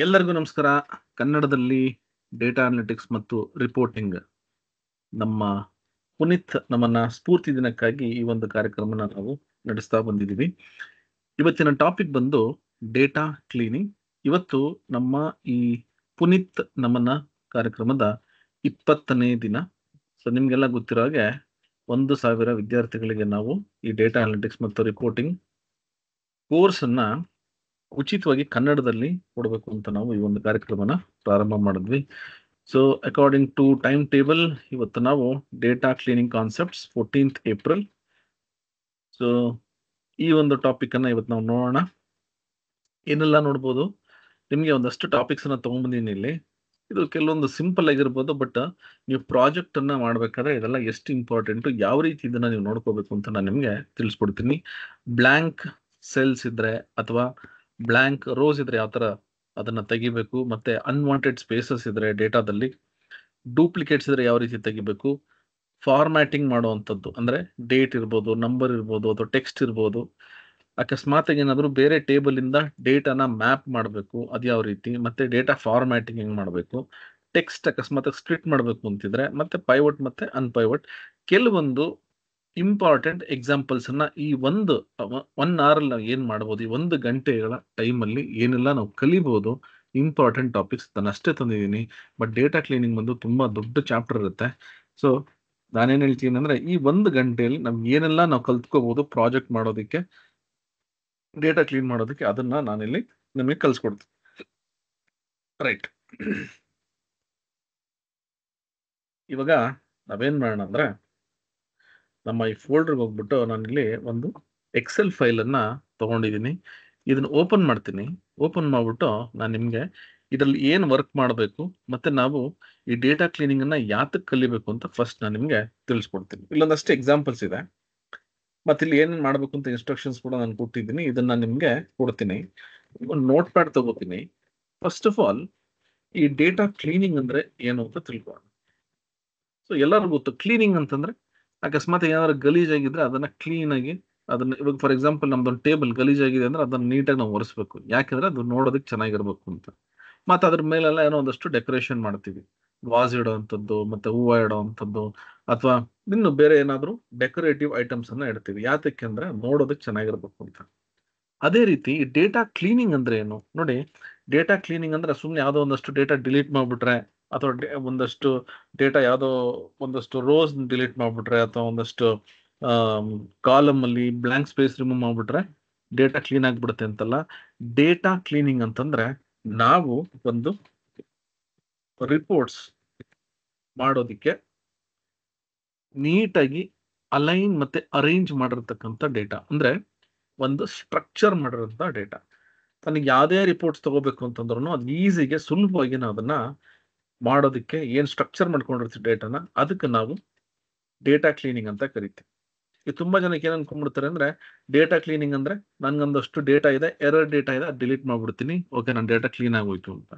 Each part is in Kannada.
ಎಲ್ಲರಿಗೂ ನಮಸ್ಕಾರ. ಕನ್ನಡದಲ್ಲಿ ಡೇಟಾ ಅನಲಿಟಿಕ್ಸ್ ಮತ್ತು ರಿಪೋರ್ಟಿಂಗ್ ನಮ್ಮ ಪುನೀತ್ ನಮ್ಮನ್ನ ಸ್ಫೂರ್ತಿ ದಿನಕ್ಕಾಗಿ ಈ ಒಂದು ಕಾರ್ಯಕ್ರಮನ ನಾವು ನಡೆಸ್ತಾ ಬಂದಿದ್ದೀವಿ. ಇವತ್ತಿನ ಟಾಪಿಕ್ ಬಂದು ಡೇಟಾ ಕ್ಲೀನಿಂಗ್. ಇವತ್ತು ನಮ್ಮ ಈ ಪುನೀತ್ ನಮ್ಮನ್ನ ಕಾರ್ಯಕ್ರಮದ 20ನೇ ದಿನ. ಸೊ ನಿಮ್ಗೆಲ್ಲ ಗೊತ್ತಿರೋ ಹಾಗೆ 1,000 ವಿದ್ಯಾರ್ಥಿಗಳಿಗೆ ನಾವು ಈ ಡೇಟಾ ಅನಲಿಟಿಕ್ಸ್ ಮತ್ತು ರಿಪೋರ್ಟಿಂಗ್ ಕೋರ್ಸ್ ಅನ್ನ ಉಚಿತವಾಗಿ ಕನ್ನಡದಲ್ಲಿ ಕೊಡಬೇಕು ಅಂತ ನಾವು ಈ ಒಂದು ಕಾರ್ಯಕ್ರಮನ ಪ್ರಾರಂಭ ಮಾಡಿದ್ವಿ. So according to time table ಇವತ್ತು ನಾವು data cleaning concepts 14th April. So ಈ ಒಂದು ಟಾಪಿಕ್ ಅನ್ನ ಇವತ್ತು ನಾವು ನೋಡೋಣ. ಏನೆಲ್ಲ ನೋಡ್ಬೋದು, ನಿಮಗೆ ಒಂದಷ್ಟು ಟಾಪಿಕ್ಸ್ ಅನ್ನ ತಗೊಂಡ್ಬಂದಿನಿ ಇಲ್ಲಿ. ಇದು ಕೆಲವೊಂದು ಸಿಂಪಲ್ ಆಗಿರ್ಬೋದು, ಬಟ್ ನೀವು ಪ್ರಾಜೆಕ್ಟ್ ಅನ್ನ ಮಾಡ್ಬೇಕಾದ್ರೆ ಇದೆಲ್ಲ ಎಷ್ಟು ಇಂಪಾರ್ಟೆಂಟ್, ಯಾವ ರೀತಿ ಇದನ್ನ ನೀವು ನೋಡ್ಕೋಬೇಕು ಅಂತ ನಾನು ನಿಮ್ಗೆ ತಿಳಿಸ್ಕೊಡ್ತೀನಿ. ಬ್ಲ್ಯಾಂಕ್ ಸೆಲ್ಸ್ ಇದ್ರೆ ಅಥವಾ ಬ್ಲ್ಯಾಂಕ್ ರೋಸ್ ಇದ್ರೆ ಯಾವ ತರ ಅದನ್ನ ತೆಗಿಬೇಕು, ಮತ್ತೆ ಅನ್ವಾಂಟೆಡ್ ಸ್ಪೇಸಸ್ ಇದ್ರೆ ಡೇಟಾದಲ್ಲಿ, ಡೂಪ್ಲಿಕೇಟ್ಸ್ ಇದ್ರೆ ಯಾವ ರೀತಿ ತೆಗಿಬೇಕು, ಫಾರ್ಮ್ಯಾಟಿಂಗ್ ಮಾಡುವಂಥದ್ದು ಅಂದ್ರೆ ಡೇಟ್ ಇರ್ಬೋದು, ನಂಬರ್ ಇರ್ಬೋದು, ಅಥವಾ ಟೆಕ್ಸ್ಟ್ ಇರ್ಬೋದು. ಅಕಸ್ಮಾತ್ ಏನಾದರೂ ಬೇರೆ ಟೇಬಲ್ ಇಂದ ಡೇಟಾನ ಮ್ಯಾಪ್ ಮಾಡಬೇಕು, ಅದು ಯಾವ ರೀತಿ, ಮತ್ತೆ ಡೇಟಾ ಫಾರ್ಮ್ಯಾಟಿಂಗ್ ಹೆಂಗ್ ಮಾಡಬೇಕು, ಟೆಕ್ಸ್ಟ್ ಅಕಸ್ಮಾತ್ ಸ್ಪ್ಲಿಟ್ ಮಾಡಬೇಕು ಅಂತಿದ್ರೆ, ಮತ್ತೆ ಪೈವಟ್ ಮತ್ತೆ ಅನ್ಪೈವಟ್, ಕೆಲವೊಂದು ಇಂಪಾರ್ಟೆಂಟ್ ಎಕ್ಸಾಂಪಲ್ಸ್ ಅನ್ನ ಈ ಒಂದು 1 hour ಅಲ್ಲಿ ನಾವು ಏನ್ ಮಾಡಬಹುದು, ಈ 1 ಗಂಟೆಗಳ ಟೈಮ್ ಅಲ್ಲಿ ಏನೆಲ್ಲ ನಾವು ಕಲಿಬಹುದು, ಇಂಪಾರ್ಟೆಂಟ್ ಟಾಪಿಕ್ಸ್ ಅಷ್ಟೇ ತಂದಿದ್ದೀನಿ. ಬಟ್ ಡೇಟಾ ಕ್ಲೀನಿಂಗ್ ಬಂದು ತುಂಬಾ ದೊಡ್ಡ ಚಾಪ್ಟರ್ ಇರುತ್ತೆ. ಸೊ ನಾನೇನ್ ಹೇಳ್ತೀನಿ ಅಂದ್ರೆ, ಈ 1 ಗಂಟೆಯಲ್ಲಿ ನಮ್ಗೆ ಏನೆಲ್ಲ ನಾವು ಕಲ್ತ್ಕೋಬಹುದು ಪ್ರಾಜೆಕ್ಟ್ ಮಾಡೋದಕ್ಕೆ, ಡೇಟಾ ಕ್ಲೀನ್ ಮಾಡೋದಕ್ಕೆ, ಅದನ್ನ ನಾನಿಲ್ಲಿ ನಿಮಗೆ ಕಲ್ಸ್ಕೊಡ್ತೀನಿ. ರೈಟ್. ಇವಾಗ ನಾವೇನ್ ಮಾಡೋಣ ಅಂದ್ರೆ, ನಮ್ಮ ಈ ಫೋಲ್ಡರ್ಗೆ ಹೋಗ್ಬಿಟ್ಟು ನಾನಿಲ್ಲಿ ಒಂದು ಎಕ್ಸೆಲ್ ಫೈಲ್ ಅನ್ನ ತಗೊಂಡಿದ್ದೀನಿ. ಇದನ್ನ ಓಪನ್ ಮಾಡ್ತೀನಿ. ಓಪನ್ ಮಾಡ್ಬಿಟ್ಟು ನಾನು ನಿಮ್ಗೆ ಇದರಲ್ಲಿ ಏನು ವರ್ಕ್ ಮಾಡಬೇಕು, ಮತ್ತೆ ನಾವು ಈ ಡೇಟಾ ಕ್ಲೀನಿಂಗ್ ಅನ್ನ ಯಾತಕ್ಕೆ ಕಲಿಬೇಕು ಅಂತ ಫಸ್ಟ್ ನಾನು ನಿಮ್ಗೆ ತಿಳಿಸ್ಕೊಡ್ತೀನಿ. ಇಲ್ಲೊಂದಷ್ಟು ಎಕ್ಸಾಂಪಲ್ಸ್ ಇದೆ, ಮತ್ತೆ ಇಲ್ಲಿ ಏನೇನು ಮಾಡಬೇಕು ಅಂತ ಇನ್ಸ್ಟ್ರಕ್ಷನ್ಸ್ ಕೂಡ ನಾನು ಕೊಟ್ಟಿದ್ದೀನಿ. ಇದನ್ನ ನಿಮ್ಗೆ ಕೊಡ್ತೀನಿ. ಒಂದು ನೋಟ್ ಪ್ಯಾಡ್ ತಗೋತೀನಿ. ಫಸ್ಟ್ ಆಫ್ ಆಲ್ ಈ ಡೇಟಾ ಕ್ಲೀನಿಂಗ್ ಅಂದ್ರೆ ಏನು ಅಂತ ತಿಳ್ಕೊಳ್ಳೋಣ. ಸೊ ಎಲ್ಲರಿಗೂ ಗೊತ್ತು, ಕ್ಲೀನಿಂಗ್ ಅಂತಂದ್ರೆ ಅಕಸ್ಮಾತ್ ಏನಾದ್ರು ಗಲೀಜಾಗಿದ್ರೆ ಅದನ್ನ ಕ್ಲೀನ್ ಆಗಿ, ಅದನ್ನ ಇವಾಗ ಫಾರ್ ಎಕ್ಸಾಂಪಲ್ ನಮ್ದೊಂದು ಟೇಬಲ್ ಗಲೀಜಾಗಿದೆ ಅಂದ್ರೆ ಅದನ್ನ ನೀಟಾಗಿ ನಾವು ಒರೆಸ್ಬೇಕು. ಯಾಕಂದ್ರೆ ಅದು ನೋಡೋದಕ್ಕೆ ಚೆನ್ನಾಗಿರ್ಬೇಕು ಅಂತ. ಮತ್ತೆ ಅದ್ರ ಮೇಲೆಲ್ಲ ಏನೋ ಒಂದಷ್ಟು ಡೆಕೋರೇಷನ್ ಮಾಡ್ತೀವಿ, ವಾಸ್ ಇಡೋವಂಥದ್ದು, ಮತ್ತೆ ಹೂವು ಇಡೋವಂಥದ್ದು, ಅಥವಾ ಇನ್ನು ಬೇರೆ ಏನಾದ್ರು ಡೆಕೋರೇಟಿವ್ ಐಟಮ್ಸ್ ಅನ್ನ ಇಡ್ತೀವಿ. ಯಾತಕ್ಕೆ ಅಂದ್ರೆ ನೋಡೋದಕ್ಕೆ ಚೆನ್ನಾಗಿರ್ಬೇಕು ಅಂತ. ಅದೇ ರೀತಿ ಡೇಟಾ ಕ್ಲೀನಿಂಗ್ ಅಂದ್ರೆ ಏನು ನೋಡಿ. ಡೇಟಾ ಕ್ಲೀನಿಂಗ್ ಅಂದ್ರೆ ಸುಮ್ಮನೆ ಯಾವುದೋ ಒಂದಷ್ಟು ಡೇಟಾ ಡಿಲೀಟ್ ಮಾಡ್ಬಿಟ್ರೆ, ಅಥವಾ ಒಂದಷ್ಟು ಡೇಟಾ ಯಾವುದೋ ಒಂದಷ್ಟು ರೋಸ್ ಡಿಲೀಟ್ ಮಾಡ್ಬಿಟ್ರೆ, ಅಥವಾ ಒಂದಷ್ಟು ಕಾಲಮ್ ಅಲ್ಲಿ ಬ್ಲಾಂಕ್ ಸ್ಪೇಸ್ ರಿಮೂವ್ ಮಾಡ್ಬಿಟ್ರೆ ಡೇಟಾ ಕ್ಲೀನ್ ಆಗ್ಬಿಡುತ್ತೆ ಅಂತಲ್ಲ. ಡೇಟಾ ಕ್ಲೀನಿಂಗ್ ಅಂತಂದ್ರೆ ನಾವು ಒಂದು ರಿಪೋರ್ಟ್ಸ್ ಮಾಡೋದಿಕ್ಕೆ ನೀಟಾಗಿ ಅಲೈನ್ ಮತ್ತೆ ಅರೇಂಜ್ ಮಾಡಿರ್ತಕ್ಕಂಥ ಡೇಟಾ, ಅಂದ್ರೆ ಒಂದು ಸ್ಟ್ರಕ್ಚರ್ ಮಾಡಿರೋಂಥ ಡೇಟಾ. ನನಗೆ ಯಾವುದೇ ರಿಪೋರ್ಟ್ಸ್ ತಗೋಬೇಕು ಅಂತಂದ್ರೂ ಅದು ಈಸಿಗೆ ಸುಲಭವಾಗಿ ನಾವು ಅದನ್ನ ಮಾಡೋದಕ್ಕೆ ಏನು ಸ್ಟ್ರಕ್ಚರ್ ಮಾಡ್ಕೊಂಡಿರ್ತೀವಿ ಡೇಟಾನ, ಅದಕ್ಕೆ ನಾವು ಡೇಟಾ ಕ್ಲೀನಿಂಗ್ ಅಂತ ಕರಿತೀವಿ. ಈ ತುಂಬಾ ಜನಕ್ಕೆ ಏನ್ ಅನ್ಕೊಂಡ್ಬಿಡ್ತಾರೆ ಅಂದ್ರೆ, ಡೇಟಾ ಕ್ಲೀನಿಂಗ್ ಅಂದ್ರೆ ನನ್ಗೊಂದಷ್ಟು ಡೇಟಾ ಇದೆ, ಎರರ್ ಡೇಟಾ ಇದೆ, ಡಿಲೀಟ್ ಮಾಡ್ಬಿಡ್ತೀನಿ, ಓಕೆ ನನ್ನ ಡೇಟಾ ಕ್ಲೀನ್ ಆಗೋಯ್ತು ಅಂತ.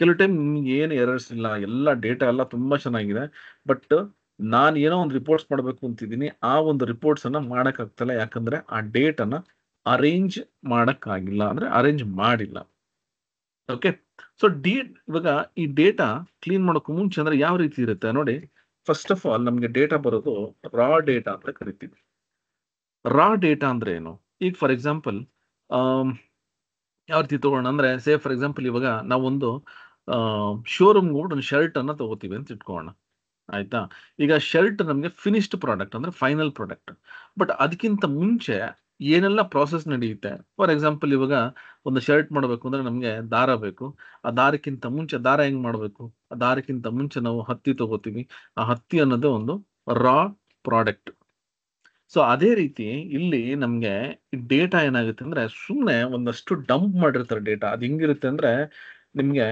ಕೆಲವು ಟೈಮ್ ನಿಮ್ಗೆ ಏನು ಎರರ್ಸ್ ಇಲ್ಲ, ಎಲ್ಲ ಡೇಟಾ ಎಲ್ಲ ತುಂಬಾ ಚೆನ್ನಾಗಿದೆ, ಬಟ್ ನಾನು ಏನೋ ಒಂದು ರಿಪೋರ್ಟ್ಸ್ ಮಾಡಬೇಕು ಅಂತಿದ್ದೀನಿ, ಆ ಒಂದು ರಿಪೋರ್ಟ್ಸ್ ಅನ್ನ ಮಾಡಕ್ಕಾಗ್ತಲ್ಲ. ಯಾಕಂದ್ರೆ ಆ ಡೇಟಾನ ಅರೇಂಜ್ ಮಾಡಕ್ಕಾಗಿಲ್ಲ, ಅಂದ್ರೆ ಅರೇಂಜ್ ಮಾಡಿಲ್ಲ. ಓಕೆ. ಸೊ ಇವಾಗ ಈ ಡೇಟಾ ಕ್ಲೀನ್ ಮಾಡೋಕ್ಕೂ ಮುಂಚೆ ಅಂದ್ರೆ ಯಾವ ರೀತಿ ಇರುತ್ತೆ ನೋಡಿ. ಫಸ್ಟ್ ಆಫ್ ಆಲ್ ನಮಗೆ ಡೇಟಾ ಬರೋದು ರಾ ಡೇಟಾ ಅಂತ ಕರಿತೀವಿ. ರಾ ಡೇಟಾ ಅಂದ್ರೆ ಏನು? ಈಗ ಫಾರ್ ಎಕ್ಸಾಂಪಲ್ ಯಾವ ರೀತಿ ತಗೋಣ ಅಂದ್ರೆ, ಸೇ ಫಾರ್ ಎಕ್ಸಾಂಪಲ್ ಇವಾಗ ನಾವೊಂದು ಶೋರೂಮ್ಗೆ ಹೋಗ್ಬಿಟ್ಟು ಒಂದು ಶರ್ಟ್ ಅನ್ನ ತಗೋತೀವಿ ಅಂತ ಇಟ್ಕೋಣ. ಆಯ್ತಾ? ಈಗ ಶರ್ಟ್ ನಮಗೆ ಫಿನಿಶ್ಡ್ ಪ್ರಾಡಕ್ಟ್ ಅಂದ್ರೆ ಫೈನಲ್ ಪ್ರಾಡಕ್ಟ್. ಬಟ್ ಅದಕ್ಕಿಂತ ಮುಂಚೆ ಏನೆಲ್ಲ ಪ್ರಾಸೆಸ್ ನಡೆಯುತ್ತೆ. ಫಾರ್ ಎಕ್ಸಾಂಪಲ್ ಇವಾಗ ಒಂದು ಶರ್ಟ್ ಮಾಡಬೇಕು ಅಂದ್ರೆ ನಮಗೆ ದಾರ ಬೇಕು. ಆ ದಾರಕ್ಕಿಂತ ಮುಂಚೆ ದಾರ ಹೆಂಗ್ ಮಾಡಬೇಕು, ಆ ದಾರಕ್ಕಿಂತ ಮುಂಚೆ ನಾವು ಹತ್ತಿ ತಗೋತೀವಿ. ಆ ಹತ್ತಿ ಅನ್ನೋದು ಒಂದು ರಾ ಪ್ರಾಡಕ್ಟ್. ಸೊ ಅದೇ ರೀತಿ ಇಲ್ಲಿ ನಮ್ಗೆ ಡೇಟಾ ಏನಾಗುತ್ತೆ ಅಂದ್ರೆ, ಸುಮ್ಮನೆ ಒಂದಷ್ಟು ಡಂಪ್ ಮಾಡಿರ್ತಾರೆ ಡೇಟಾ. ಅದು ಹೆಂಗಿರುತ್ತೆ ಅಂದ್ರೆ ನಿಮ್ಗೆ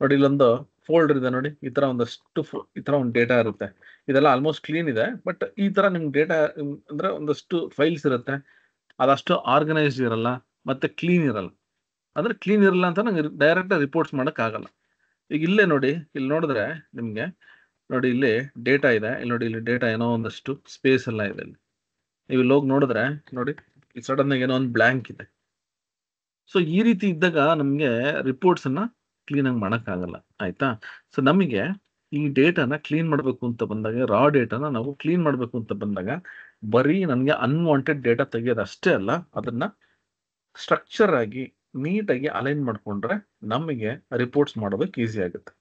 ನೋಡಿ, ಇಲ್ಲೊಂದು ಫೋಲ್ಡರ್ ಇದೆ ನೋಡಿ, ಈ ತರ ಒಂದಷ್ಟು ಈ ತರ ಒಂದು ಡೇಟಾ ಇರುತ್ತೆ. ಇದೆಲ್ಲ ಆಲ್ಮೋಸ್ಟ್ ಕ್ಲೀನ್ ಇದೆ, ಬಟ್ ಈ ತರ ನಿಮ್ಗೆ ಡೇಟಾ ಅಂದ್ರೆ ಒಂದಷ್ಟು ಫೈಲ್ಸ್ ಇರುತ್ತೆ, ಅದಷ್ಟು ಆರ್ಗನೈಸ್ಡ್ ಇರಲ್ಲ, ಮತ್ತೆ ಕ್ಲೀನ್ ಇರಲ್ಲ. ಅಂದ್ರೆ ಕ್ಲೀನ್ ಇರಲ್ಲ ಅಂತ ನಂಗೆ ಡೈರೆಕ್ಟ್ ರಿಪೋರ್ಟ್ಸ್ ಮಾಡಕ್ ಆಗಲ್ಲ. ಈಗ ಇಲ್ಲೇ ನೋಡಿ, ಇಲ್ಲಿ ನೋಡಿದ್ರೆ ನಿಮ್ಗೆ ನೋಡಿ, ಇಲ್ಲಿ ಡೇಟಾ ಇದೆ. ಇಲ್ಲಿ ನೋಡಿ, ಇಲ್ಲಿ ಡೇಟಾ ಏನೋ ಒಂದಷ್ಟು ಸ್ಪೇಸ್ ಎಲ್ಲ ಇದೆ. ಇಲ್ಲಿ ನೀವು ಇಲ್ಲಿ ಹೋಗಿ ನೋಡಿದ್ರೆ ನೋಡಿ, ಈ ಸಡನ್ ಆಗಿ ಏನೋ ಒಂದು ಬ್ಲ್ಯಾಂಕ್ ಇದೆ. ಸೊ ಈ ರೀತಿ ಇದ್ದಾಗ ನಮಗೆ ರಿಪೋರ್ಟ್ಸ್ ಅನ್ನ ಕ್ಲೀನ್ ಆಗಿ ಮಾಡಕ್ಕಾಗಲ್ಲ, ಆಯ್ತಾ? ಸೊ ನಮಗೆ ಈ ಡೇಟಾನ ಕ್ಲೀನ್ ಮಾಡಬೇಕು ಅಂತ ಬಂದಾಗ, ರಾ ಡೇಟಾನ ನಾವು ಕ್ಲೀನ್ ಮಾಡಬೇಕು ಅಂತ ಬಂದಾಗ, ಬರೀ ನನಗೆ ಅನ್ವಾಂಟೆಡ್ ಡೇಟಾ ತೆಗೆಯೋದು ಅಷ್ಟೇ ಅಲ್ಲ, ಅದನ್ನ ಸ್ಟ್ರಕ್ಚರ್ ಆಗಿ ನೀಟಾಗಿ ಅಲೈನ್ ಮಾಡ್ಕೊಂಡ್ರೆ ನಮಗೆ ರಿಪೋರ್ಟ್ಸ್ ಮಾಡೋದಕ್ಕೆ ಈಸಿ ಆಗುತ್ತೆ.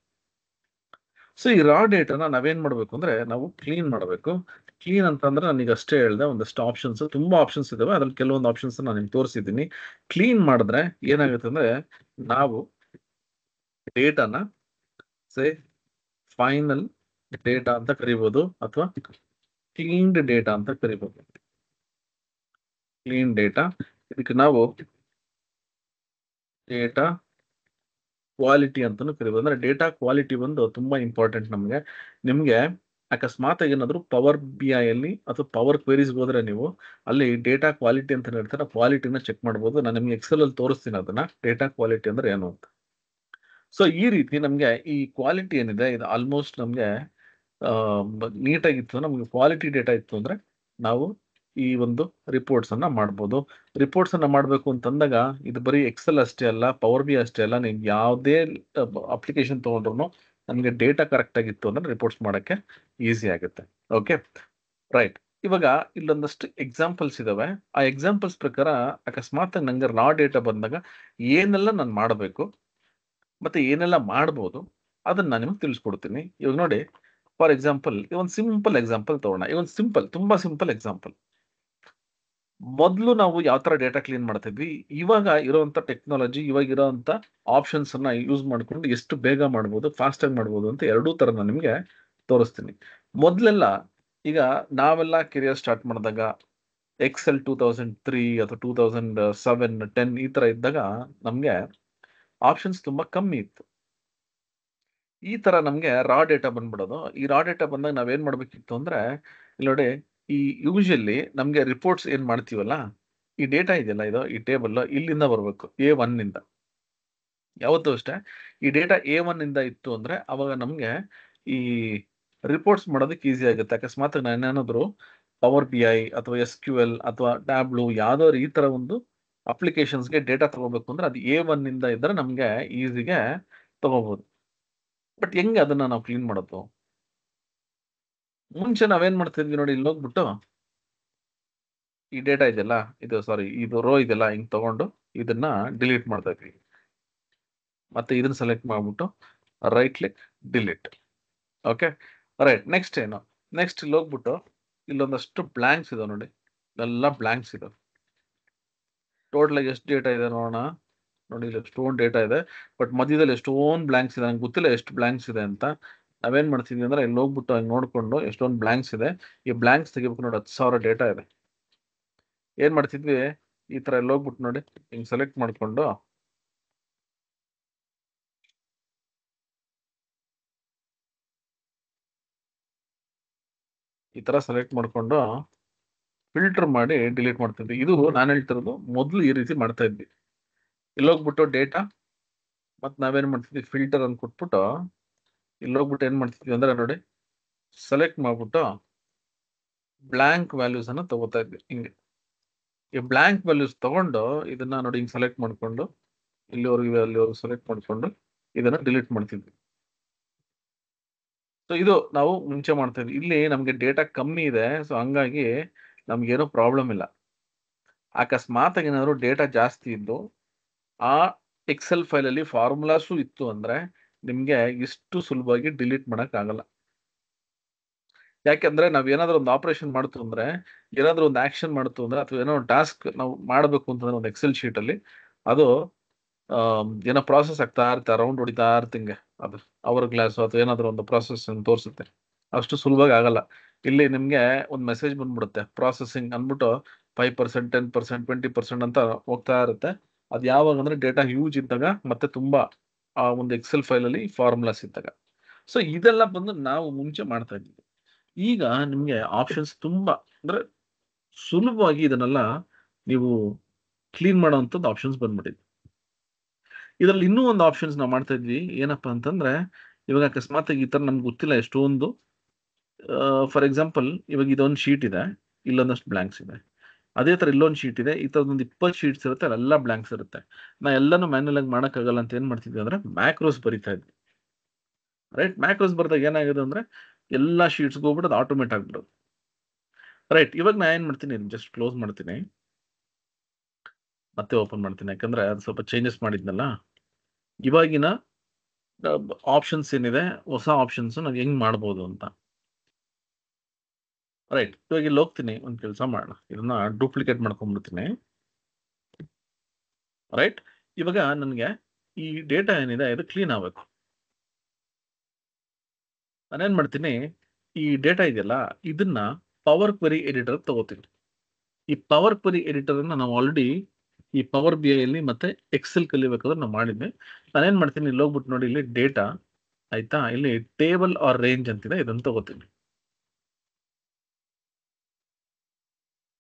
ಸೊ ಈ ರಾ ಡೇಟಾನ ನಾವೇನ್ ಮಾಡ್ಬೇಕು ಅಂದ್ರೆ ನಾವು ಕ್ಲೀನ್ ಮಾಡಬೇಕು. ಕ್ಲೀನ್ ಅಂತಂದ್ರೆ ನನಗೆ ಅಷ್ಟೇ ಹೇಳ್ದೆ, ಒಂದಷ್ಟು ಆಪ್ಷನ್ಸ್, ತುಂಬಾ ಆಪ್ಷನ್ಸ್ ಇದಾವೆ. ಅದ್ರಲ್ಲಿ ಕೆಲವೊಂದು ಆಪ್ಷನ್ಸ್ ನಾನು ನಿಮ್ಗೆ ತೋರಿಸಿದ್ದೀನಿ. ಕ್ಲೀನ್ ಮಾಡಿದ್ರೆ ಏನಾಗುತ್ತೆ ಅಂದ್ರೆ ನಾವು ಡೇಟಾನ ಸೇ ಫೈನಲ್ ಡೇಟಾ ಅಂತ ಕರಿಬಹುದು, ಅಥವಾ ಕ್ಲೀನ್ಡ್ ಡೇಟಾ ಅಂತ ಕರಿಬಹುದು. ಕ್ಲೀನ್ ಡೇಟಾ, ಇದಕ್ಕೆ ನಾವು ಡೇಟಾ ಕ್ವಾಲಿಟಿ ಅಂತಾನು ಕರಿಬಹುದು. ಅಂದ್ರೆ ಡೇಟಾ ಕ್ವಾಲಿಟಿ ಬಂದು ತುಂಬಾ ಇಂಪಾರ್ಟೆಂಟ್ ನಮಗೆ. ನಿಮ್ಗೆ ಅಕಸ್ಮಾತ್ ಏನಾದ್ರು ಪವರ್ ಬಿ ಐ ಅಲ್ಲಿ ಅಥವಾ ಪವರ್ ಕ್ವೆರೀಸ್ ಹೋದ್ರೆ ನೀವು ಅಲ್ಲಿ ಡೇಟಾ ಕ್ವಾಲಿಟಿ ಅಂತ ಹೇಳ್ತಾರೆ, ಕ್ವಾಲಿಟಿನ ಚೆಕ್ ಮಾಡಬಹುದು. ನಾನು ನಿಮ್ಗೆ ಎಕ್ಸೆಲ್ ಅಲ್ಲಿ ತೋರಿಸ್ತೀನಿ ಅದನ್ನ, ಡೇಟಾ ಕ್ವಾಲಿಟಿ ಅಂದ್ರೆ ಏನು ಅಂತ. ಸೊ ಈ ರೀತಿ ನಮ್ಗೆ ಈ ಕ್ವಾಲಿಟಿ ಏನಿದೆ ಇದು ಆಲ್ಮೋಸ್ಟ್ ನಮ್ಗೆ ನೀಟಾಗಿತ್ತು. ನಮ್ಗೆ ಕ್ವಾಲಿಟಿ ಡೇಟಾ ಇತ್ತು ಅಂದ್ರೆ ನಾವು ಈ ಒಂದು ರಿಪೋರ್ಟ್ಸ್ ಅನ್ನ ಮಾಡ್ಬೋದು. ರಿಪೋರ್ಟ್ಸ್ ಅನ್ನ ಮಾಡಬೇಕು ಅಂತಂದಾಗ ಇದು ಬರೀ ಎಕ್ಸೆಲ್ ಅಷ್ಟೇ ಅಲ್ಲ, ಪವರ್ ಬಿ ಅಷ್ಟೇ ಅಲ್ಲ, ನೀವು ಯಾವುದೇ ಅಪ್ಲಿಕೇಶನ್ ತಗೊಂಡ್ರು ನಮಗೆ ಡೇಟಾ ಕರೆಕ್ಟ್ ಆಗಿತ್ತು ಅಂದ್ರೆ ರಿಪೋರ್ಟ್ಸ್ ಮಾಡಕ್ಕೆ ಈಸಿ ಆಗುತ್ತೆ. Okay, right. ಇವಾಗ ಇಲ್ಲೊಂದಷ್ಟು ಎಕ್ಸಾಂಪಲ್ಸ್ ಇದಾವೆ. ಆ ಎಕ್ಸಾಂಪಲ್ಸ್ ಪ್ರಕಾರ ಅಕಸ್ಮಾತ್ ನಂಗೆ ರಾ ಡೇಟಾ ಬಂದಾಗ ಏನೆಲ್ಲ ನಾನು ಮಾಡಬೇಕು ಮತ್ತೆ ಏನೆಲ್ಲ ಮಾಡ್ಬೋದು ಅದನ್ನ ನಾನು ನಿಮ್ಗೆ ತಿಳಿಸ್ಕೊಡ್ತೀನಿ. ಇವಾಗ ನೋಡಿ, ಫಾರ್ ಎಕ್ಸಾಂಪಲ್ ಒಂದು ಸಿಂಪಲ್ ಎಕ್ಸಾಂಪಲ್ ತಗೋಣ. ಈ ಒಂದು ಸಿಂಪಲ್, ತುಂಬಾ ಸಿಂಪಲ್ ಎಕ್ಸಾಂಪಲ್. ಮೊದಲು ನಾವು ಯಾವ ತರ ಡೇಟಾ ಕ್ಲೀನ್ ಮಾಡ್ತಿದ್ವಿ, ಇವಾಗ ಇರೋಂಥ ಟೆಕ್ನಾಲಜಿ, ಇವಾಗ ಇರೋಂಥ ಆಪ್ಷನ್ಸ್ ಅನ್ನ ಯೂಸ್ ಮಾಡ್ಕೊಂಡು ಎಷ್ಟು ಬೇಗ ಮಾಡ್ಬೋದು, ಫಾಸ್ಟ್ ಆಗಿ ಮಾಡ್ಬೋದು ಅಂತ ಎರಡೂ ತರ ನಾನು ನಿಮ್ಗೆ ತೋರಿಸ್ತೀನಿ. ಮೊದಲೆಲ್ಲ ಈಗ ನಾವೆಲ್ಲ ಕೆರಿಯರ್ ಸ್ಟಾರ್ಟ್ ಮಾಡಿದಾಗ ಎಕ್ಸೆಲ್ 2003 ಅಥವಾ 2007, 10 ಈ ತರ ಇದ್ದಾಗ ನಮ್ಗೆ ಆಪ್ಷನ್ಸ್ ತುಂಬಾ ಕಮ್ಮಿ ಇತ್ತು. ಈ ತರ ನಮ್ಗೆ ರಾ ಡೇಟಾ ಬಂದ್ಬಿಡೋದು. ಈ ರಾ ಡೇಟಾ ಬಂದಾಗ ನಾವೇನ್ ಮಾಡ್ಬೇಕಿತ್ತು ಅಂದ್ರೆ, ಇಲ್ಲಿ ನೋಡಿ, ಈ ಯೂಶಲಿ ನಮ್ಗೆ ರಿಪೋರ್ಟ್ಸ್ ಏನ್ ಮಾಡ್ತೀವಲ್ಲ, ಈ ಡೇಟಾ ಇದೆಯಲ್ಲ, ಇದು ಈ ಟೇಬಲ್ ಇಲ್ಲಿಂದ ಬರ್ಬೇಕು, A1 ನಿಂದ. ಯಾವತ್ತೂ ಅಷ್ಟೇ ಈ ಡೇಟಾ A1 ಇಂದ ಇತ್ತು ಅಂದ್ರೆ ಅವಾಗ ನಮ್ಗೆ ಈ ರಿಪೋರ್ಟ್ಸ್ ಮಾಡೋದಕ್ಕೆ ಈಸಿ ಆಗುತ್ತೆ. ಅಕಸ್ಮಾತ್ ನಾನೇನಾದ್ರು ಪವರ್ ಬಿ ಐ ಅಥವಾ SQL ಅಥವಾ ಟ್ಯಾಬ್ಲೂ ಯಾವ್ದಾದ್ರು ಈ ತರ ಒಂದು ಅಪ್ಲಿಕೇಶನ್ಸ್ಗೆ ಡೇಟಾ ತಗೋಬೇಕು ಅಂದ್ರೆ ಅದು A1 ಇಂದ ಇದ್ರೆ ನಮ್ಗೆ ಈಸಿಗೆ ತಗೋಬಹುದು. ಬಟ್ ಹೆಂಗೆ ಅದನ್ನ ನಾವು ಕ್ಲೀನ್ ಮಾಡೋದು? ಮುಂಚೆ ನಾವೇನ್ ಮಾಡ್ತಿದ್ವಿ ನೋಡಿ, ಇಲ್ಲಿ ಹೋಗ್ಬಿಟ್ಟು ಈ ಡೇಟಾ ಇದೆಯಲ್ಲ, ಇದು ಸಾರಿ ಇದು ರೋ ಇದೆಯಲ್ಲ, ಹಿಂಗ್ ತಗೊಂಡು ಇದನ್ನ ಡಿಲೀಟ್ ಮಾಡ್ತಾ ಇದ್ವಿ. ಮತ್ತೆ ಇದನ್ನ ಸೆಲೆಕ್ಟ್ ಮಾಡ್ಬಿಟ್ಟು right click delete. Okay, right. Next ಏನು? ನೆಕ್ಸ್ಟ್ ಇಲ್ಲಿ ಹೋಗ್ಬಿಟ್ಟು ಇಲ್ಲೊಂದಷ್ಟು ಬ್ಲಾಂಕ್ಸ್ ಇದೆ ನೋಡಿ, ಎಲ್ಲ ಬ್ಲಾಂಕ್ಸ್ ಇದೆ. ಟೋಟಲ್ ಆಗಿ ಎಷ್ಟು ಡೇಟಾ ಇದೆ ನೋಡೋಣ. ನೋಡಿ, ಇಲ್ಲಿ ಎಷ್ಟೊಂದು ಡೇಟಾ ಇದೆ, ಬಟ್ ಮಧ್ಯದಲ್ಲಿ ಎಷ್ಟೊಂದು ಬ್ಲಾಂಕ್ಸ್ ಇದೆ. ನಂಗೆ ಗೊತ್ತಿಲ್ಲ ಎಷ್ಟು ಬ್ಲಾಂಕ್ಸ್ ಇದೆ ಅಂತ. ನಾವೇನ್ ಮಾಡ್ತಿದ್ವಿ ಅಂದ್ರೆ ಇಲ್ಲಿ ಹೋಗ್ಬಿಟ್ಟು ಹಂಗೆ ನೋಡ್ಕೊಂಡು ಎಷ್ಟೊಂದು ಬ್ಲಾಂಕ್ಸ್ ಇದೆ, ಈ ಬ್ಲಾಂಕ್ಸ್ ತೆಗಿಬೇಕು ನೋಡಿ. 10,000 ಡೇಟಾ ಇದೆ. ಏನ್ ಮಾಡ್ತಿದ್ವಿ, ಈ ತರ ಎಲ್ಲ ಹೋಗ್ಬಿಟ್ಟು ನೋಡಿ, ಹಿಂಗ್ ಸೆಲೆಕ್ಟ್ ಮಾಡ್ಕೊಂಡು ಈ ತರ ಸೆಲೆಕ್ಟ್ ಮಾಡ್ಕೊಂಡು ಫಿಲ್ಟರ್ ಮಾಡಿ ಡಿಲೀಟ್ ಮಾಡ್ತಿದ್ವಿ. ಇದು ನಾನು ಹೇಳ್ತಿರೋದು ಮೊದಲು ಈ ರೀತಿ ಮಾಡ್ತಾ ಇದ್ವಿ. ಇಲ್ಲಿ ಹೋಗ್ಬಿಟ್ಟು ಡೇಟಾ ಮತ್ತೆ ನಾವೇನ್ ಮಾಡ್ತಿದ್ವಿ, ಫಿಲ್ಟರ್ ಅಂತ ಕೊಟ್ಬಿಟ್ಟು ಇಲ್ಲಿ ಹೋಗ್ಬಿಟ್ಟು ಏನ್ ಮಾಡ್ತಿದ್ವಿ ಅಂದ್ರೆ ನೋಡಿ, ಸೆಲೆಕ್ಟ್ ಮಾಡ್ಬಿಟ್ಟು ಬ್ಲಾಂಕ್ ವ್ಯಾಲ್ಯೂಸ್ ಅನ್ನ ತಗೋತಾ ಇದ್ವಿ. ಹಿಂಗೆ ಈ ಬ್ಲಾಂಕ್ ವ್ಯಾಲ್ಯೂಸ್ ತಗೊಂಡು ಇದನ್ನ ನೋಡಿ ಹಿಂಗ್ ಸೆಲೆಕ್ಟ್ ಮಾಡ್ಕೊಂಡು ಇಲ್ಲಿವರೆಗೂ ಅಲ್ಲಿವರೆಗೂ ಸೆಲೆಕ್ಟ್ ಮಾಡ್ಕೊಂಡು ಇದನ್ನ ಡಿಲೀಟ್ ಮಾಡ್ತಿದ್ವಿ. ಸೊ ಇದು ನಾವು ಮುಂಚೆ ಮಾಡ್ತಾ ಇದ್ವಿ. ಇಲ್ಲಿ ನಮ್ಗೆ ಡೇಟಾ ಕಮ್ಮಿ ಇದೆ, ಸೊ ಹಂಗಾಗಿ ನಮ್ಗೇನೋ ಪ್ರಾಬ್ಲಮ್ ಇಲ್ಲ. ಅಕಸ್ಮಾತ್ ಏನಾದ್ರು ಡೇಟಾ ಜಾಸ್ತಿ ಇದ್ದು ಆ ಎಕ್ಸೆಲ್ ಫೈಲ್ ಅಲ್ಲಿ ಫಾರ್ಮುಲಾಸು ಇತ್ತು ಅಂದ್ರೆ ನಿಮ್ಗೆ ಇಷ್ಟು ಸುಲಭವಾಗಿ ಡಿಲೀಟ್ ಮಾಡಕ್ ಆಗಲ್ಲ. ಯಾಕೆಂದ್ರೆ ನಾವ್ ಏನಾದ್ರು ಒಂದು ಆಪರೇಷನ್ ಮಾಡ್ತು ಅಂದ್ರೆ, ಏನಾದ್ರು ಒಂದು ಆಕ್ಷನ್ ಮಾಡ್ತು ಅಂದ್ರೆ, ಅಥವಾ ಏನೋ ಒಂದು ಟಾಸ್ಕ್ ನಾವು ಮಾಡಬೇಕು ಅಂತಂದ್ರೆ ಒಂದು ಎಕ್ಸೆಲ್ ಶೀಟ್ ಅಲ್ಲಿ ಅದು ಏನೋ ಪ್ರಾಸೆಸ್ ಆಗ್ತಾ ಇರುತ್ತೆ, ರೌಂಡ್ ಹೊಡಿತಾ ಇರ್ತಿಂಗೆ, ಅದು ಅವರ್ ಗ್ಲಾಸ್ ಅಥವಾ ಏನಾದ್ರು ಒಂದು ಪ್ರಾಸೆಸ್ ತೋರಿಸುತ್ತೆ. ಅಷ್ಟು ಸುಲಭವಾಗಿ ಆಗಲ್ಲ. ಇಲ್ಲಿ ನಿಮ್ಗೆ ಒಂದು ಮೆಸೇಜ್ ಬಂದ್ಬಿಡುತ್ತೆ, ಪ್ರಾಸೆಸಿಂಗ್ ಅಂದ್ಬಿಟ್ಟು 5%, 10%, 20% ಅಂತ ಹೋಗ್ತಾ ಇರುತ್ತೆ. ಅದು ಯಾವಾಗ ಅಂದ್ರೆ ಡೇಟಾ ಹ್ಯೂಜ್ ಇದ್ದಾಗ, ಮತ್ತೆ ತುಂಬಾ ಆ ಒಂದು ಎಕ್ಸೆಲ್ ಫೈಲ್ ಅಲ್ಲಿ ಫಾರ್ಮುಲಾಸ್ ಇದ್ದಾಗ. ಸೊ ಇದೆಲ್ಲ ಬಂದು ನಾವು ಮುಂಚೆ ಮಾಡ್ತಾ ಇದ್ವಿ. ಈಗ ನಿಮ್ಗೆ ಆಪ್ಷನ್ಸ್ ತುಂಬಾ ಅಂದ್ರೆ ಸುಲಭವಾಗಿ ಇದನ್ನೆಲ್ಲ ನೀವು ಕ್ಲೀನ್ ಮಾಡೋವಂಥದ್ದು ಆಪ್ಷನ್ಸ್ ಬಂದ್ಬಿಟ್ಟಿದೆ. ಇದರಲ್ಲಿ ಇನ್ನೂ ಒಂದು ಆಪ್ಷನ್ಸ್ ನಾವು ಮಾಡ್ತಾ ಇದ್ವಿ. ಏನಪ್ಪಾ ಅಂತಂದ್ರೆ, ಇವಾಗ ಅಕಸ್ಮಾತ್ ಈ ತರ ನಮ್ಗೆ ಗೊತ್ತಿಲ್ಲ ಎಷ್ಟೊಂದು, ಫಾರ್ ಎಕ್ಸಾಂಪಲ್ ಇವಾಗ ಇದೊಂದು ಶೀಟ್ ಇದೆ, ಇಲ್ಲೊಂದಷ್ಟು ಬ್ಲಾಂಕ್ಸ್ ಇದೆ. ಅದೇ ತರ ಇಲ್ಲೊಂದು ಶೀಟ್ ಇದೆ, ಈ ತರದೊಂದು 20 ಶೀಟ್ಸ್ ಇರುತ್ತೆ, ಅಲ್ಲೆಲ್ಲ ಬ್ಲಾಂಕ್ಸ್ ಇರುತ್ತೆ. ನಾ ಎಲ್ಲಾನು ಮ್ಯಾನ್ಯಲ್ ಆಗಿ ಮಾಡಕ್ಕಾಗಲ್ಲ ಅಂತ ಏನ್ ಮಾಡ್ತಿದ್ವಿ ಅಂದ್ರೆ ಮ್ಯಾಕ್ರೋಸ್ ಬರಿತಾ ಇದ್ವಿ. ರೈಟ್, ಮ್ಯಾಕ್ರೋಸ್ ಬರ್ದಾಗ ಏನಾಗಿದೆ ಅಂದ್ರೆ ಎಲ್ಲಾ ಶೀಟ್ಸ್ಗೆ ಹೋಗ್ಬಿಟ್ಟು ಅದು ಆಟೋಮೇಟ್ ಆಗ್ಬಿಡೋದು. ರೈಟ್, ಇವಾಗ ನಾ ಏನ್ ಮಾಡ್ತೀನಿ, ಜಸ್ಟ್ ಕ್ಲೋಸ್ ಮಾಡ್ತೀನಿ, ಮತ್ತೆ ಓಪನ್ ಮಾಡ್ತೀನಿ, ಯಾಕಂದ್ರೆ ಅದು ಸ್ವಲ್ಪ ಚೇಂಜಸ್ ಮಾಡಿದ್ನಲ್ಲ. ಇವಾಗಿನ ಆಪ್ಷನ್ಸ್ ಏನಿದೆ, ಹೊಸ ಆಪ್ಷನ್ಸ್ ನಾನು ಹೆಂಗ್ ಮಾಡ್ಬೋದು ಅಂತ. ರೈಟ್, ಇವಾಗ ಇಲ್ಲಿ ಹೋಗ್ತೀನಿ, ಒಂದು ಕೆಲಸ ಮಾಡೋಣ, ಇದನ್ನ ಡೂಪ್ಲಿಕೇಟ್ ಮಾಡ್ಕೊಂಡ್ಬಿಡ್ತೀನಿ. ರೈಟ್, ಇವಾಗ ನನಗೆ ಈ ಡೇಟಾ ಏನಿದೆ ಇದು ಕ್ಲೀನ್ ಆಗಬೇಕು. ನಾನೇನ್ ಮಾಡ್ತೀನಿ, ಈ ಡೇಟಾ ಇದೆಯಲ್ಲ ಇದನ್ನ ಪವರ್ ಕ್ವೆರಿ ಎಡಿಟರ್ ತಗೋತೀನಿ. ಈ ಪವರ್ ಕ್ವೆರಿ ಎಡಿಟರ್ ಅನ್ನ ನಾವು ಆಲ್ರೆಡಿ ಈ ಪವರ್ ಬಿ ಐ ಅಲ್ಲಿ ಮತ್ತೆ ಎಕ್ಸೆಲ್ ಕಲಿಬೇಕಾದ್ರೆ ನಾವು ಮಾಡಿದ್ವಿ. ನಾನೇನ್ ಮಾಡ್ತೀನಿ, ಇಲ್ಲಿ ಹೋಗ್ಬಿಟ್ಟು ನೋಡಿ, ಇಲ್ಲಿ ಡೇಟಾ ಆಯ್ತಾ, ಇಲ್ಲಿ ಟೇಬಲ್ ಆರ್ ರೇಂಜ್ ಅಂತಿದೆ, ಇದನ್ನ ತಗೋತೀನಿ.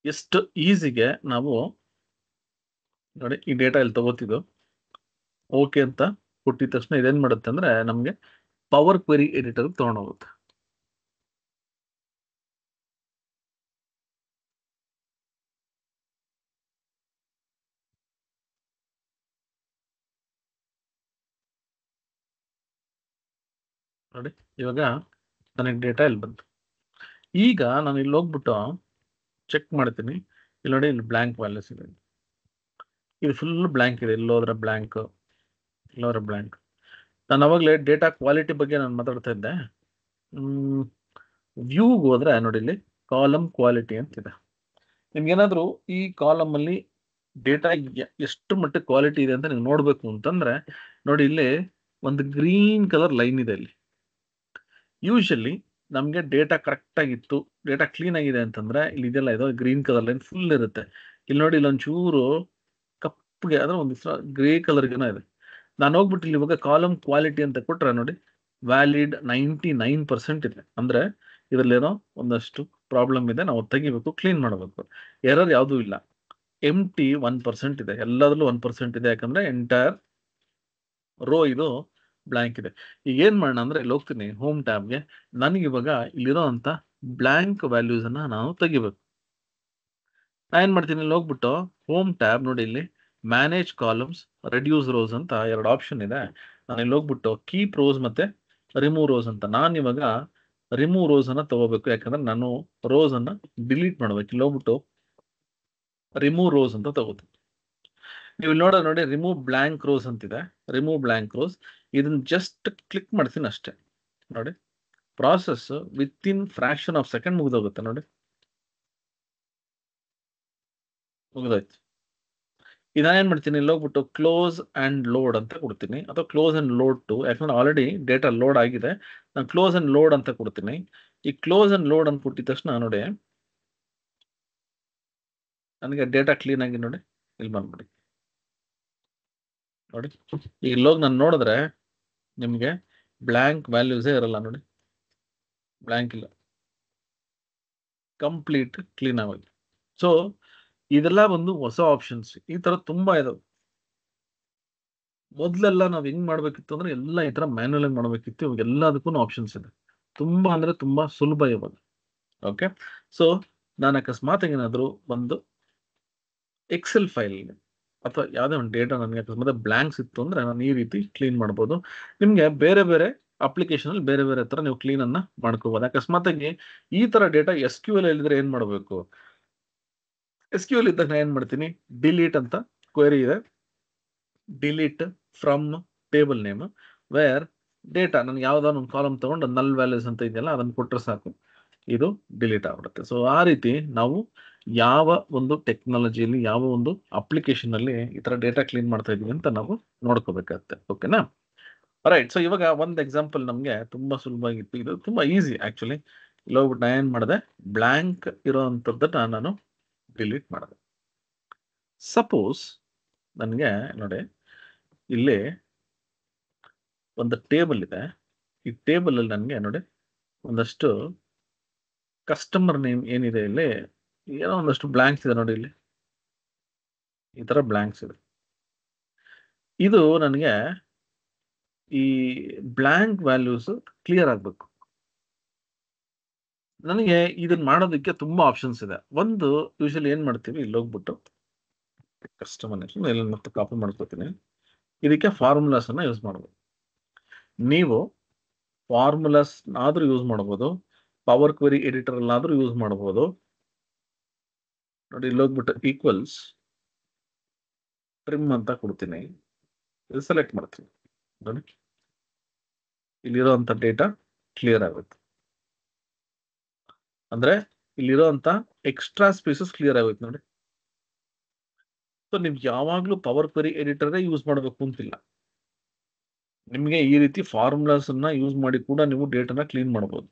ಎಷ್ಟು ಈಸಿಗೆ ನಾವು ನೋಡಿ ಈ ಡೇಟಾ ಇಲ್ಲಿ ತಗೋತಿದ್ದು ಓಕೆ ಅಂತ ಕೊಟ್ಟಿದ ತಕ್ಷಣ ಇದೇನ್ ಮಾಡುತ್ತೆ ಅಂದ್ರೆ ನಮ್ಗೆ ಪವರ್ ಕ್ವೆರಿ ಎಡಿಟರ್ ತಗೊಂಡೋಗುತ್ತೆ. ನೋಡಿ, ಇವಾಗ ನನಗೆ ಡೇಟಾ ಇಲ್ಲಿ ಬಂತು. ಈಗ ನಾನು ಇಲ್ಲಿ ಹೋಗ್ಬಿಟ್ಟು ಚೆಕ್ ಮಾಡ್ತೀನಿ, ಇಲ್ಲಿ ನೋಡಿ, ಇಲ್ಲಿ ಬ್ಲಾಂಕ್ ವ್ಯಾಲ್ಯೂಸ್ ಇದೆ, ಇದು ಫುಲ್ ಬ್ಲಾಂಕ್ ಇದೆ, ಇಲ್ಲೋದ್ರೆ ಬ್ಲಾಂಕ್, ಇಲ್ಲೋದ್ರೆ ಬ್ಲಾಂಕ್. ನಾನು ಅವಾಗಲೇ ಡೇಟಾ ಕ್ವಾಲಿಟಿ ಬಗ್ಗೆ ನಾನು ಮಾತಾಡ್ತಾ ಇದ್ದೆ. ವ್ಯೂಗೆ ಹೋದ್ರೆ ನೋಡಿ, ಇಲ್ಲಿ ಕಾಲಮ್ ಕ್ವಾಲಿಟಿ ಅಂತಿದೆ. ನಿಮ್ಗೇನಾದ್ರೂ ಈ ಕಾಲಮ್ ಅಲ್ಲಿ ಡೇಟಾ ಎಷ್ಟು ಮಟ್ಟಕ್ಕೆ ಕ್ವಾಲಿಟಿ ಇದೆ ಅಂತ ನೀವು ನೋಡ್ಬೇಕು ಅಂತಂದ್ರೆ ನೋಡಿ, ಇಲ್ಲಿ ಒಂದು ಗ್ರೀನ್ ಕಲರ್ ಲೈನ್ ಇದೆ. ಇಲ್ಲಿ ಯೂಶಲಿ ನಮ್ಗೆ ಡೇಟಾ ಕರೆಕ್ಟ್ ಆಗಿತ್ತು, ಡೇಟಾ ಕ್ಲೀನ್ ಆಗಿದೆ ಅಂತಂದ್ರೆ ಇಲ್ಲಿ ಇದೆಲ್ಲ ಇದು ಗ್ರೀನ್ ಕಲರ್ ಲೈನ್ ಫುಲ್ ಇರುತ್ತೆ. ಇಲ್ಲಿ ನೋಡಿ, ಇಲ್ಲೊಂಚೂರು ಕಪ್ಪಗೆ ಅಂದ್ರೆ ಒಂದು ಗ್ರೇ ಕಲರ್ಗೆನೋ ಇದೆ. ನಾನು ಹೋಗ್ಬಿಟ್ಟು ಇಲ್ಲಿ ಇವಾಗ ಕಾಲಮ್ ಕ್ವಾಲಿಟಿ ಅಂತ ಕೊಟ್ರೆ ನೋಡಿ, ವ್ಯಾಲಿಡ್ 99% ಇದೆ. ಅಂದ್ರೆ ಇದರಲ್ಲೇನೋ ಒಂದಷ್ಟು ಪ್ರಾಬ್ಲಮ್ ಇದೆ, ನಾವು ತೆಗಿಬೇಕು, ಕ್ಲೀನ್ ಮಾಡಬೇಕು. ಎರರ್ ಯಾವುದೂ ಇಲ್ಲ. ಎಂಟಿ 1% ಇದೆ, ಎಲ್ಲದರಲ್ಲೂ 1% ಇದೆ, ಯಾಕಂದ್ರೆ ಎಂಟೈರ್ ರೋ ಇದು ಬ್ಲಾಂಕ್ ಇದೆ. ಈಗ ಏನ್ ಮಾಡೋಣ ಅಂದ್ರೆ ಇಲ್ಲಿ ಹೋಗ್ತೀನಿ ಹೋಮ್ ಟ್ಯಾಬ್ಗೆ, ನನಗೆ ಇವಾಗ ಇಲ್ಲಿರೋ ಅಂತ ಬ್ಲಾಂಕ್ ವ್ಯಾಲ್ಯೂಸ್ ಅನ್ನ ನಾನು ತೆಗಿಬೇಕು. ನಾ ಏನ್ ಮಾಡ್ತೀನಿ, ಇಲ್ಲಿ ಹೋಗ್ಬಿಟ್ಟು ಹೋಮ್ ಟ್ಯಾಬ್ ನೋಡಿ, ಇಲ್ಲಿ ಮ್ಯಾನೇಜ್ ಕಾಲಮ್ಸ್, ರೆಡ್ಯೂಸ್ ರೋಸ್ ಅಂತ ಎರಡು ಆಪ್ಷನ್ ಇದೆ. ನಾನು ಇಲ್ಲಿ ಹೋಗ್ಬಿಟ್ಟು ಕೀಪ್ ರೋಸ್ ಮತ್ತೆ ರಿಮೂವ್ ರೋಸ್ ಅಂತ, ನಾನು ಇವಾಗ ರಿಮೂವ್ ರೋಸ್ ಅನ್ನ ತಗೋಬೇಕು, ಯಾಕಂದ್ರೆ ನಾನು ರೋಸ್ ಅನ್ನ ಡಿಲೀಟ್ ಮಾಡ್ಬೇಕು. ಇಲ್ಲಿ ಹೋಗ್ಬಿಟ್ಟು ರಿಮೂವ್ ರೋಸ್ ಅಂತ ತಗೋತೀನಿ. ನೀವು ಇಲ್ಲಿ ನೋಡಿ, ರಿಮೂವ್ ಬ್ಲಾಂಕ್ ರೋಸ್ ಅಂತಿದೆ, ರಿಮೂವ್ ಬ್ಲಾಂಕ್ ರೋಸ್, ಇದನ್ನ ಜಸ್ಟ್ ಕ್ಲಿಕ್ ಮಾಡ್ತೀನಿ ಅಷ್ಟೇ. ನೋಡಿ, process within fraction of second ಮುಗಿದೋಗುತ್ತೆ. ನೋಡಿ, ಮುಗಿದೋಯ್ತು. ಇದೇನ್ ಮಾಡ್ತೀನಿ, ಇಲ್ಲಿ ಹೋಗ್ಬಿಟ್ಟು ಕ್ಲೋಸ್ ಅಂಡ್ ಲೋಡ್ ಅಂತ ಕೊಡ್ತೀನಿ, ಅಥವಾ ಕ್ಲೋಸ್ ಅಂಡ್ ಲೋಡ್ ಟು, ಯಾಕಂದ್ರೆ ಆಲ್ರೆಡಿ ಡೇಟಾ ಲೋಡ್ ಆಗಿದೆ. ನಾನು ಕ್ಲೋಸ್ ಅಂಡ್ ಲೋಡ್ ಅಂತ ಕೊಡ್ತೀನಿ. ಈ ಕ್ಲೋಸ್ ಅಂಡ್ ಲೋಡ್ ಅಂತ ಕೊಟ್ಟಿದ ತಕ್ಷಣ ನೋಡಿ, ನನಗೆ ಡೇಟಾ ಕ್ಲೀನ್ ಆಗಿ ನೋಡಿ ಇಲ್ಲಿ ಬಂದ್ಬಿಡಿ. ನೋಡಿ, ಈಗ ಇಲ್ಲೋಗಿ ನಾನು ನೋಡಿದ್ರೆ ನಿಮ್ಗೆ ಬ್ಲಾಂಕ್ ವ್ಯಾಲ್ಯೂಸೇ ಇರಲ್ಲ. ನೋಡಿ, ಬ್ಲಾಂಕ್ ಇಲ್ಲ, ಕಂಪ್ಲೀಟ್ ಕ್ಲೀನ್ ಆಗೋದು. ಸೊ ಇದೆಲ್ಲ ಒಂದು ಹೊಸ ಆಪ್ಷನ್ಸ್, ಈ ತರ ತುಂಬಾ ಇದಾವೆ. ಮೊದ್ಲೆಲ್ಲ ನಾವ್ ಹೆಂಗ್ ಮಾಡ್ಬೇಕಿತ್ತು ಅಂದ್ರೆ ಎಲ್ಲ ಈ ತರ ಮ್ಯಾನ್ಯಲ್ ಆಗಿ ಮಾಡ್ಬೇಕಿತ್ತು. ಇವಾಗ ಎಲ್ಲದಕ್ಕೂ ಆಪ್ಷನ್ಸ್ ಇದೆ, ತುಂಬಾ ಅಂದ್ರೆ ತುಂಬಾ ಸುಲಭ ಇವಾಗ. ಓಕೆ, ಸೊ ನಾನು ಅಕಸ್ಮಾತ್ ಏನಾದ್ರು ಒಂದು ಎಕ್ಸೆಲ್ ಫೈಲ್ ಅಥವಾ ಯಾವುದೇ ಒಂದು ಡೇಟಾ ನನಗೆ ಅಕಸ್ಮಾತ್ ಬ್ಲಾಂಕ್ಸ್ ಇತ್ತು ಅಂದ್ರೆ ನಾನು ಈ ರೀತಿ ಕ್ಲೀನ್ ಮಾಡ್ಬೋದು. ನಿಮ್ಗೆ ಬೇರೆ ಬೇರೆ ಅಪ್ಲಿಕೇಶನ್ ಅಲ್ಲಿ ಬೇರೆ ಬೇರೆ ತರ ನೀವು ಕ್ಲೀನ್ ಅನ್ನ ಮಾಡ್ಕೋಬಹುದು. ಅಕಸ್ಮಾತ್ ಆಗಿ ಈ ತರ ಡೇಟಾ SQL ಇದ್ರೆ ಏನ್ ಮಾಡಬೇಕು, SQL ಇದ್ದಾಗ ನಾನು ಏನ್ ಮಾಡ್ತೀನಿ, ಡಿಲೀಟ್ ಅಂತ ಕ್ವೆರಿ ಇದೆ, delete from table name where data, ನನ್ಗೆ ಯಾವ್ದಾದ್ರು ಒಂದು ಕಾಲಮ್ ತಗೊಂಡು ನಲ್ ವ್ಯಾಲ್ಯೂಸ್ ಅಂತ ಇದೆಯಲ್ಲ ಅದನ್ನ ಕೊಟ್ಟರೆ ಸಾಕು, ಇದು ಡಿಲೀಟ್ ಆಗ್ಬಿಡುತ್ತೆ. ಸೊ ಆ ರೀತಿ ನಾವು ಯಾವ ಒಂದು ಟೆಕ್ನಾಲಜಿಯಲ್ಲಿ ಯಾವ ಒಂದು ಅಪ್ಲಿಕೇಶನ್ ಅಲ್ಲಿ ಈ ತರ ಡೇಟಾ ಕ್ಲೀನ್ ಮಾಡ್ತಾ ಇದೀವಿ ಅಂತ ನಾವು ನೋಡ್ಕೋಬೇಕಾಗತ್ತೆ. ಓಕೆನಾ? ರೈಟ್, ಸೊ ಇವಾಗ ಒಂದು ಎಕ್ಸಾಂಪಲ್ ನಮ್ಗೆ ತುಂಬಾ ಸುಲಭವಾಗಿತ್ತು, ಇದು ತುಂಬಾ ಈಸಿ ಆಕ್ಚುಲಿ. ಇಲ್ಲಿ ಹೋಗ್ಬಿಟ್ಟು ನಾನು ಏನ್ ಮಾಡಿದೆ, ಬ್ಲಾಂಕ್ ಇರೋಂಥದ್ದನ್ನ ನಾನು ಡಿಲೀಟ್ ಮಾಡಿದೆ. ಸಪೋಸ್ ನನಗೆ ನೋಡಿ, ಇಲ್ಲಿ ಒಂದು ಟೇಬಲ್ ಇದೆ, ಈ ಟೇಬಲ್ ಅಲ್ಲಿ ನನಗೆ ನೋಡಿ ಒಂದಷ್ಟು ಕಸ್ಟಮರ್ ನೇಮ್ ಏನಿದೆ, ಇಲ್ಲಿ ಏನೋ ಒಂದಷ್ಟು ಬ್ಲಾಂಕ್ಸ್ ಇದೆ. ನೋಡಿ, ಇಲ್ಲಿ ಈ ತರ ಬ್ಲಾಂಕ್ಸ್ ಇದೆ. ಇದು ನನಗೆ ಈ ಬ್ಲಾಂಕ್ ವ್ಯಾಲ್ಯೂಸ್ ಕ್ಲಿಯರ್ ಆಗ್ಬೇಕು. ನನಗೆ ಇದನ್ನ ಮಾಡೋದಕ್ಕೆ ತುಂಬಾ ಆಪ್ಷನ್ಸ್ ಇದೆ. ಒಂದು ಯೂಶಲಿ ಏನ್ ಮಾಡ್ತೀವಿ, ಇಲ್ಲಿ ಹೋಗ್ಬಿಟ್ಟು ಕಸ್ಟಮರ್ ಎಲ್ಲ ಮತ್ತೆ ಕಾಪಿ ಮಾಡ್ಕೊತೀನಿ. ಇದಕ್ಕೆ ಫಾರ್ಮುಲಾಸ್ ಅನ್ನ ಯೂಸ್ ಮಾಡ್ಬೋದು. ನೀವು ಫಾರ್ಮುಲಾಸ್ ಆದ್ರೂ ಯೂಸ್ ಮಾಡಬಹುದು, ಪವರ್ ಕ್ವೆರಿ ಎಡಿಟರ್ ಅಲ್ಲಾದ್ರೂ ಯೂಸ್ ಮಾಡಬಹುದು. ನೋಡಿ, ಇಲ್ಲಿ ಹೋಗ್ಬಿಟ್ಟು ಈಕ್ವಲ್ಸ್ ಟ್ರಿಮ್ ಅಂತ ಕೊಡ್ತೀನಿ, ಸೆಲೆಕ್ಟ್ ಮಾಡ್ತೀನಿ. ನೋಡಿ, ಇಲ್ಲಿರುವಂತ ಡೇಟಾ ಕ್ಲಿಯರ್ ಆಗುತ್ತೆ. ಅಂದ್ರೆ ಇಲ್ಲಿರುವಂತ ಎಕ್ಸ್ಟ್ರಾ ಸ್ಪೇಸಸ್ ಕ್ಲಿಯರ್ ಆಗುತ್ತೆ ನೋಡಿ. ಸೊ ನೀವು ಯಾವಾಗ್ಲೂ ಪವರ್ ಕ್ವೆರಿ ಎಡಿಟರ್ ಯೂಸ್ ಮಾಡಬೇಕು ಅಂತಿಲ್ಲ. ನಿಮಗೆ ಈ ರೀತಿ ಫಾರ್ಮುಲಾಸ್ ಅನ್ನ ಯೂಸ್ ಮಾಡಿ ಕೂಡ ನೀವು ಡೇಟಾನ ಕ್ಲೀನ್ ಮಾಡಬಹುದು.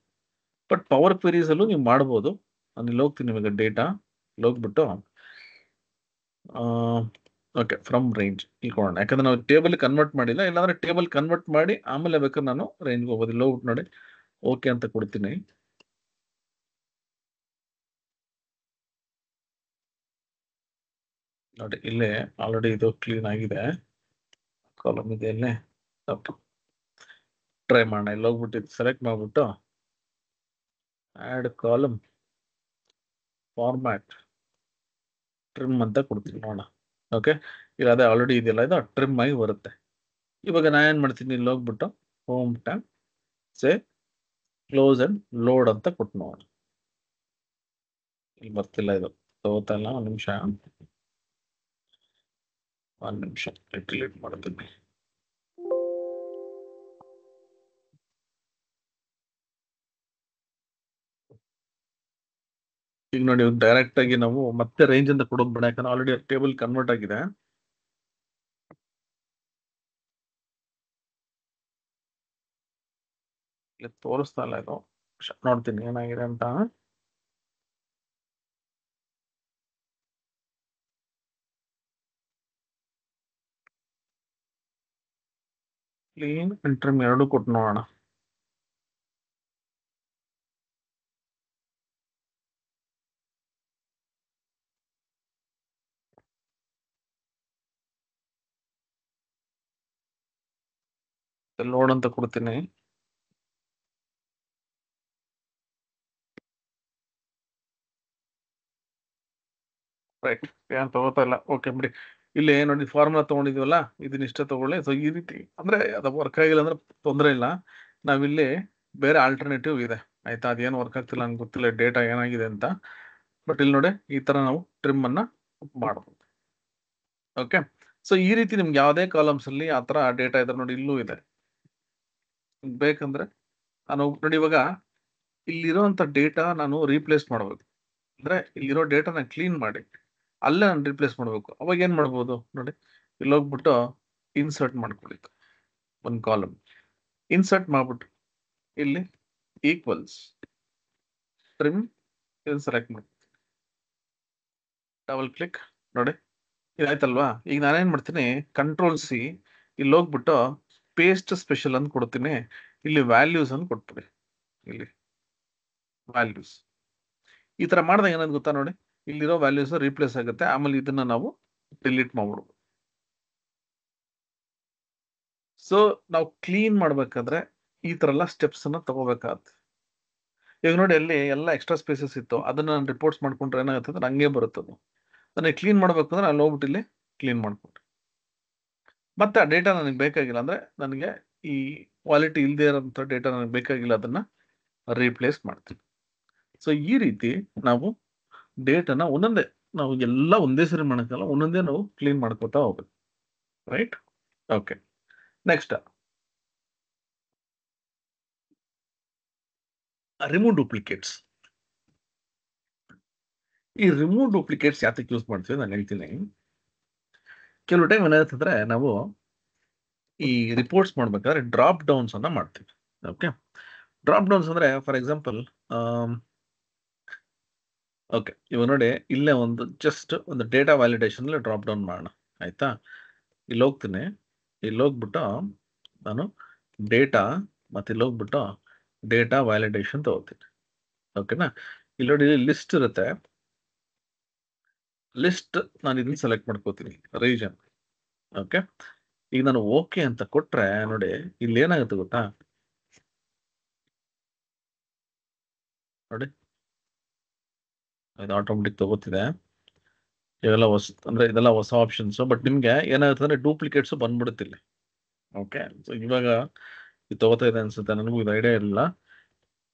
ಬಟ್ ಪವರ್ ಕ್ವೆರೀಸ್ ಅಲ್ಲೂ ನೀವು ಮಾಡಬಹುದು. ನಾನು ಇಲ್ಲಿ ಹೋಗ್ತೀನಿ, ನಿಮಗೆ ಡೇಟಾ ಹೋಗ್ಬಿಟ್ಟು ಓಕೆ, ಫ್ರಮ್ ರೇಂಜ್ ಇಳ್ಕೊಳ್ಳೋಣ. ಯಾಕಂದ್ರೆ ನಾವು ಟೇಬಲ್ ಕನ್ವರ್ಟ್ ಮಾಡಿಲ್ಲ. ಇಲ್ಲಾಂದ್ರೆ ಟೇಬಲ್ ಕನ್ವರ್ಟ್ ಮಾಡಿ ಆಮೇಲೆ ಬೇಕಾದ್ರೆ ನಾನು ರೇಂಜ್ ಹೋಗ್ಬೋದು. ಇಲ್ಲಿ ಹೋಗ್ಬಿಟ್ಟು ನೋಡಿ, ಓಕೆ ಅಂತ ಕೊಡ್ತೀನಿ. ನೋಡಿ, ಇಲ್ಲೇ ಆಲ್ರೆಡಿ ಇದು ಕ್ಲೀನ್ ಆಗಿದೆ. ಕಾಲಮ್ ಇದೆ ಇಲ್ಲೇ. ಟ್ರೈ ಮಾಡೋಣ. ಇಲ್ಲಿ ಹೋಗ್ಬಿಟ್ಟು ಸೆಲೆಕ್ಟ್ ಮಾಡ್ಬಿಟ್ಟು ಆಡ್ ಕಾಲಮ್ ಫಾರ್ಮ್ಯಾಟ್ ಟ್ರಿಮ್ ಅಂತ ಕೊಡ್ತೀನಿ ನೋಡೋಣ. ಓಕೆ, ಈಗ ಅದೇ ಆಲ್ರೆಡಿ ಇದೆಯಲ್ಲ, ಇದು ಟ್ರಿಮ್ ಆಗಿ ಬರುತ್ತೆ. ಇವಾಗ ನಾ ಏನ್ ಮಾಡ್ತೀನಿ, ಇಲ್ಲಿ ಹೋಗ್ಬಿಟ್ಟು home tab say close and load ಅಂತ ಕೊಟ್ಟು ನೋಡೋಣ. ಇಲ್ಲಿ ಬರ್ತಿಲ್ಲ, ಇದು ತಗೋತಾ ಇಲ್ಲ. ಒಂದು ನಿಮಿಷ ಡಿಲೀಟ್ ಮಾಡ್ತೀನಿ. ಈಗ ನೋಡಿ, ಡೈರೆಕ್ಟ್ ಆಗಿ ನಾವು ಮತ್ತೆ ರೇಂಜ್ ಅಂತ ಕೊಡೋದು ಬೇಡ, ಯಾಕಂದ್ರೆ ಆಲ್ರೆಡಿ ಟೇಬಲ್ ಕನ್ವರ್ಟ್ ಆಗಿದೆ. ಇಲ್ಲಿ ತೋರಿಸ್ತಾ ಇಲ್ಲ ಇದು. ನೋಡ್ತೀನಿ ಏನಾಗಿದೆ ಅಂತ. ಕ್ಲೀನ್ ಅಂಡ್ ಟ್ರಿಮ್ ಎರಡು ಕೊಟ್ಟು ನೋಡೋಣ. ಲೋಡ್ ಅಂತ ಕೊಡ್ತೀನಿ. ರೈಟ್, ಏನ್ ತಗೋತಾ ಇಲ್ಲ. ಓಕೆ ಬಿಡಿ. ಇಲ್ಲಿ ನೋಡಿ, ಫಾರ್ಮುಲಾ ತಗೊಂಡಿದ್ವಲ್ಲ, ಇದನ್ನ ಇಷ್ಟ ತಗೊಳ್ಳಿ. ಸೊ ಈ ರೀತಿ ಅಂದ್ರೆ ಅದು ವರ್ಕ್ ಆಗಿಲ್ಲ ಅಂದ್ರೆ ತೊಂದರೆ ಇಲ್ಲ. ನಾವಿಲ್ಲಿ ಬೇರೆ ಆಲ್ಟರ್ನೇಟಿವ್ ಇದೆ, ಆಯ್ತಾ. ಅದೇನು ವರ್ಕ್ ಆಗ್ತಿಲ್ಲ, ನಂಗೆ ಗೊತ್ತಿಲ್ಲ ಡೇಟಾ ಏನಾಗಿದೆ ಅಂತ. ಬಟ್ ಇಲ್ಲಿ ನೋಡಿ, ಈ ತರ ನಾವು ಟ್ರಿಮ್ ಅನ್ನ ಮಾಡಬಹುದು. ಓಕೆ, ಸೊ ಈ ರೀತಿ ನಿಮ್ಗೆ ಯಾವುದೇ ಕಾಲಮ್ಸ್ ಅಲ್ಲಿ ಆ ತರ ಡೇಟಾ ಇದ್ರೆ ನೋಡಿ, ಇಲ್ಲೂ ಇದೆ. ಬೇಕಂದ್ರೆ ನಾನು ನೋಡಿ, ಇವಾಗ ಇಲ್ಲಿರುವಂತ ಡೇಟಾ ನಾನು ರೀಪ್ಲೇಸ್ ಮಾಡಬೇಕು. ಅಂದ್ರೆ ಇಲ್ಲಿರೋ ಡೇಟಾನ ಕ್ಲೀನ್ ಮಾಡಿ ಅಲ್ಲೇ ನಾನು ರಿಪ್ಲೇಸ್ ಮಾಡಬೇಕು. ಅವಾಗ ಏನ್ ಮಾಡ್ಬೋದು ನೋಡಿ, ಇಲ್ಲಿ ಹೋಗ್ಬಿಟ್ಟು ಇನ್ಸರ್ಟ್ ಮಾಡ್ಕೊಳ್ಳಿ ಒಂದು ಕಾಲಮ್. ಇನ್ಸರ್ಟ್ ಮಾಡ್ಬಿಟ್ಟು ಇಲ್ಲಿ ಈಕ್ವಲ್ಸ್ ಟ್ರಿಮ್ ಇದನ್ನ ಸೆಲೆಕ್ಟ್ ಮಾಡಿ ಡಬಲ್ ಕ್ಲಿಕ್. ನೋಡಿ, ಇದಾಯ್ತಲ್ವಾ. ಈಗ ನಾನೇನ್ ಮಾಡ್ತೀನಿ, ಕಂಟ್ರೋಲ್ ಸಿ, ಇಲ್ಲಿ ಹೋಗ್ಬಿಟ್ಟು ಪೇಸ್ಟ್ ಸ್ಪೆಷಲ್ ಅಂತ ಕೊಡ್ತೀನಿ. ಇಲ್ಲಿ ವ್ಯಾಲ್ಯೂಸ್ ಅಂತ ಕೊಡ್ತೀನಿ. ಇಲ್ಲಿ ವ್ಯಾಲ್ಯೂಸ್ ಈ ತರ ಮಾಡಿದಾಗ ಏನಾದ್ರು ಗೊತ್ತಾ ನೋಡಿ, ಇಲ್ಲಿರೋ ವ್ಯಾಲ್ಯೂಸ್ ರೀಪ್ಲೇಸ್ ಆಗುತ್ತೆ. ಆಮೇಲೆ ಇದನ್ನ ನಾವು ಡಿಲೀಟ್ ಮಾಡ್ಬಿಡ್ಬೋದು. ಸೊ ನಾವು ಕ್ಲೀನ್ ಮಾಡ್ಬೇಕಾದ್ರೆ ಈ ತರ ಎಲ್ಲ ಸ್ಟೆಪ್ಸ್ ಅನ್ನ ತಗೋಬೇಕಾಗತ್ತೆ. ಈಗ ನೋಡಿ, ಅಲ್ಲಿ ಎಲ್ಲ ಎಕ್ಸ್ಟ್ರಾ ಸ್ಪೇಸಸ್ ಇತ್ತು, ಅದನ್ನ ನಾನು ರಿಪೋರ್ಟ್ಸ್ ಮಾಡ್ಕೊಂಡ್ರೆ ಏನಾಗುತ್ತೆ ಅಂದ್ರೆ ಹಂಗೆ ಬರುತ್ತದು. ನನಗೆ ಕ್ಲೀನ್ ಮಾಡ್ಬೇಕಂದ್ರೆ ಅಲ್ಲಿ ಹೋಗ್ಬಿಟ್ಟು ಇಲ್ಲಿ ಕ್ಲೀನ್ ಮಾಡ್ಕೊಂಡ್ರೆ ಮತ್ತೆ ಆ ಡೇಟಾ ನನಗೆ ಬೇಕಾಗಿಲ್ಲ ಅಂದ್ರೆ, ನನಗೆ ಈ ಕ್ವಾಲಿಟಿ ಇಲ್ಲದೆ ಇರೋಂಥ ಡೇಟಾ ನನಗೆ ಬೇಕಾಗಿಲ್ಲ, ಅದನ್ನ ರೀಪ್ಲೇಸ್ ಮಾಡ್ತೀನಿ. ಸೊ ಈ ರೀತಿ ನಾವು ಡೇಟಾನ ಒಂದೊಂದೇ, ನಾವು ಎಲ್ಲ ಒಂದೇ ಸರಿ ಮಾಡೋಕ್ಕಲ್ಲ, ಒಂದೊಂದೇ ನಾವು ಕ್ಲೀನ್ ಮಾಡ್ಕೋತಾ ಹೋಗ್ಬೇಕು. Right, okay. Next, remove duplicates. ಈ ರಿಮೂವ್ ಡೂಪ್ಲಿಕೇಟ್ಸ್ ಯಾತಕ್ಕೆ ಯೂಸ್ ಮಾಡ್ತೀವಿ ನಾನು ಹೇಳ್ತೀನಿ. ಕೆಲವು ಟೈಮ್ ಏನಾಯ್ತಂದ್ರೆ, ನಾವು ಈ ರಿಪೋರ್ಟ್ಸ್ ಮಾಡ್ಬೇಕಾದ್ರೆ ಡ್ರಾಪ್ ಡೌನ್ಸ್ ಅನ್ನ ಮಾಡ್ತೀವಿ. ಓಕೆ, ಡ್ರಾಪ್ ಡೌನ್ಸ್ ಅಂದ್ರೆ ಫಾರ್ ಎಕ್ಸಾಂಪಲ್, ಓಕೆ, ಇವಾಗ ನೋಡಿ, ಇಲ್ಲೇ ಒಂದು ಜಸ್ಟ್ ಒಂದು ಡೇಟಾ ವ್ಯಾಲಿಡೇಷನ್ ಡ್ರಾಪ್ ಡೌನ್ ಮಾಡೋಣ, ಆಯ್ತಾ. ಇಲ್ಲಿ ಹೋಗ್ತೀನಿ, ಇಲ್ಲಿ ಹೋಗ್ಬಿಟ್ಟು ನಾನು ಡೇಟಾ ಮತ್ತೆ ಇಲ್ಲಿ ಹೋಗ್ಬಿಟ್ಟು ಡೇಟಾ ವ್ಯಾಲಿಡೇಷನ್ ತಗೋತೀನಿ. ಓಕೆನಾ. ಇಲ್ಲಿ ನೋಡಿ, ಲಿಸ್ಟ್ ಇರುತ್ತೆ. ಲಿಸ್ಟ್ ನಾನು ಇದನ್ನ ಸೆಲೆಕ್ಟ್ ಮಾಡ್ಕೋತೀನಿ, ರೀಜನ್. ಓಕೆ, ಈಗ ನಾನು ಓಕೆ ಅಂತ ಕೊಟ್ರೆ ನೋಡಿ, ಇಲ್ಲಿ ಏನಾಗುತ್ತೆ ಗೊತ್ತಾ. ನೋಡಿ, ಇದು ಆಟೋಮೆಟಿಕ್ ತಗೋತಿದೆ. ಇವೆಲ್ಲ ಅಂದ್ರೆ ಇದೆಲ್ಲ ಹೊಸ ಆಪ್ಷನ್ಸ್. ಬಟ್ ನಿಮ್ಗೆ ಏನಾಗುತ್ತೆ ಅಂದ್ರೆ ಡೂಪ್ಲಿಕೇಟ್ಸ್ ಬಂದ್ಬಿಡುತ್ತಿಲ್ಲ. ಓಕೆ, ಸೊ ಇವಾಗ ಇದು ತಗೋತಾ ಇದೆ ಅನ್ಸುತ್ತೆ, ನನಗೂ ಇದು ಐಡಿಯಾ ಇಲ್ಲ.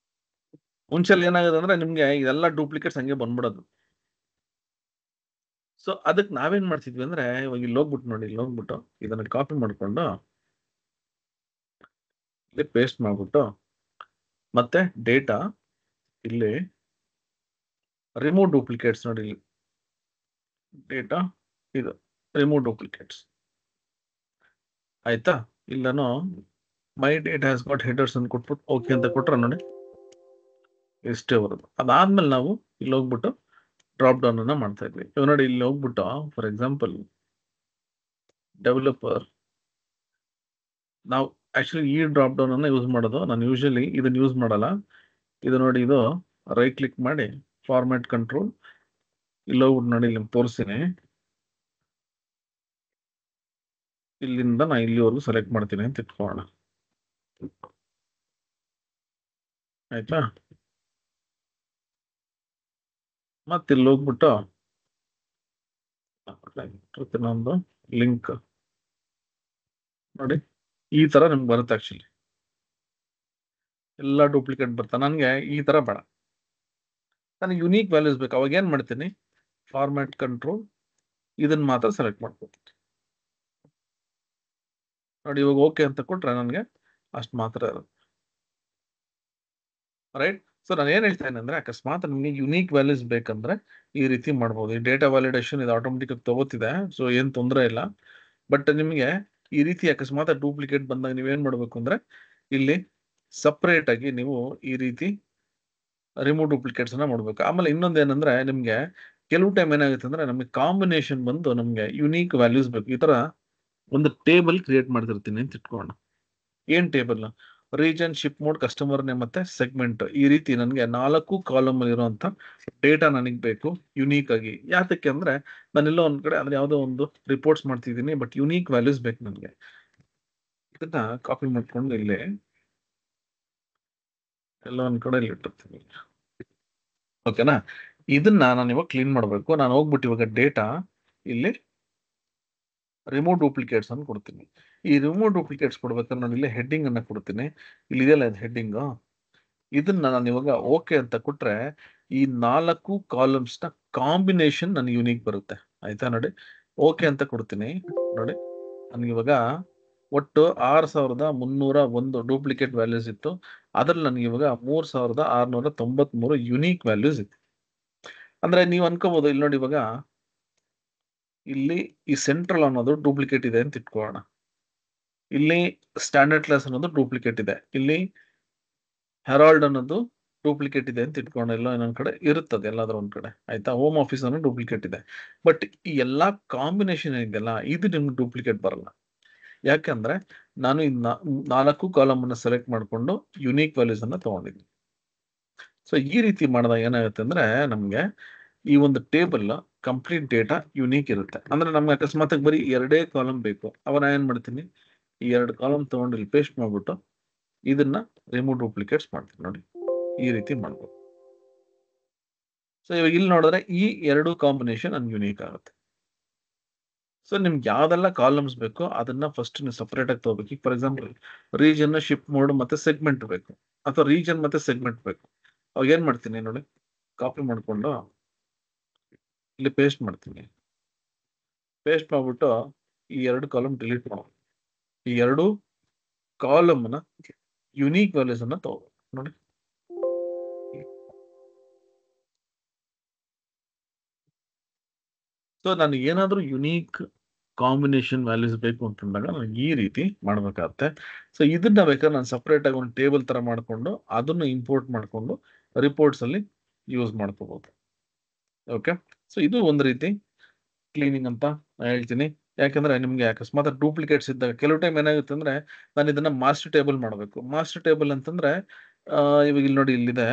ಮುಂಚೆಲ್ಲ ಏನಾಗುತ್ತೆ ಅಂದ್ರೆ ನಿಮ್ಗೆ ಇದೆಲ್ಲ ಡೂಪ್ಲಿಕೇಟ್ಸ್ ಹಂಗೆ ಬಂದ್ಬಿಡೋದು. ಸೊ ಅದಕ್ಕೆ ನಾವೇನ್ ಮಾಡ್ತಿದ್ವಿ ಅಂದ್ರೆ, ಇವಾಗ ಇಲ್ಲಿ ಹೋಗ್ಬಿಟ್ಟು ನೋಡಿ, ಇಲ್ಲಿ ಹೋಗ್ಬಿಟ್ಟು ಇದನ್ನ ಕಾಪಿ ಮಾಡ್ಕೊಂಡು ಇಲ್ಲಿ ಪೇಸ್ಟ್ ಮಾಡ್ಬಿಟ್ಟು ಮತ್ತೆ ಡೇಟಾ ಇಲ್ಲಿ ರಿಮೂವ್ ಡೂಪ್ಲಿಕೇಟ್ಸ್ ನೋಡಿ, ಇಲ್ಲಿ ಡೇಟಾ ಇದು ರಿಮೂವ್ ಡೂಪ್ಲಿಕೇಟ್ಸ್ ಆಯ್ತಾ. ಇಲ್ಲನು ಮೈ ಡೇಟಾ ಹ್ಯಾಸ್ ಗಾಟ್ ಹೆಡರ್ಸ್ ಅಂತ ಕೊಟ್ಬಿಟ್ಟು ಓಕೆ ಅಂತ ಕೊಟ್ರೆ ನೋಡಿ ಇಷ್ಟೇ ಬರೋದು. ಅದಾದ್ಮೇಲೆ ನಾವು ಇಲ್ಲಿ ಹೋಗ್ಬಿಟ್ಟು ಡ್ರಾಪ್ ಡೌನ್ ಅನ್ನ ಮಾಡ್ತಾ ಇದ್ವಿ. ಇವಾಗ ನೋಡಿ ಇಲ್ಲಿ ಹೋಗ್ಬಿಟ್ಟು ಫಾರ್ ಎಕ್ಸಾಂಪಲ್ ಡೆವಲಪರ್, ನಾವು ಆಕ್ಚುಲಿ ಈ ಡ್ರಾಪ್ ಡೌನ್ ಅನ್ನ ಯೂಸ್ ಮಾಡೋದು. ನಾನು ಯೂಶಲಿ ಇದನ್ನ ಯೂಸ್ ಮಾಡಲ್ಲ. ಇದು ನೋಡಿ, ಇದು ರೈಟ್ ಕ್ಲಿಕ್ ಮಾಡಿ ಫಾರ್ಮ್ಯಾಟ್ ಕಂಟ್ರೋಲ್, ಇಲ್ಲಿ ಹೋಗ್ಬಿಟ್ಟು ನೋಡಿ ಇಲ್ಲಿ ತೋರಿಸ್ತೀನಿ. ಇಲ್ಲಿಂದ ನಾ ಇಲ್ಲಿವರೆಗೂ ಸೆಲೆಕ್ಟ್ ಮಾಡ್ತೀನಿ ಅಂತ ಇಟ್ಕೊಳ್ಳೋಣ. ಆಯ್ತಾ, ಮತ್ತೆ ಇಲ್ಲಿ ಹೋಗ್ಬಿಟ್ಟು ಒಂದು ಲಿಂಕ್ ನೋಡಿ, ಈ ತರ ನಿಮ್ಗೆ ಬರುತ್ತೆ. ಆಕ್ಚುಲಿ ಎಲ್ಲ ಡೂಪ್ಲಿಕೇಟ್ ಬರ್ತಾ, ನನಗೆ ಈ ತರ ಬೇಡ, ನನಗೆ ಯುನೀಕ್ ವ್ಯಾಲ್ಯೂಸ್ ಬೇಕು. ಅವಾಗ ಏನ್ ಮಾಡ್ತೀನಿ, ಫಾರ್ಮ್ಯಾಟ್ ಕಂಟ್ರೋಲ್ ಇದನ್ನ ಮಾತ್ರ ಸೆಲೆಕ್ಟ್ ಮಾಡ್ಕೊತೀನಿ ನೋಡಿ. ಇವಾಗ ಓಕೆ ಅಂತ ಕೊಟ್ರೆ ನನಗೆ ಅಷ್ಟು ಮಾತ್ರ ಇರುತ್ತೆ. ರೈಟ್. ಸೊ ನಾನು ಏನ್ ಹೇಳ್ತಾ ಇದ್ದೇನೆ ಅಂದ್ರೆ, ಅಕಸ್ಮಾತ್ ನಿಮಗೆ ಯುನೀಕ್ ವ್ಯಾಲ್ಯೂಸ್ ಬೇಕಂದ್ರೆ ಈ ರೀತಿ ಮಾಡ್ಬೋದು. ಈ ಡೇಟಾ ವ್ಯಾಲಿಡೇಷನ್ ಇದು ಆಟೋಮೆಟಿಕ್ ಆಗಿ ತಗೋತಿದೆ, ಸೊ ಏನ್ ತೊಂದರೆ ಇಲ್ಲ. ಬಟ್ ನಿಮಗೆ ಈ ರೀತಿ ಅಕಸ್ಮಾತ್ ಡೂಪ್ಲಿಕೇಟ್ ಬಂದಾಗ ನೀವೇನ್ ಮಾಡ್ಬೇಕು ಅಂದ್ರೆ, ಇಲ್ಲಿ ಸಪರೇಟ್ ಆಗಿ ನೀವು ಈ ರೀತಿ ರಿಮೂವ್ ಡೂಪ್ಲಿಕೇಟ್ಸ್ ಅನ್ನ ಮಾಡ್ಬೇಕು. ಆಮೇಲೆ ಇನ್ನೊಂದು ಏನಂದ್ರೆ, ನಿಮ್ಗೆ ಕೆಲವು ಟೈಮ್ ಏನಾಗುತ್ತೆ ಅಂದ್ರೆ, ನಮಗೆ ಕಾಂಬಿನೇಷನ್ ಬಂದು ನಮ್ಗೆ ಯುನೀಕ್ ವ್ಯಾಲ್ಯೂಸ್ ಬೇಕು. ಈ ತರ ಒಂದು ಟೇಬಲ್ ಕ್ರಿಯೇಟ್ ಮಾಡ್ತಿರ್ತೀನಿ ಅಂತ ಇಟ್ಕೋಣ. ಏನ್ table, region, ship mode, customer name ಮತ್ತೆ ಸೆಗ್ಮೆಂಟ್, ಈ ರೀತಿ ನನಗೆ 4 ಕಾಲಮ್ ಅಲ್ಲಿ ಇರುವಂತ ಡೇಟಾ ನನಗೆ ಬೇಕು ಯುನೀಕ್ ಆಗಿ. ಯಾತಕ್ಕೆ ಅಂದ್ರೆ, ನಾನೆಲ್ಲೋ ಒಂದ್ ಕಡೆ ಅಂದ್ರೆ ಯಾವುದೋ ಒಂದು ರಿಪೋರ್ಟ್ಸ್ ಮಾಡ್ತಿದ್ದೀನಿ, ಬಟ್ ಯುನೀಕ್ ವ್ಯಾಲ್ಯೂಸ್ ಬೇಕು ನನಗೆ. ಇದನ್ನ ಕಾಪಿ ಮಾಡ್ಕೊಂಡು ಇಲ್ಲಿ ಎಲ್ಲ ಒಂದ್ ಕಡೆ ಇಲ್ಲಿ ಇಟ್ಟಿರ್ತೀನಿ. ಓಕೆನಾ, ಇದನ್ನ ನಾನು ಇವಾಗ ಕ್ಲೀನ್ ಮಾಡಬೇಕು. ನಾನು ಹೋಗ್ಬಿಟ್ಟು ಇವಾಗ ಡೇಟಾ ಇಲ್ಲಿ ರಿಮೂವ್ ಡೂಪ್ಲಿಕೇಟ್ಸ್ ಅನ್ನು ಕೊಡ್ತೀನಿ. ಈ ರಿಮೂವ್ ಡೂಪ್ಲಿಕೇಟ್ಸ್ ಕೊಡ್ಬೇಕಾದ್ರೆ ನಾನು ಇಲ್ಲಿ ಹೆಡ್ಡಿಂಗ್ ಅನ್ನ ಕೊಡ್ತೀನಿ. ಇಲ್ಲಿ ಇದೆಯಲ್ಲ ಹೆಡ್ಡಿಂಗ್, ಇದನ್ನ ನಾನು ಇವಾಗ ಓಕೆ ಅಂತ ಕೊಟ್ರೆ ಈ 4 ಕಾಲಮ್ಸ್ ನ ಕಾಂಬಿನೇಷನ್ ನನಗೆ ಯುನೀಕ್ ಬರುತ್ತೆ. ಆಯ್ತಾ, ನೋಡಿ ಓಕೆ ಅಂತ ಕೊಡ್ತೀನಿ. ನೋಡಿ ನನಗೆ ಇವಾಗ ಒಟ್ಟು 6301 ಡೂಪ್ಲಿಕೇಟ್ ವ್ಯಾಲ್ಯೂಸ್ ಇತ್ತು. ಅದ್ರಲ್ಲಿ ನನಗೆ ಇವಾಗ 3693 ಯುನೀಕ್ ವ್ಯಾಲ್ಯೂಸ್ ಇತ್ತು. ಅಂದ್ರೆ ನೀವು ಅನ್ಕೋಬಹುದು, ಇಲ್ಲಿ ನೋಡಿ ಇವಾಗ ಇಲ್ಲಿ ಈ ಸೆಂಟ್ರಲ್ ಅನ್ನೋದು ಡೂಪ್ಲಿಕೇಟ್ ಇದೆ ಅಂತ ಇಟ್ಕೊಳ್ಳೋಣ. ಇಲ್ಲಿ ಸ್ಟ್ಯಾಂಡರ್ಡ್ ಕ್ಲಾಸ್ ಅನ್ನೋದು ಡೂಪ್ಲಿಕೇಟ್ ಇದೆ. ಇಲ್ಲಿ ಹೆರಾಲ್ಡ್ ಅನ್ನೋದು ಡೂಪ್ಲಿಕೇಟ್ ಇದೆ ಅಂತ ಇಟ್ಕೊಂಡು ಎಲ್ಲ ಇನ್ನೊಂದ್ ಕಡೆ ಇರುತ್ತದೆ, ಎಲ್ಲಾದ್ರೂ ಒಂದ್ ಕಡೆ. ಆಯ್ತಾ, ಹೋಮ್ ಆಫೀಸ್ ಅನ್ನೋ ಡೂಪ್ಲಿಕೇಟ್ ಇದೆ. ಬಟ್ ಈ ಎಲ್ಲಾ ಕಾಂಬಿನೇಷನ್ ಏನಿದೆಯಲ್ಲ, ಇದು ನಿಮ್ಗೆ ಡೂಪ್ಲಿಕೇಟ್ ಬರಲ್ಲ. ಯಾಕಂದ್ರೆ ನಾನು ಈ 4 ಕಾಲಮ್ ಅನ್ನ ಸೆಲೆಕ್ಟ್ ಮಾಡ್ಕೊಂಡು ಯುನೀಕ್ ವ್ಯಾಲ್ಯೂಸ್ ಅನ್ನ ತಗೊಂಡಿದ್ದೀನಿ. ಸೊ ಈ ರೀತಿ ಮಾಡಿದಾಗ ಏನಾಗುತ್ತೆ ಅಂದ್ರೆ, ನಮ್ಗೆ ಈ ಒಂದು ಟೇಬಲ್ ಕಂಪ್ಲೀಟ್ ಡೇಟಾ ಯುನೀಕ್ ಇರುತ್ತೆ. ಅಂದ್ರೆ ನಮ್ಗೆ ಅಕಸ್ಮಾತ್ ಬರೀ 2 ಕಾಲಮ್ ಬೇಕು, ಅವಾಗ ಏನ್ ಮಾಡ್ತೀನಿ, ಈ 2 ಕಾಲಮ್ ತಗೊಂಡು ಇಲ್ಲಿ ಪೇಸ್ಟ್ ಮಾಡ್ಬಿಟ್ಟು ಇದನ್ನ ರಿಮೂವ್ ಡೂಪ್ಲಿಕೇಟ್ಸ್ ಮಾಡ್ತೀನಿ. ನೋಡಿ ಈ ರೀತಿ ಮಾಡ್ಬೋದು. ಸೊ ಇವಾಗ ಇಲ್ಲಿ ನೋಡಿದ್ರೆ ಈ 2 ಕಾಂಬಿನೇಷನ್ ನನ್ಗೆ ಯುನೀಕ್ ಆಗುತ್ತೆ. ಸೊ ನಿಮ್ಗೆ ಯಾವ್ದೆಲ್ಲ ಕಾಲಮ್ಸ್ ಬೇಕೋ ಅದನ್ನ ಫಸ್ಟ್ ನೀವು ಸಪರೇಟ್ ಆಗಿ ತಗೋಬೇಕು. For example region, ship mode ಮತ್ತೆ ಸೆಗ್ಮೆಂಟ್ ಬೇಕು, ಅಥವಾ ರೀಜನ್ ಮತ್ತೆ ಸೆಗ್ಮೆಂಟ್ ಬೇಕು. ಅವಾಗ ಏನ್ ಮಾಡ್ತೀನಿ ನೋಡಿ, ಕಾಪಿ ಮಾಡ್ಕೊಂಡು ಇಲ್ಲಿ ಪೇಸ್ಟ್ ಮಾಡ್ತೀನಿ. ಪೇಸ್ಟ್ ಮಾಡ್ಬಿಟ್ಟು ಈ 2 ಕಾಲಮ್ ಡಿಲೀಟ್ ಮಾಡ್ತೀನಿ. ಈ 2 ಕಾಲಮ್ ನ ಯುನೀಕ್ ವ್ಯಾಲ್ಯೂಸ್ ಅನ್ನ ತಗೋಬೇಕು. ನೋಡಿ ಸೊ ನಾನು ಏನಾದ್ರೂ ಯುನೀಕ್ ಕಾಂಬಿನೇಷನ್ ವ್ಯಾಲ್ಯೂಸ್ ಬೇಕು ಅಂತಂದಾಗ ನಾನು ಈ ರೀತಿ ಮಾಡ್ಬೇಕಾಗತ್ತೆ. ಸೊ ಇದನ್ನ ಬೇಕಾದ್ರೆ ನಾನು ಸಪರೇಟ್ ಆಗಿ ಒಂದು ಟೇಬಲ್ ತರ ಮಾಡ್ಕೊಂಡು ಅದನ್ನು ಇಂಪೋರ್ಟ್ ಮಾಡ್ಕೊಂಡು ರಿಪೋರ್ಟ್ಸ್ ಅಲ್ಲಿ ಯೂಸ್ ಮಾಡ್ಕೋಬಹುದು. ಓಕೆ, ಸೊ ಇದು ಒಂದು ರೀತಿ ಕ್ಲೀನಿಂಗ್ ಅಂತ ಹೇಳ್ತೀನಿ. ಯಾಕಂದ್ರೆ ನಿಮ್ಗೆ ಅಕಸ್ಮಾತ್ ಡೂಪ್ಲಿಕೇಟ್ಸ್ ಇದ್ದಾಗ ಕೆಲವು ಟೈಮ್ ಏನಾಗುತ್ತೆ ಅಂದ್ರೆ, ನಾನು ಇದನ್ನ ಮಾಸ್ಟರ್ ಟೇಬಲ್ ಮಾಡಬೇಕು. ಮಾಸ್ಟರ್ ಟೇಬಲ್ ಅಂತಂದ್ರೆ ಇವಾಗ ಇಲ್ಲಿ ನೋಡಿ, ಇಲ್ಲಿದೆ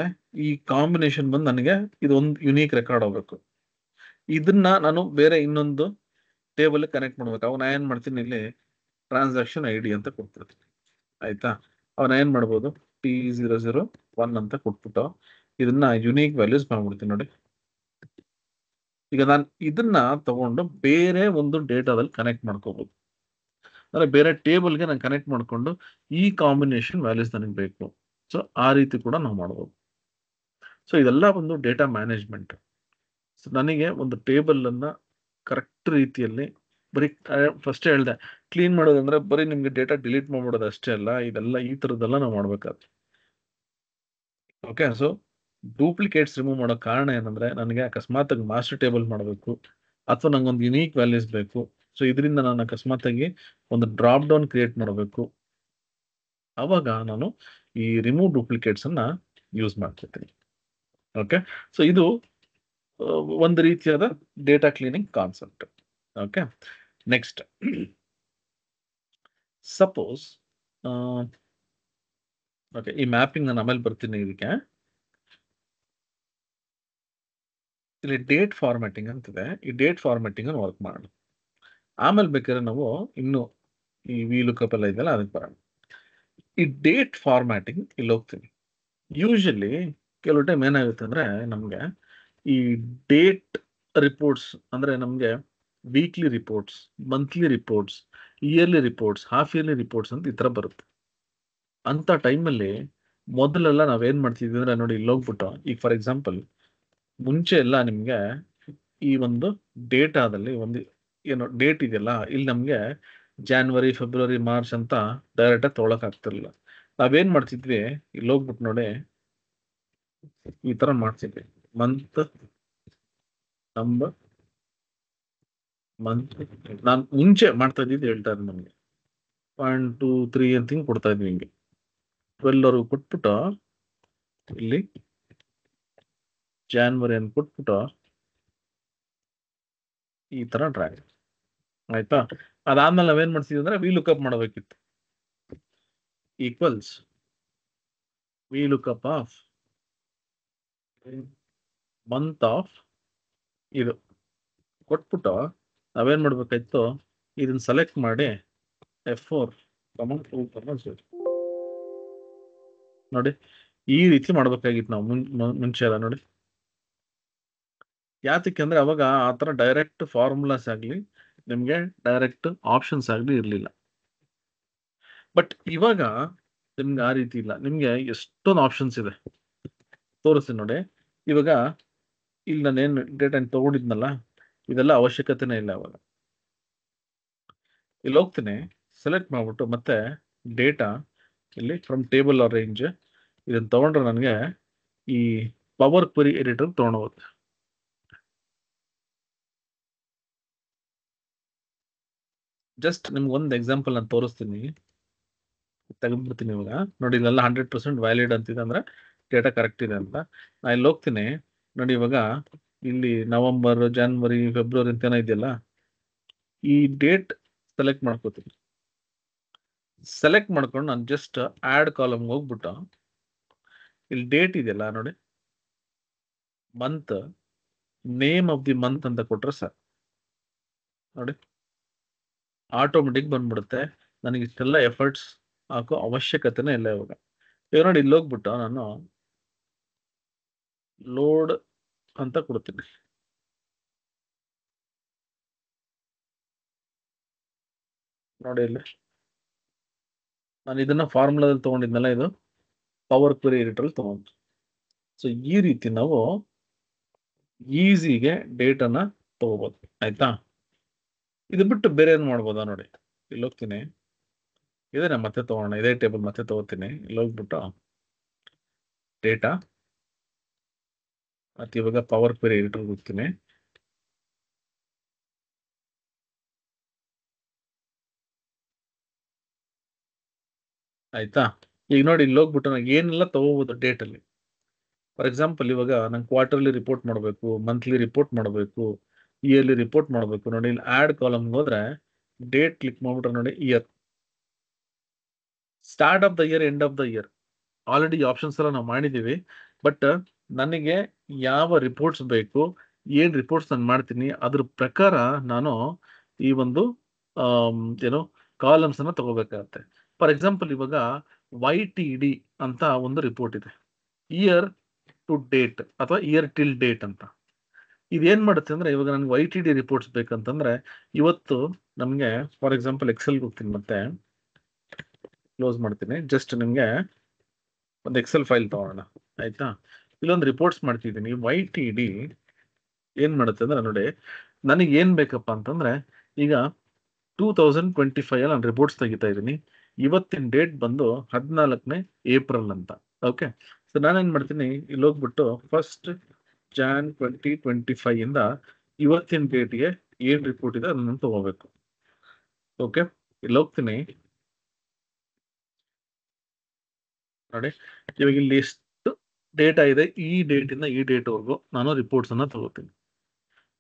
ಈ ಕಾಂಬಿನೇಷನ್ ಬಂದು ನನಗೆ ಇದೊಂದು ಯುನೀಕ್ ರೆಕಾರ್ಡ್ ಹೋಗ್ಬೇಕು. ಇದನ್ನ ನಾನು ಬೇರೆ ಇನ್ನೊಂದು ಟೇಬಲ್ ಕನೆಕ್ಟ್ ಮಾಡ್ಬೇಕು. ಅವನ್ನ ಏನ್ ಮಾಡ್ತೀನಿ, ಇಲ್ಲಿ ಟ್ರಾನ್ಸಾಕ್ಷನ್ ID ಅಂತ ಕೊಡ್ತಿರ್ತೀನಿ. ಆಯ್ತಾ, ಅವನ್ನ ಏನ್ ಮಾಡ್ಬೋದು, T001 ಅಂತ ಕೊಟ್ಬಿಟ್ಟು ಇದನ್ನ ಯುನೀಕ್ ವ್ಯಾಲ್ಯೂಸ್ ಮಾಡ್ಬಿಡ್ತೀನಿ. ನೋಡಿ ಈಗ ನಾನು ಇದನ್ನ ತಗೊಂಡು ಬೇರೆ ಒಂದು ಡೇಟಾದಲ್ಲಿ ಕನೆಕ್ಟ್ ಮಾಡ್ಕೋಬಹುದು. ಅಂದ್ರೆ ಬೇರೆ ಟೇಬಲ್ಗೆ ನಾನು ಕನೆಕ್ಟ್ ಮಾಡ್ಕೊಂಡು ಈ ಕಾಂಬಿನೇಷನ್ ವ್ಯಾಲ್ಯೂಸ್ ನನಗೆ ಬೇಕು. ಸೊ ಆ ರೀತಿ ಕೂಡ ನಾವು ಮಾಡ್ಬೋದು. ಸೊ ಇದೆಲ್ಲ ಒಂದು ಡೇಟಾ ಮ್ಯಾನೇಜ್ಮೆಂಟ್. ಸೊ ನನಗೆ ಒಂದು ಟೇಬಲ್ ಅನ್ನ ಕರೆಕ್ಟ್ ರೀತಿಯಲ್ಲಿ ಬರೀ ಫಸ್ಟ್ ಹೇಳ್ದೆ, ಕ್ಲೀನ್ ಮಾಡೋದಂದ್ರೆ ಬರೀ ನಿಮ್ಗೆ ಡೇಟಾ ಡಿಲೀಟ್ ಮಾಡ್ಬಿಡೋದು ಅಷ್ಟೇ ಅಲ್ಲ, ಇದೆಲ್ಲ ಈ ತರದ್ದೆಲ್ಲ ನಾವು ಮಾಡ್ಬೇಕಾಗ್ತದೆ. ಓಕೆ, ಸೊ ಡೂಪ್ಲಿಕೇಟ್ಸ್ ರಿಮೂವ್ ಮಾಡೋ ಕಾರಣ ಏನಂದ್ರೆ ನನಗೆ ಅಕಸ್ಮಾತ್ ಮಾಸ್ಟರ್ ಟೇಬಲ್ ಮಾಡಬೇಕು ಅಥವಾ ನಂಗೊಂದು ಯುನೀಕ್ ವ್ಯಾಲ್ಯೂಸ್ ಬೇಕು. ಸೊ ಇದರಿಂದ ನಾನು ಅಕಸ್ಮಾತ್ ಆಗಿ ಒಂದು ಡ್ರಾಪ್ ಡೌನ್ ಕ್ರಿಯೇಟ್ ಮಾಡಬೇಕು. ಅವಾಗ ನಾನು ಈ ರಿಮೂವ್ ಡೂಪ್ಲಿಕೇಟ್ಸ್ ಅನ್ನ ಯೂಸ್ ಮಾಡ್ತಿರ್ತೀನಿ. ಓಕೆ, ಸೊ ಇದು ಒಂದು ರೀತಿಯಾದ data cleaning concept. Okay, next suppose okay, ಈ ಮ್ಯಾಪಿಂಗ್ ನಾನು ಆಮೇಲೆ ಬರ್ತೀನಿ. ಇದಕ್ಕೆ ಇಲ್ಲಿ ಡೇಟ್ ಫಾರ್ಮ್ಯಾಟಿಂಗ್ ಅಂತಿದೆ. ಈ ಡೇಟ್ ಫಾರ್ಮ್ಯಾಟಿಂಗ್ ಅನ್ನು ವರ್ಕ್ ಮಾಡೋಣ. ಆಮೇಲೆ ಬೇಕಾದ್ರೆ ನಾವು ಇನ್ನು ಈ ವಿ ಲುಕಪ್ ಎಲ್ಲ ಇದೆಯಲ್ಲ ಅದಕ್ಕೆ ಬರೋಣ. ಈ ಡೇಟ್ ಫಾರ್ಮ್ಯಾಟಿಂಗ್ ಇಲ್ಲಿ ಹೋಗ್ತೀನಿ. ಯೂಶಲಿ ಕೆಲವು ಟೈಮ್ ಏನಾಗುತ್ತೆ ಅಂದ್ರೆ ನಮ್ಗೆ ಈ ಡೇಟ್ ರಿಪೋರ್ಟ್ಸ್ ಅಂದ್ರೆ ನಮ್ಗೆ weekly reports, monthly reports, yearly reports, half yearly reports ಅಂತ ಈ ತರ ಬರುತ್ತೆ. ಅಂತ ಟೈಮಲ್ಲಿ ಮೊದಲೆಲ್ಲ ನಾವೇನ್ ಮಾಡ್ತಿದ್ವಿ ಅಂದ್ರೆ ನೋಡಿ, ಇಲ್ಲಿ ಹೋಗ್ಬಿಟ್ಟು ಈಗ ಫಾರ್ ಎಕ್ಸಾಂಪಲ್ ಮುಂಚೆ ಎಲ್ಲ ನಿಮ್ಗೆ ಈ ಒಂದು ಡೇಟಾದಲ್ಲಿ ಒಂದು ಏನೋ ಡೇಟ್ ಇದೆಯಲ್ಲ, ಇಲ್ಲಿ ನಮ್ಗೆ ಜಾನ್ವರಿ, ಫೆಬ್ರವರಿ, ಮಾರ್ಚ್ ಅಂತ ಡೈರೆಕ್ಟ್ ಆಗಿ ತೊಗೊಳಕ್ ಆಗ್ತಿರ್ಲಿಲ್ಲ. ನಾವೇನ್ ಮಾಡ್ತಿದ್ವಿ, ಇಲ್ಲಿ ಹೋಗ್ಬಿಟ್ಟು ನೋಡಿ ಈ ತರ ಮಾಡ್ತಿದ್ವಿ. ಮಂತ್ ನಂಬರ್ ಮಂತ್ ನಾನು ಮುಂಚೆ ಮಾಡ್ತಾ ಇದ್ದಿದ್ದು ಹೇಳ್ತಾ ಇದ್ದೆ ನಮ್ಗೆ 1 2 3 ಅಂತ ಹಿಂಗ್ ಕೊಡ್ತಾ ಇದ್ವಿ. ಹಿಂಗೆ 12 ಕೊಟ್ಬಿಟ್ಟು ಇಲ್ಲಿ ಜಾನ್ವರಿ ಅಂತ ಕೊಟ್ಬಿಟ್ಟು ಈ ತರ ಡ್ರ್ಯಾಗ್ ಆಯ್ತಾ. ಅದಾದ್ಮೇಲೆ ನಾವೇನ್ ಮಾಡ್ತಿದ್ವಿ ಅಂದ್ರೆ ವಿ ಲುಕಪ್ ಮಾಡಬೇಕಿತ್ತು. Equals V lookup of month of ಇದು ಕೊಟ್ಬಿಟ್ಟು ನಾವೇನ್ ಮಾಡ್ಬೇಕಾಯ್ತು, ಇದನ್ನ ಸೆಲೆಕ್ಟ್ ಮಾಡಿ F4 ನೋಡಿ ಈ ರೀತಿ ಮಾಡ್ಬೇಕಾಗಿತ್ತು ನಾವು ಮುಂಚೆ ಎಲ್ಲ. ನೋಡಿ ಯಾತಕ್ಕೆ ಅಂದ್ರೆ ಅವಾಗ ಆತರ ಡೈರೆಕ್ಟ್ ಫಾರ್ಮುಲಾಸ್ ಆಗ್ಲಿ, ನಿಮ್ಗೆ ಡೈರೆಕ್ಟ್ ಆಪ್ಷನ್ಸ್ ಆಗ್ಲಿ ಇರ್ಲಿಲ್ಲ. ಬಟ್ ಇವಾಗ ನಿಮ್ಗೆ ಆ ರೀತಿ ಇಲ್ಲ. ನಿಮ್ಗೆ ಎಷ್ಟೊಂದು ಆಪ್ಷನ್ಸ್ ಇದೆ. ತೋರಿಸ್ತೀನಿ ನೋಡಿ. ಇವಾಗ ಇಲ್ಲಿ ನಾನೇನು ಡೇಟಾ ತಗೊಂಡಿದ್ನಲ್ಲ, ಇದೆಲ್ಲ ಅವಶ್ಯಕತೆನೇ ಇಲ್ಲ. ಅವಾಗ ಇಲ್ಲಿ ಹೋಗ್ತೀನಿ, ಸೆಲೆಕ್ಟ್ ಮಾಡ್ಬಿಟ್ಟು ಮತ್ತೆ ಡೇಟಾ ಇಲ್ಲಿ ಫ್ರಮ್ ಟೇಬಲ್ ಆರ್ ರೇಂಜ್ ಇದನ್ನ ತಗೊಂಡ್ರೆ ನನಗೆ ಈ ಪವರ್ ಕ್ವೆರಿ ಎಡಿಟರ್ ತಗೊಂಡೋಗುತ್ತೆ. ಜಸ್ಟ್ ನಿಮ್ಗೆ ಒಂದು ಎಕ್ಸಾಂಪಲ್ ನಾನು ತೋರಿಸ್ತೀನಿ, ತೆಗೆದ್ಬಿಡ್ತೀನಿ. ಇವಾಗ ನೋಡಿ, ಇಲ್ಲೆಲ್ಲ 100% ವ್ಯಾಲಿಡ್ ಅಂತಿದೆ ಅಂದ್ರೆ ಡೇಟಾ ಕರೆಕ್ಟ್ ಇದೆ ಅಂತ. ನಾ ಇಲ್ಲಿ ಹೋಗ್ತೀನಿ ನೋಡಿ. ಇವಾಗ ಇಲ್ಲಿ ನವೆಂಬರ್, ಜಾನ್ವರಿ, ಫೆಬ್ರವರಿ ಅಂತ ಏನೋ ಇದೆಯಲ್ಲ, ಈ ಡೇಟ್ ಸೆಲೆಕ್ಟ್ ಮಾಡ್ಕೋತೀನಿ. ಸೆಲೆಕ್ಟ್ ಮಾಡ್ಕೊಂಡು ನಾನು ಜಸ್ಟ್ ಆಡ್ ಕಾಲಮ್ಗೆ ಹೋಗ್ಬಿಟ್ಟು ಇಲ್ಲಿ ಡೇಟ್ ಇದೆಯಲ್ಲ ನೋಡಿ, month, name of the month ಅಂತ ಕೊಟ್ರೆ ಸರ್ ನೋಡಿ ಆಟೋಮೆಟಿಕ್ ಬಂದ್ಬಿಡುತ್ತೆ. ನನಗೆ ಇಷ್ಟೆಲ್ಲ ಎಫರ್ಟ್ಸ್ ಹಾಕೋ ಅವಶ್ಯಕತೆನೇ ಇಲ್ಲ ಇವಾಗ. ಇವಾಗ ನೋಡಿ, ಇಲ್ಲಿ ಹೋಗ್ಬಿಟ್ಟು ನಾನು ಲೋಡ್ ಅಂತ ಕೊಡ್ತೀನಿ. ನೋಡಿ ಇಲ್ಲಿ ನಾನು ಇದನ್ನ ಫಾರ್ಮುಲಾದಲ್ಲಿ ತಗೊಂಡಿದ್ನಲ್ಲ, ಇದು ಪವರ್ ಕ್ವೆರಿ ಎಡಿಟರ್ ತಗೊಂಡು. ಸೊ ಈ ರೀತಿ ನಾವು ಈಸಿಗೆ ಡೇಟಾನ ತಗೋಬಹುದು. ಆಯ್ತಾ, ಇದು ಬಿಟ್ಟು ಬೇರೆ ಏನ್ ಮಾಡ್ಬೋದಾ ನೋಡಿ. ಇಲ್ಲಿ ಹೋಗ್ತೀನಿ, ಇದನ್ನ ಮತ್ತೆ ತಗೋಣ, ಇದೇ ಟೇಬಲ್ ಮತ್ತೆ ತಗೋತೀನಿ. ಇಲ್ಲಿ ಹೋಗ್ಬಿಟ್ಟು ಡೇಟಾ ಮತ್ತೆ ಇವಾಗ ಪವರ್ ಕ್ವೆರಿ ಎಡಿಟರ್ ಹೋಗ್ತೀನಿ. ಆಯ್ತಾ, ಈಗ ನೋಡಿ ಇಲ್ಲಿ ಹೋಗ್ಬಿಟ್ಟು ನಾನು ಏನೆಲ್ಲ ತಗೋಬಹುದು ಡೇಟ್ ಅಲ್ಲಿ. ಫಾರ್ ಎಕ್ಸಾಂಪಲ್ ಇವಾಗ ನಂಗೆ ಕ್ವಾರ್ಟರ್ಲಿ ರಿಪೋರ್ಟ್ ಮಾಡಬೇಕು, ಮಂತ್ಲಿ ರಿಪೋರ್ಟ್ ಮಾಡಬೇಕು, ಇಯರ್ಲಿ ರಿಪೋರ್ಟ್ ಮಾಡಬೇಕು. ನೋಡಿ ಇಲ್ಲಿ ಆಡ್ ಕಾಲಮ್ ಹೋದ್ರೆ ಡೇಟ್ ಕ್ಲಿಕ್ ಮಾಡ್ಬಿಟ್ರೆ ನೋಡಿ, year, start of the year, end of the year. Already options ಎಲ್ಲ ನಾವು ಮಾಡಿದೀವಿ. ಬಟ್ ನನಗೆ ಯಾವ ರಿಪೋರ್ಟ್ಸ್ ಬೇಕು, ಏನ್ ರಿಪೋರ್ಟ್ಸ್ ನಾನು ಮಾಡ್ತೀನಿ, ಅದ್ರ ಪ್ರಕಾರ ನಾನು ಈ ಒಂದು ಏನೋ ಕಾಲಮ್ಸ್ ಅನ್ನ ತಗೋಬೇಕಾಗತ್ತೆ. ಫಾರ್ ಎಕ್ಸಾಂಪಲ್ ಇವಾಗ YTD ಅಂತ ಒಂದು ರಿಪೋರ್ಟ್ ಇದೆ, ಇಯರ್ ಟು ಡೇಟ್ ಅಥವಾ ಇಯರ್ ಟಿಲ್ ಡೇಟ್ ಅಂತ. ಇದೇನ್ ಮಾಡುತ್ತೆ ಅಂದ್ರೆ ಇವಾಗ ನನಗೆ YTD ರಿಪೋರ್ಟ್ಸ್ ಬೇಕಂತಂದ್ರೆ ಇವತ್ತು ನಮಗೆ ಫಾರ್ ಎಕ್ಸಾಂಪಲ್ ಎಕ್ಸೆಲ್ ಹೋಗ್ತೀನಿ ಮತ್ತೆ ಕ್ಲೋಸ್ ಮಾಡ್ತೀನಿ. ಜಸ್ಟ್ ನಿಮ್ಗೆ ಒಂದು ಎಕ್ಸೆಲ್ ಫೈಲ್ ತಗೋಣ ಆಯ್ತಾ. ಇಲ್ಲೊಂದು ರಿಪೋರ್ಟ್ಸ್ ಮಾಡ್ತಿದ್ದೀನಿ. YTD ಏನ್ ಮಾಡುತ್ತೆ ಅಂದ್ರೆ ನೋಡಿ ನನಗೆ ಏನ್ ಬೇಕಪ್ಪ ಅಂತಂದ್ರೆ ಈಗ 2025 ಅಲ್ಲಿ ನಾನು ರಿಪೋರ್ಟ್ಸ್ ತೆಗಿತಾ ಇದ್ದೀನಿ. ಇವತ್ತಿನ ಡೇಟ್ ಬಂದು 14ನೇ ಏಪ್ರಿಲ್ ಅಂತ. ಓಕೆ, ಸೊ ನಾನೇನ್ ಮಾಡ್ತೀನಿ ಇಲ್ಲಿ ಹೋಗ್ಬಿಟ್ಟು 1 Jan 2025 ಇಂದ ಇವತ್ತಿನ ಡೇಟ್ಗೆ ಏನ್ ರಿಪೋರ್ಟ್ ಇದೆ ಅದನ್ನ ತಗೋಬೇಕು. ಓಕೆ, ಇಲ್ಲಿ ಹೋಗ್ತೀನಿ ನೋಡಿ. ಇವಾಗ ಇಲ್ಲಿ ಎಷ್ಟು ಡೇಟಾ ಇದೆ, ಈ ಡೇಟ್ ಇಂದ ಈ ಡೇಟ್ ವರೆಗೂ ನಾನು ರಿಪೋರ್ಟ್ಸ್ ಅನ್ನ ತಗೋತೀನಿ.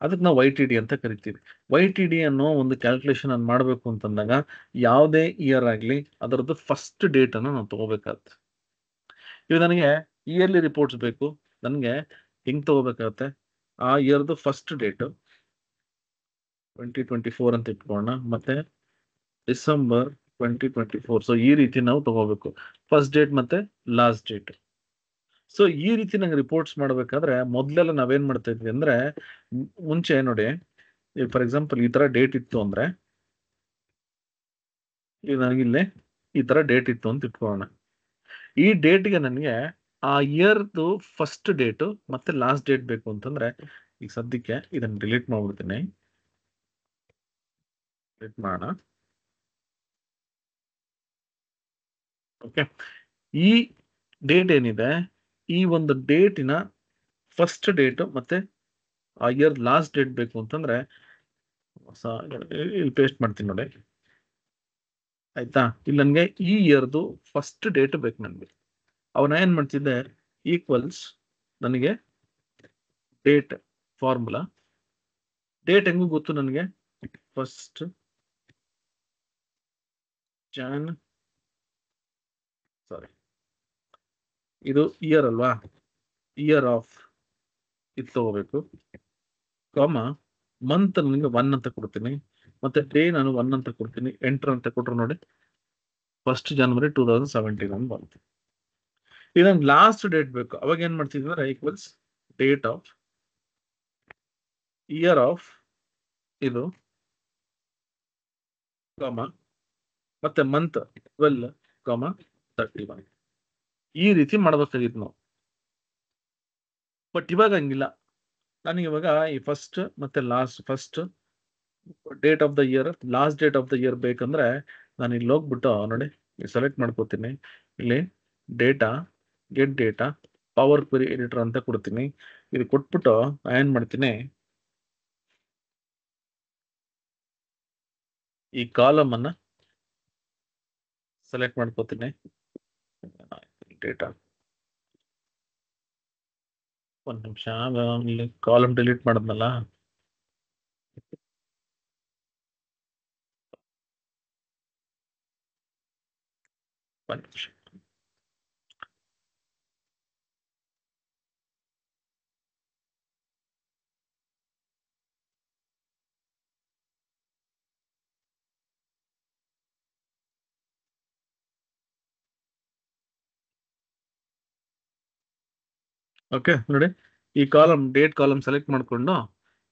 ಅದಕ್ಕೆ ನಾವು YTD ಅಂತ ಕರಿತೀವಿ. YTD ಅನ್ನೋ ಒಂದು ಕ್ಯಾಲ್ಕುಲೇಷನ್ ಅನ್ನು ಮಾಡಬೇಕು ಅಂತಂದಾಗ ಯಾವುದೇ ಇಯರ್ ಆಗಲಿ ಅದರದ್ದು ಫಸ್ಟ್ ಡೇಟ್ ಅನ್ನು ನಾವು ತಗೋಬೇಕಾಗುತ್ತೆ. ಇವಾಗ ನನಗೆ ಇಯರ್ಲಿ ರಿಪೋರ್ಟ್ಸ್ ಬೇಕು, ನನಗೆ ಹೆಂಗ್ ತಗೋಬೇಕಾಗತ್ತೆ, ಆ ಇಯರ್ದು ಫಸ್ಟ್ ಡೇಟ್ 2024 ಅಂತ ಇಟ್ಕೊಳ್ಳೋಣ, ಮತ್ತೆ ಡಿಸೆಂಬರ್ 2024. ಸೊ ಈ ರೀತಿ ನಾವು ತಗೋಬೇಕು, ಫಸ್ಟ್ ಡೇಟ್ ಮತ್ತೆ ಲಾಸ್ಟ್ ಡೇಟ್. ಸೊ ಈ ರೀತಿ ನಂಗೆ ರಿಪೋರ್ಟ್ಸ್ ಮಾಡಬೇಕಾದ್ರೆ ಮೊದಲೆಲ್ಲ ನಾವೇನ್ ಮಾಡ್ತಾ ಇದ್ವಿ ಅಂದ್ರೆ ಮುಂಚೆ ನೋಡಿ, ಫಾರ್ ಎಕ್ಸಾಂಪಲ್ ಈ ತರ ಡೇಟ್ ಇತ್ತು ಅಂದ್ರೆ ಈಗ ನನಗಿಲ್ಲೇ ಈ ತರ ಡೇಟ್ ಇತ್ತು ಅಂತ ಇಟ್ಕೊಳ್ಳೋಣ. ಈ ಡೇಟ್ಗೆ ನನಗೆ ಆ ಇಯರ್ದು ಫಸ್ಟ್ ಡೇಟ್ ಮತ್ತೆ ಲಾಸ್ಟ್ ಡೇಟ್ ಬೇಕು ಅಂತಂದ್ರೆ ಈಗ ಸದ್ಯಕ್ಕೆ ಇದನ್ನ ಡಿಲೀಟ್ ಮಾಡ್ಬಿಡ್ತೀನಿ. ಡಿಲೀಟ್ ಮಾಡೋಣ. ಓಕೆ, ಈ ಡೇಟ್ ಏನಿದೆ ಈ ಒಂದು ಡೇಟಿನ ಫಸ್ಟ್ ಡೇಟ್ ಮತ್ತೆ ಆ ಇಯರ್ ಲಾಸ್ಟ್ ಡೇಟ್ ಬೇಕು ಅಂತಂದ್ರೆ ಇಲ್ಲಿ ಪೇಸ್ಟ್ ಮಾಡ್ತೀನಿ ನೋಡಿ ಆಯ್ತಾ. ಇಲ್ಲಿ ನನಗೆ ಈ ಇಯರ್ದು ಫಸ್ಟ್ ಡೇಟ್ ಬೇಕು ನನಗೆ. ಅವನ ಏನ್ ಮಾಡ್ತಿದ್ದೆ ಈಕ್ವಲ್ಸ್ ನನಗೆ ಡೇಟ್ ಫಾರ್ಮುಲಾ. ಡೇಟ್ ಹೆಂಗೂ ಗೊತ್ತು ನನಗೆ, 1 Jan, ಸಾರಿ ಇದು ಇಯರ್ ಅಲ್ವಾ, ಇಯರ್ ಆಫ್ ಇದು ತಗೋಬೇಕು, ಕಾಮ ಮಂತ್ ನನಗೆ 1 ಅಂತ ಕೊಡ್ತೀನಿ, ಮತ್ತೆ ಡೇ ನಾನು 1 ಅಂತ ಕೊಡ್ತೀನಿ. ಎಂಟರ್ ಅಂತ ಕೊಟ್ರು ನೋಡಿ 1 January 2017 ಅಂತ ಬಂತು. ಈಗ ನಂಗೆ ಲಾಸ್ಟ್ ಡೇಟ್ ಬೇಕು, ಅವಾಗ ಏನ್ ಮಾಡ್ತಿದ್ವಿ ಅಂದ್ರೆ equals date of year of ಇದು ಕಾಮ ಮತ್ತೆ ಮಂತ್ 12, 31 ಈ ರೀತಿ ಮಾಡ್ಬೇಕಾಗಿತ್ತು ನಾವು. ಬಟ್ ಇವಾಗ ಹಂಗಿಲ್ಲ. ನನಗೆ ಇವಾಗ ಈ ಫಸ್ಟ್ ಮತ್ತೆ last, first date of the year last date of the year ಬೇಕಂದ್ರೆ ನಾನು ಇಲ್ಲಿ ಹೋಗ್ಬಿಟ್ಟು ನೋಡಿ ಸೆಲೆಕ್ಟ್ ಮಾಡ್ಕೋತೀನಿ. ಇಲ್ಲಿ data, get data, power query editor ಅಂತ ಕೊಡ್ತೀನಿ. ಇದು ಕೊಟ್ಬಿಟ್ಟು ಏನ್ ಮಾಡ್ತೀನಿ, ಈ ಕಾಲಮ್ ಅನ್ನ ಸೆಲೆಕ್ಟ್ ಮಾಡ್ಕೋತೀನಿ. ಡೇಟಾ ಒಂದ್ ನಿಮಿಷ, ಇಲ್ಲಿ ಕಾಲಮ್ ಡಿಲೀಟ್ ಮಾಡಿದ್ನಲ್ಲ, ಒಂದ್ ನಿಮಿಷ. ಓಕೆ ನೋಡಿ, ಈ ಕಾಲಮ್ ಡೇಟ್ ಕಾಲಮ್ ಸೆಲೆಕ್ಟ್ ಮಾಡ್ಕೊಂಡು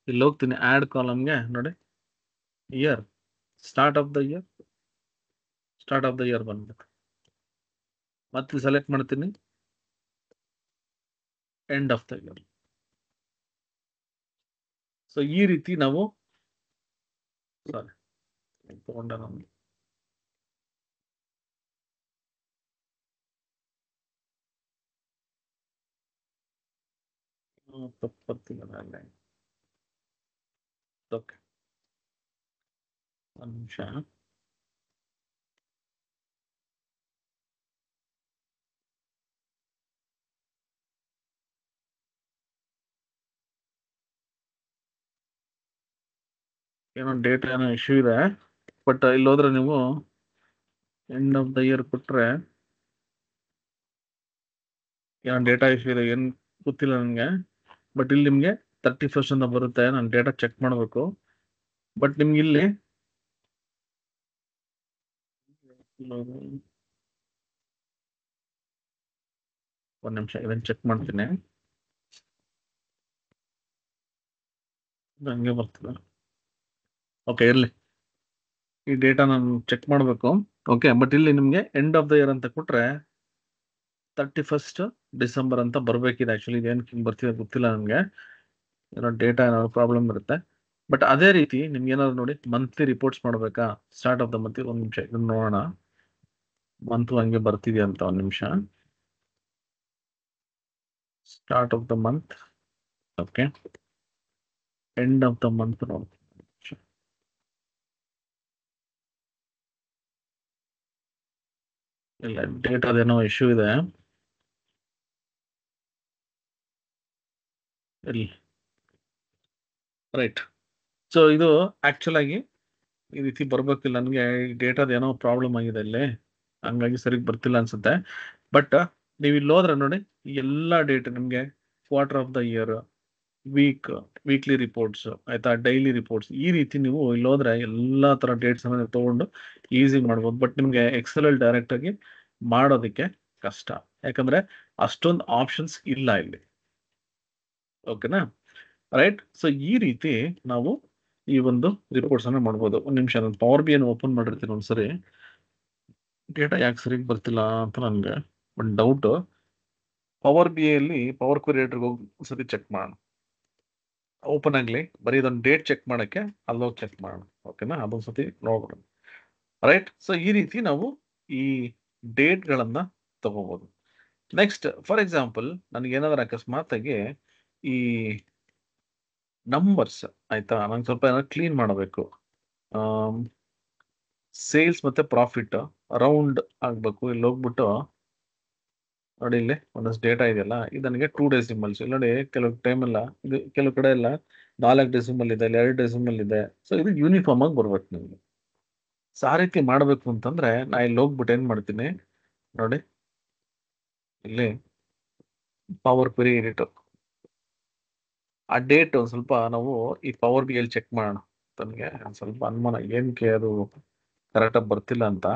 ಇಲ್ಲಿ ಹೋಗ್ತೀನಿ ಆಡ್ ಕಾಲಮ್ಗೆ ನೋಡಿ, year start of the year ಬಂದ್ಬೇಕು. ಮತ್ತೆ ಸೆಲೆಕ್ಟ್ ಮಾಡ್ತೀನಿ end of the year. So ಈ ರೀತಿ ನಾವು ತಗೊಂಡ ನಾನು ತಪ್ಪತ್ತಿಲ್ಲ. ಓಕೆ, ಒಂದು ನಿಮಿಷ. ಏನೋ ಡೇಟ್ ಏನೋ ಇಶ್ಯೂ ಇದೆ, ಬಟ್ ಇಲ್ಲಿ ಹೋದ್ರೆ ನೀವು ಎಂಡ್ ಆಫ್ ದ ಇಯರ್ ಕೊಟ್ರೆ ಏನೋ ಡೇಟಾ ಇಶ್ಯೂ ಇದೆ, ಏನ್ ಗೊತ್ತಿಲ್ಲ ನನಗೆ. ಬಟ್ ಇಲ್ಲಿ ನಿಮ್ಗೆ 31st ಅಂತ ಬರುತ್ತೆ. ನಾನು ಡೇಟಾ ಚೆಕ್ ಮಾಡಬೇಕು. ಬಟ್ ನಿಮ್ಗೆ ಇಲ್ಲಿ ಒಂದ್ ನಿಮಿಷ ಇದನ್ನ ಚೆಕ್ ಮಾಡ್ತೀನಿ. ಹಂಗೆ ಬರ್ತದೆ. ಓಕೆ, ಇರಲಿ, ಈ ಡೇಟಾ ನಾನು ಚೆಕ್ ಮಾಡಬೇಕು. ಓಕೆ, ಬಟ್ ಇಲ್ಲಿ ನಿಮಗೆ ಎಂಡ್ ಆಫ್ ದ ಇಯರ್ ಅಂತ ಕೊಟ್ರೆ 31st ಡಿಸೆಂಬರ್ ಅಂತ ಬರಬೇಕಿದೆ. ಆ್ಯಕ್ಚುಲಿ ಇದೇನು ಹಿಂಗೆ ಬರ್ತಿದೆ ಗೊತ್ತಿಲ್ಲ ನನಗೆ, ಏನೋ ಡೇಟಾ ಏನಾದ್ರು ಪ್ರಾಬ್ಲಮ್ ಇರುತ್ತೆ. ಬಟ್ ಅದೇ ರೀತಿ ನಿಮ್ಗೆ ಏನಾದ್ರು ನೋಡಿ ಮಂತ್ಲಿ ರಿಪೋರ್ಟ್ಸ್ ಮಾಡಬೇಕಾ, ಸ್ಟಾರ್ಟ್ ಆಫ್ ದ ಮಂತ್. ಒಂದು ನಿಮಿಷ ಇದನ್ನ ನೋಡೋಣ, ಮಂತ್ ಹಂಗೆ ಬರ್ತಿದೆಯಾ ಅಂತ. ಒಂದು ನಿಮಿಷ, start of the month, okay, end of the month ನೋಡಿ. ಇಲ್ಲ, ಡೇಟಾದೇನೋ ಇಶ್ಯೂ ಇದೆ ಇಲ್ಲಿ. ರೈಟ್, ಸೊ ಇದು ಆಕ್ಚುಲ್ ಆಗಿ ಈ ರೀತಿ ಬರ್ಬೇಕಿಲ್ಲ ನನಗೆ. ಈ ಡೇಟಾದ ಏನೋ ಪ್ರಾಬ್ಲಮ್ ಆಗಿದೆ ಇಲ್ಲಿ, ಹಂಗಾಗಿ ಸರಿಗೆ ಬರ್ತಿಲ್ಲ ಅನ್ಸುತ್ತೆ. ಬಟ್ ನೀವು ಇಲ್ಲಿ ಹೋದ್ರೆ ನೋಡಿ, ಎಲ್ಲ ಡೇಟ್ ನಿಮಗೆ quarter of the year, weekly reports ಆಯ್ತಾ, ಡೈಲಿ ರಿಪೋರ್ಟ್ಸ್, ಈ ರೀತಿ ನೀವು ಇಲ್ಲಿ ಹೋದ್ರೆ ಎಲ್ಲ ತರ ಡೇಟ್ಸ್ ಅನ್ನ ನೀವು ತಗೊಂಡು ಈಸಿ ಮಾಡ್ಬೋದು. ಬಟ್ ನಿಮ್ಗೆ ಎಕ್ಸೆಲ್ ಅಲ್ಲಿ ಡೈರೆಕ್ಟ್ ಆಗಿ ಮಾಡೋದಕ್ಕೆ ಕಷ್ಟ, ಯಾಕಂದ್ರೆ ಅಷ್ಟೊಂದು ಆಪ್ಷನ್ಸ್ ಇಲ್ಲ ಇಲ್ಲಿ. ಓಕೆನಾ? ರೈಟ್, ಸೊ ಈ ರೀತಿ ನಾವು ಈ ಒಂದು ರಿಪೋರ್ಟ್ಸ್ ಅನ್ನ ಮಾಡ್ಬೋದು. ಒಂದು ನಿಮಿಷ, ನಾನು ಪವರ್ ಬಿ ಅನ್ನು ಓಪನ್ ಮಾಡಿರ್ತೀನಿ ಒಂದ್ಸರಿ. ಡೇಟಾ ಯಾಕೆ ಸರಿಯಾಗಿ ಬರ್ತಿಲ್ಲ ಅಂತ ನನಗೆ ಒಂದು ಡೌಟ್. ಪವರ್ ಬಿ ಅಲ್ಲಿ ಪವರ್ ಕ್ರಿಯೇಟರ್ಗೆ ಹೋಗಿ ಒಂದ್ಸರಿ ಚೆಕ್ ಮಾಡೋಣ. ಓಪನ್ ಆಗಲಿ, ಬರೀ ಇದೊಂದು ಡೇಟ್ ಚೆಕ್ ಮಾಡೋಕ್ಕೆ ಅಲ್ಲೋಗಿ ಚೆಕ್ ಮಾಡೋಣ. ಓಕೆನಾ? ಅದೊಂದ್ಸತಿ ನೋಡೋಣ. ರೈಟ್, ಸೊ ಈ ರೀತಿ ನಾವು ಈ ಡೇಟ್ಗಳನ್ನ ತಗೋಬಹುದು. ನೆಕ್ಸ್ಟ್, ಫಾರ್ ಎಕ್ಸಾಂಪಲ್, ನನಗೇನಾದ್ರೂ ಅಕಸ್ಮಾತಾಗಿ ಈ ನಂಬರ್ಸ್ ಆಯ್ತಾ, ನಂಗೆ ಸ್ವಲ್ಪ ಏನಾದ್ರು ಕ್ಲೀನ್ ಮಾಡಬೇಕು, ಸೇಲ್ಸ್ ಮತ್ತೆ ಪ್ರಾಫಿಟ್ ರೌಂಡ್ ಆಗ್ಬೇಕು. ಇಲ್ಲಿ ಹೋಗ್ಬಿಟ್ಟು ನೋಡಿ, ಇಲ್ಲಿ ಒಂದಷ್ಟು ಡೇಟಾ ಇದೆಯಲ್ಲ, ಇದು ನನಗೆ 2 ಡೆಸಿಮಲ್ಸ್. ಇಲ್ಲಿ ನೋಡಿ, ಕೆಲವು ಟೈಮ್ ಎಲ್ಲ ಇದು, ಕೆಲವು ಕಡೆ ಎಲ್ಲ 4 ಡೆಸಿಮಲ್ ಇದೆ, ಇಲ್ಲಿ 2 ಡೆಸಿಮಲ್ ಇದೆ. ಸೊ ಇದು ಯೂನಿಫಾರ್ಮ್ ಆಗಿ ಬರ್ಬೇಕು ನಿಮಗೆ. ಸೊ ಆ ರೀತಿ ಮಾಡಬೇಕು ಅಂತಂದ್ರೆ ನಾ ಇಲ್ಲಿ ಹೋಗ್ಬಿಟ್ಟು ಏನ್ ಮಾಡ್ತೀನಿ ನೋಡಿ, ಇಲ್ಲಿ ಪವರ್ ಕ್ವೆರಿ ಎಡಿಟರ್, ಆ ಡೇಟ್ ಒಂದು ಸ್ವಲ್ಪ ನಾವು ಈ ಪವರ್ ಬಿ ಅಲ್ಲಿ ಚೆಕ್ ಮಾಡೋಣ. ನನಗೆ ಸ್ವಲ್ಪ ಅನುಮಾನ ಏನಕ್ಕೆ ಅದು ಕರೆಕ್ಟಾಗಿ ಬರ್ತಿಲ್ಲ ಅಂತ.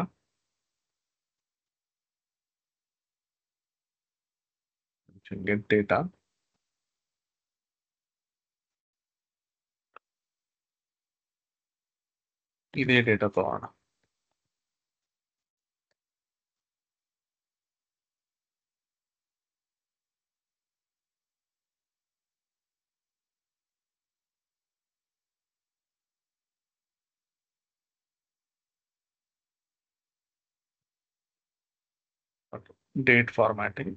ಗೆಟ್ ಡೇಟಾ, ಇದೇ ಡೇಟಾ ತಗೋಣ. Date formatting,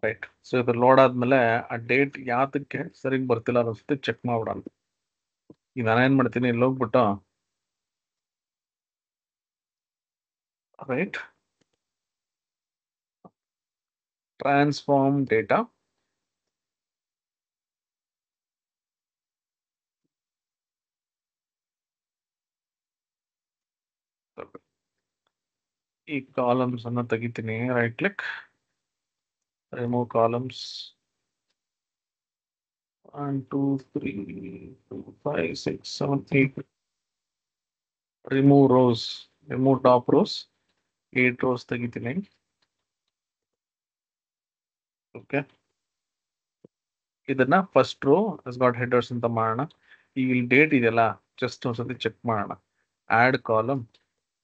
right. ಸೊ ಇದು ಲೋಡ್ ಆದ್ಮೇಲೆ ಆ ಡೇಟ್ ಯಾತಕ್ಕೆ ಸರಿಗ್ ಬರ್ತಿಲ್ಲ ಅನ್ನಿಸುತ್ತೆ ಚೆಕ್ ಮಾಡ್ಬಿಡೋಣ. ಈಗ ನಾನೇನ್ ಮಾಡ್ತೀನಿ, ಇಲ್ಲಿ ಹೋಗ್ಬಿಟ್ಟು ರೈಟ್, ಟ್ರಾನ್ಸ್ಫಾರ್ಮ್ ಡೇಟಾ, ಈ ಕಾಲಮ್ಸ್ ಅನ್ನ ತೆಗಿತೀನಿ. Right click, remove columns, 1 2 3 4 5 6 7 8. Remove rose, remove top rose, 8 rose ತೆಗಿತೀನಿ. ಓಕೆ, ಇದನ್ನ first row has got headers ಅಂತ ಮಾಡೋಣ. ಈಗ ಇಲ್ಲಿ ಡೇಟ್ ಇದೆಯಲ್ಲ, ಜಸ್ಟ್ ಒಂದ್ಸತಿ ಚೆಕ್ ಮಾಡೋಣ. ಆಡ್ ಕಾಲಮ್,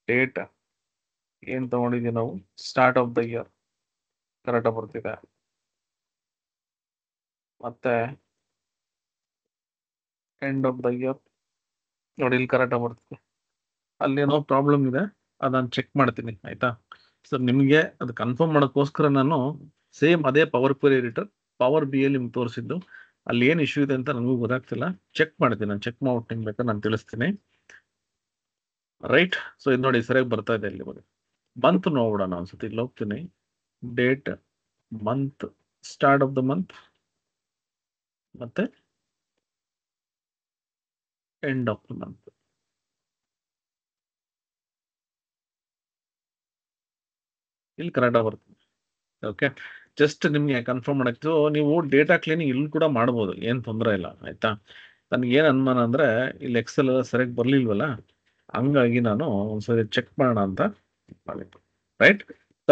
ಡೇಟ್ ಏನ್ ತಗೊಂಡಿದೀವಿ ನಾವು, start of the year correct ಬರ್ತಿದೆ, ಮತ್ತೆ ಎಂಡ್ ಆಫ್ ದ ಇಯರ್ ನೋಡಿ ಇಲ್ಲಿ ಕರೆಕ್ಟ್ ಬರ್ತಿದೆ. ಅಲ್ಲಿ ಏನೋ ಪ್ರಾಬ್ಲಮ್ ಇದೆ, ಅದನ್ನ ಚೆಕ್ ಮಾಡ್ತೀನಿ ಆಯ್ತಾ. ಸೊ ನಿಮಗೆ ಅದು ಕನ್ಫರ್ಮ್ ಮಾಡೋಕ್ಕೋಸ್ಕರ ನಾನು ಸೇಮ್ ಅದೇ power query editor power B ಅಲ್ಲಿ ನಿಮ್ಗೆ ತೋರಿಸಿದ್ದು, ಅಲ್ಲಿ ಏನು ಇಶ್ಯೂ ಇದೆ ಅಂತ ನನಗೂ ಗೊತ್ತಾಗ್ತಿಲ್ಲ. ಚೆಕ್ ಮಾಡ್ತೀನಿ, ನಾನು ಚೆಕ್ ಮಾಡ್ಬಿಟ್ಟು ನಿಮ್ಗೆ ಬೇಕಾದ್ರೆ ನಾನು ತಿಳಿಸ್ತೀನಿ. ರೈಟ್, ಸೊ ಇದು ನೋಡಿ ಸರಿಯಾಗಿ ಬರ್ತಾ ಇದೆ. ಇಲ್ಲಿ ಮಂತ್ ನೋಡ್ಬಿಡೋಣ ಒಂದ್ಸತಿ. ಇಲ್ಲಿ ಹೋಗ್ತೀನಿ, date, month, start of the month ಮತ್ತೆ ಎಂಡ್ ಆಫ್ ದ ಮಂತ್. ಇಲ್ಲಿ ಕನ್ನಡ ಬರ್ತದೆ. ಓಕೆ, ಜಸ್ಟ್ ನಿಮ್ಗೆ ಕನ್ಫರ್ಮ್ ಮಾಡಕ್ಕೆ ನೀವು ಡೇಟಾ ಕ್ಲೀನಿಂಗ್ ಇಲ್ಲಿ ಕೂಡ ಮಾಡ್ಬೋದು, ಏನು ತೊಂದರೆ ಇಲ್ಲ. ಆಯ್ತಾ, ನನಗೆ ಏನು ಅನುಮಾನ ಅಂದರೆ ಇಲ್ಲಿ ಎಕ್ಸೆಲ್ ಎಲ್ಲ ಸರಿಯಾಗಿ ಬರಲಿಲ್ವಲ್ಲ, ಹಂಗಾಗಿ ನಾನು ಒಂದ್ಸರಿ ಚೆಕ್ ಮಾಡೋಣ ಅಂತ ಮಾಡಿದ್ದು. Right,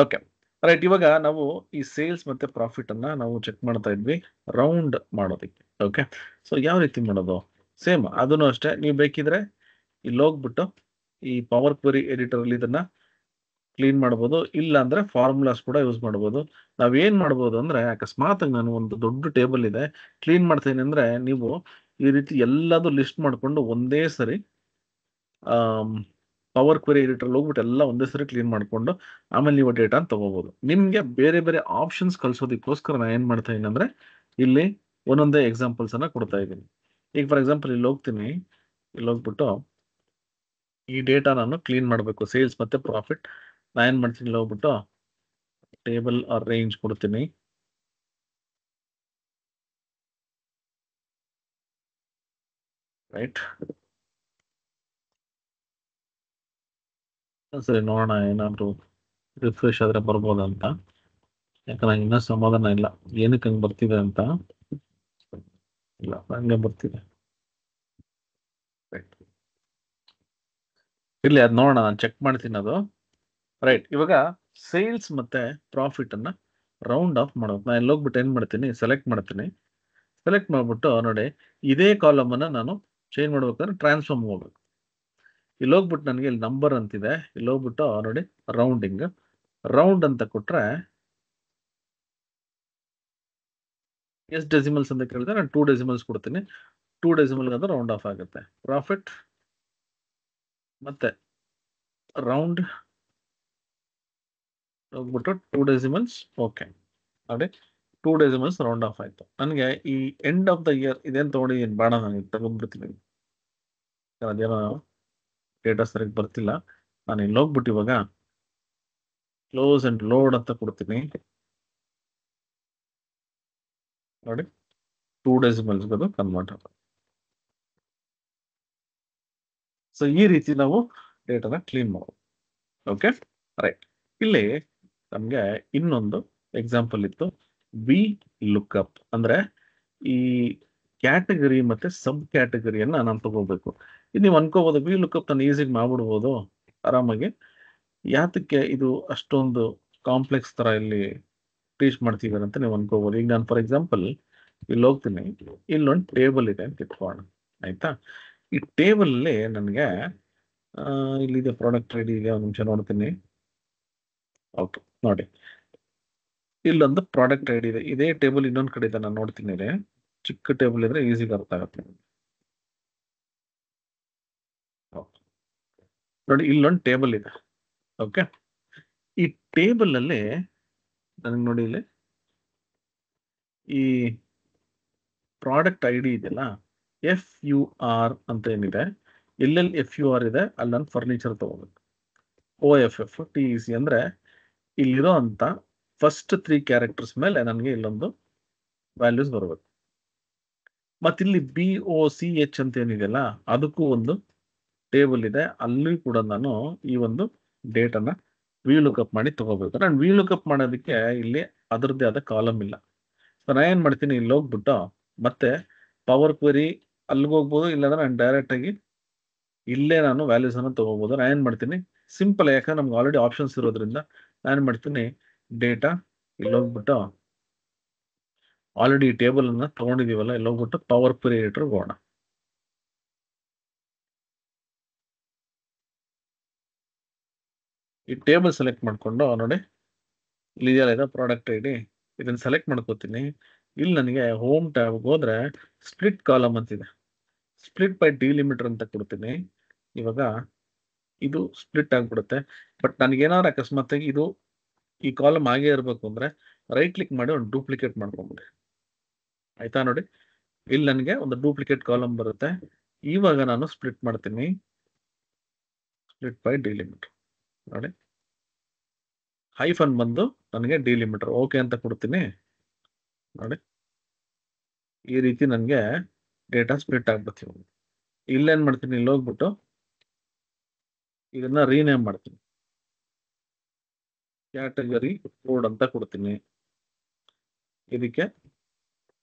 okay right. ಇವಾಗ ನಾವು ಈ ಸೇಲ್ಸ್ ಮತ್ತೆ ಪ್ರಾಫಿಟ್ ಅನ್ನ ನಾವು ಚೆಕ್ ಮಾಡ್ತಾ ಇದ್ವಿ ರೌಂಡ್ ಮಾಡೋದಕ್ಕೆ. ಓಕೆ, ಸೊ ಯಾವ ರೀತಿ ಮಾಡೋದು? ಸೇಮ್ ಅದನ್ನು ಅಷ್ಟೇ, ನೀವು ಬೇಕಿದ್ರೆ ಇಲ್ಲಿ ಹೋಗ್ಬಿಟ್ಟು ಈ ಪವರ್ ಕ್ವೆರಿ ಎಡಿಟರ್ ಅಲ್ಲಿ ಇದನ್ನ ಕ್ಲೀನ್ ಮಾಡ್ಬೋದು, ಇಲ್ಲ ಅಂದ್ರೆ ಫಾರ್ಮುಲಾಸ್ ಕೂಡ ಯೂಸ್ ಮಾಡ್ಬೋದು. ನಾವೇನ್ ಮಾಡ್ಬೋದು ಅಂದ್ರೆ, ಅಕಸ್ಮಾತ್ ನಾನು ಒಂದು ದೊಡ್ಡ ಟೇಬಲ್ ಇದೆ ಕ್ಲೀನ್ ಮಾಡ್ತೀನಿ ಅಂದ್ರೆ, ನೀವು ಈ ರೀತಿ ಎಲ್ಲದೂ ಲಿಸ್ಟ್ ಮಾಡ್ಕೊಂಡು ಒಂದೇ ಸರಿ ಪವರ್ ಕ್ವೆರಿ ಎಡಿಟರ್ ಹೋಗ್ಬಿಟ್ಟು ಎಲ್ಲ ಒಂದೇ ಸರಿ ಕ್ಲೀನ್ ಮಾಡ್ಕೊಂಡು ಆಮೇಲೆ ನೀವು ಡೇಟಾ ತಗೋಬಹುದು. ನಿಮ್ಗೆ ಬೇರೆ ಬೇರೆ ಆಪ್ಷನ್ಸ್ ಕಳ್ಸೋದಕ್ಕೋಸ್ಕರ ನಾನು ಏನ್ ಮಾಡ್ತಾ ಇದ್ದೀನಿ ಅಂದ್ರೆ, ಇಲ್ಲಿ ಒಂದೊಂದೇ ಎಕ್ಸಾಂಪಲ್ಸ್ ಅನ್ನ ಕೊಡ್ತಾ ಇದ್ದೀನಿ. ಈಗ ಫಾರ್ ಎಕ್ಸಾಂಪಲ್ ಇಲ್ಲಿ ಹೋಗ್ತೀನಿ, ಇಲ್ಲಿ ಹೋಗ್ಬಿಟ್ಟು ಈ ಡೇಟಾ ನಾನು ಕ್ಲೀನ್ ಮಾಡಬೇಕು, ಸೇಲ್ಸ್ ಮತ್ತೆ ಪ್ರಾಫಿಟ್. ನಾನು ಏನ್ ಮಾಡ್ತೀನಿ, ಇಲ್ಲಿ ಹೋಗ್ಬಿಟ್ಟು ಟೇಬಲ್ ಆರ್ ರೇಂಜ್ ಕೊಡ್ತೀನಿ. ರೈಟ್, ಸರಿ ನೋಡೋಣ ಏನಾದ್ರು ರಿಫ್ರೆಶ್ ಆದ್ರೆ ಬರ್ಬೋದಂತ. ಯಾಕಂದ್ರೆ ಇನ್ನೂ ಸಮಾಧಾನ ಇಲ್ಲ ಏನಕ್ಕೆ ಹಂಗೆ ಬರ್ತಿದೆ ಅಂತ. ಇಲ್ಲ, ಹಂಗೆ ಬರ್ತಿದೆ. ರೈಟ್, ಇರ್ಲಿ ಅದು ನೋಡೋಣ, ನಾನು ಚೆಕ್ ಮಾಡ್ತೀನಿ ಅದು. ರೈಟ್, ಇವಾಗ ಸೇಲ್ಸ್ ಮತ್ತೆ ಪ್ರಾಫಿಟ್ ಅನ್ನ ರೌಂಡ್ ಆಫ್ ಮಾಡೋದು. ನಾನು ಇಲ್ಲಿ ಹೋಗ್ಬಿಟ್ಟು ಏನ್ ಮಾಡ್ತೀನಿ, ಸೆಲೆಕ್ಟ್ ಮಾಡ್ತೀನಿ. ಸೆಲೆಕ್ಟ್ ಮಾಡ್ಬಿಟ್ಟು ನೋಡಿ, ಇದೇ ಕಾಲಮ್ ಅನ್ನ ನಾನು ಚೇಂಜ್ ಮಾಡ್ಬೇಕಂದ್ರೆ ಟ್ರಾನ್ಸ್ಫಾರ್ಮ್ ಹೋಗ್ಬೇಕು. ಇಲ್ಲಿ ಹೋಗ್ಬಿಟ್ಟು ನನಗೆ ಇಲ್ಲಿ ನಂಬರ್ ಅಂತಿದೆ, ಇಲ್ಲಿ ಹೋಗ್ಬಿಟ್ಟು ನೋಡಿ ರೌಂಡಿಂಗ್, ರೌಂಡ್ ಅಂತ ಕೊಟ್ರೆ ಎಷ್ಟು ಡೆಸಿಮಲ್ಸ್ ಅಂತ ಕೇಳಿದ್ರೆ ನಾನು 2 ಡೆಸಿಮಲ್ಸ್ ಕೊಡ್ತೀನಿ. 2 ಡೆಸಿಮಲ್ ಅಂದ್ರೆ ರೌಂಡ್ ಆಫ್ ಆಗುತ್ತೆ. ಪ್ರಾಫಿಟ್ ಮತ್ತೆ ರೌಂಡ್ ಹೋಗ್ಬಿಟ್ಟು 2 ಡೆಸಿಮಲ್ಸ್. ಓಕೆ ನೋಡಿ, 2 ಡೆಸಿಮಲ್ಸ್ ರೌಂಡ್ ಆಫ್ ಆಯ್ತು. ನನಗೆ ಈ ಎಂಡ್ ಆಫ್ ದ ಇಯರ್ ಇದೇನು ತಗೊಂಡಿದ್ದೀನಿ ಬೇಡ, ನಾನು ತಗೊಂಡ್ಬಿಡ್ತೀನಿ. ಅದೇನೋ ಡೇಟಾ ಸರಿಯಾಗಿ ಬರ್ತಿಲ್ಲ. ನಾನು ಇಲ್ಲಿ ಹೋಗ್ಬಿಟ್ಟು ಇವಾಗ ಕ್ಲೋಸ್ ಅಂಡ್ ಲೋಡ್ ಅಂತ ಕೊಡ್ತೀನಿ. ನೋಡಿ 2 ಡೆಸಿಮಲ್ಸ್ ಅದು ಕನ್ವರ್ಟ್ ಆಗುತ್ತೆ. ಸೊ ಈ ರೀತಿ ನಾವು ಡೇಟಾನ ಕ್ಲೀನ್ ಮಾಡೋದು. ಓಕೆ ರೈಟ್, ಇಲ್ಲಿ ನಮ್ಗೆ ಇನ್ನೊಂದು ಎಕ್ಸಾಂಪಲ್ ಇತ್ತು, ವಿ ಲುಕ್ಅಪ್ ಅಂದ್ರೆ ಈ ಕ್ಯಾಟಗರಿ ಮತ್ತೆ ಸಬ್ ಕ್ಯಾಟಗರಿಯನ್ನ ನಾನು ತಗೋಬೇಕು. ಇದು ನೀವು ಅನ್ಕೋಬಹುದು ವಿ ಲುಕ್ಅಪ್ ನಾನು ಈಸಿಗೆ ಮಾಡ್ಬಿಡ್ಬೋದು ಆರಾಮಾಗಿ, ಯಾತಕ್ಕೆ ಇದು ಅಷ್ಟೊಂದು ಕಾಂಪ್ಲೆಕ್ಸ್ ತರ ಇಲ್ಲಿ ಟೀಚ್ ಮಾಡ್ತಿದ್ದಾರೆ ಅಂತ ನೀವು ಅನ್ಕೋಬಹುದು. ಈಗ ನಾನು ಫಾರ್ ಎಕ್ಸಾಂಪಲ್ ಇಲ್ಲಿ ಹೋಗ್ತೀನಿ, ಇಲ್ಲೊಂದು ಟೇಬಲ್ ಇದೆ ಅಂತ ಇಟ್ಕೋಣ. ಆಯ್ತಾ, ಈ ಟೇಬಲ್ ಅಲ್ಲಿ ನನಗೆ ಇಲ್ಲಿದೆ ಪ್ರಾಡಕ್ಟ್ ಐಡಿ ಇದೆ, ಒಂದು ನಿಮಿಷ ನೋಡ್ತೀನಿ. ಓಕೆ ನೋಡಿ, ಇಲ್ಲೊಂದು ಪ್ರಾಡಕ್ಟ್ ಐಡಿ ಇದೆ. ಇದೇ ಟೇಬಲ್ ಇನ್ನೊಂದು ಕಡೆ ಇದೆ, ನಾನು ನೋಡ್ತೀನಿ. ಇದೆ ಚಿಕ್ಕ ಟೇಬಲ್ ಇದ್ರೆ ಈಸಿಗೆ ಅರ್ಥ ಆಗುತ್ತೆ. ನೋಡಿ ಇಲ್ಲೊಂದು ಟೇಬಲ್ ಇದೆ. ಓಕೆ, ಈ ಟೇಬಲ್ ಅಲ್ಲಿ ನನಗೆ ನೋಡಿ ಇಲ್ಲಿ ಈ ಪ್ರಾಡಕ್ಟ್ ಐಡಿ ಇದೆಯಲ್ಲ, FUR ಅಂತ ಏನಿದೆ, ಎಲ್ಲೆಲ್ಲಿ FUR ಇದೆ ಅಲ್ಲಿ ನಾನು ಫರ್ನಿಚರ್ ತಗೋಬೇಕು. OFF ಅಂದ್ರೆ ಇಲ್ಲಿರೋ ಅಂತ ಫಸ್ಟ್ 3 ಕ್ಯಾರೆಕ್ಟರ್ಸ್ ಮೇಲೆ ನನಗೆ ಇಲ್ಲೊಂದು ವ್ಯಾಲ್ಯೂಸ್ ಬರಬೇಕು. ಮತ್ತಿಲ್ಲಿ BOCH ಅಂತ ಏನಿದೆಯಲ್ಲ, ಅದಕ್ಕೂ ಒಂದು ಟೇಬಲ್ ಇದೆ, ಅಲ್ಲಿ ಕೂಡ ನಾನು ಈ ಒಂದು ಡೇಟನ್ನ ವಿ ಲುಕ್ಅಪ್ ಮಾಡಿ ತಗೋಬೇಕು. ನಾನು ವಿ ಲುಕ್ಅಪ್ ಮಾಡೋದಕ್ಕೆ ಇಲ್ಲಿ ಅದರದ್ದೇ ಆದ ಕಾಲಮ್ ಇಲ್ಲ. ಸೊ ನಾನು ಏನು ಮಾಡ್ತೀನಿ, ಇಲ್ಲಿ ಹೋಗ್ಬಿಟ್ಟು ಮತ್ತೆ ಪವರ್ ಕ್ವೆರಿ ಅಲ್ಲಿಗೆ ಹೋಗ್ಬೋದು, ಇಲ್ಲಾಂದ್ರೆ ನಾನು ಡೈರೆಕ್ಟ್ ಆಗಿ ಇಲ್ಲೇ ನಾನು ವ್ಯಾಲ್ಯೂಸ್ ಅನ್ನು ತಗೋಬಹುದು. ನಾನು ಏನು ಮಾಡ್ತೀನಿ, ಸಿಂಪಲ್, ಯಾಕಂದ್ರೆ ನಮ್ಗೆ ಆಲ್ರೆಡಿ ಆಪ್ಷನ್ಸ್ ಇರೋದ್ರಿಂದ ನಾನು ಮಾಡ್ತೀನಿ ಡೇಟಾ, ಇಲ್ಲಿ ಹೋಗ್ಬಿಟ್ಟು ಆಲ್ರೆಡಿ ಈ ಟೇಬಲ್ ಅನ್ನ ತಗೊಂಡಿದೀವಲ್ಲ, ಇಲ್ಲಿ ಹೋಗ್ಬಿಟ್ಟು ಪವರ್ ಕ್ವೆರಿ ಎಡಿಟರ್ ಹೋಗೋಣ. ಈ ಟೇಬಲ್ ಸೆಲೆಕ್ಟ್ ಮಾಡ್ಕೊಂಡು ನೋಡಿ, ಇಲ್ಲಿ ಇದೆಯಲ್ಲ ಪ್ರಾಡಕ್ಟ್ ಐಡಿ, ಇದನ್ನ ಸೆಲೆಕ್ಟ್ ಮಾಡ್ಕೋತೀನಿ. ಇಲ್ಲಿ ನನಗೆ ಹೋಮ್ ಟ್ಯಾಬ್ ಹೋದ್ರೆ ಸ್ಪ್ಲಿಟ್ ಕಾಲಮ್ ಅಂತಿದೆ, ಸ್ಪ್ಲಿಟ್ ಬೈ ಡಿಲಿಮಿಟರ್ ಅಂತ ಕೊಡ್ತೀನಿ. ಇವಾಗ ಇದು ಸ್ಪ್ಲಿಟ್ ಆಗಿಬಿಡುತ್ತೆ. ಬಟ್ ನನಗೇನಾದ್ರು ಅಕಸ್ಮಾತ್ತಾಗಿ ಇದು ಈ ಕಾಲಮ್ ಆಗೇ ಇರಬೇಕು ಅಂದ್ರೆ ರೈಟ್ ಕ್ಲಿಕ್ ಮಾಡಿ ಒಂದು ಡೂಪ್ಲಿಕೇಟ್ ಮಾಡ್ಕೊಂಬಿಡಿ. ಆಯ್ತಾ, ನೋಡಿ ಇಲ್ಲಿ ನನಗೆ ಒಂದು ಡೂಪ್ಲಿಕೇಟ್ ಕಾಲಮ್ ಬರುತ್ತೆ. ಇವಾಗ ನಾನು ಸ್ಪ್ಲಿಟ್ ಮಾಡ್ತೀನಿ, ಸ್ಪ್ಲಿಟ್ ಬೈ ಡಿಲಿಮಿಟರ್. ನೋಡಿ ಹೈಫನ್ ಬಂದು ನನಗೆ ಡಿಲಿಮಿಟರ್, ಓಕೆ ಅಂತ ಕೊಡ್ತೀನಿ. ನೋಡಿ ಈ ರೀತಿ ನನಗೆ ಡೇಟಾ ಸ್ಪ್ಲಿಟ್ ಆಗ್ಬಿಡ್ತೀವಿ. ಇಲ್ಲೇನ್ ಮಾಡ್ತೀನಿ, ಇಲ್ಲಿ ಹೋಗ್ಬಿಟ್ಟು ಇದನ್ನ ರೀನೇಮ್ ಮಾಡ್ತೀನಿ. ಕ್ಯಾಟಗರಿ ಕೋಡ್ ಅಂತ ಕೊಡ್ತೀನಿ. ಇದಕ್ಕೆ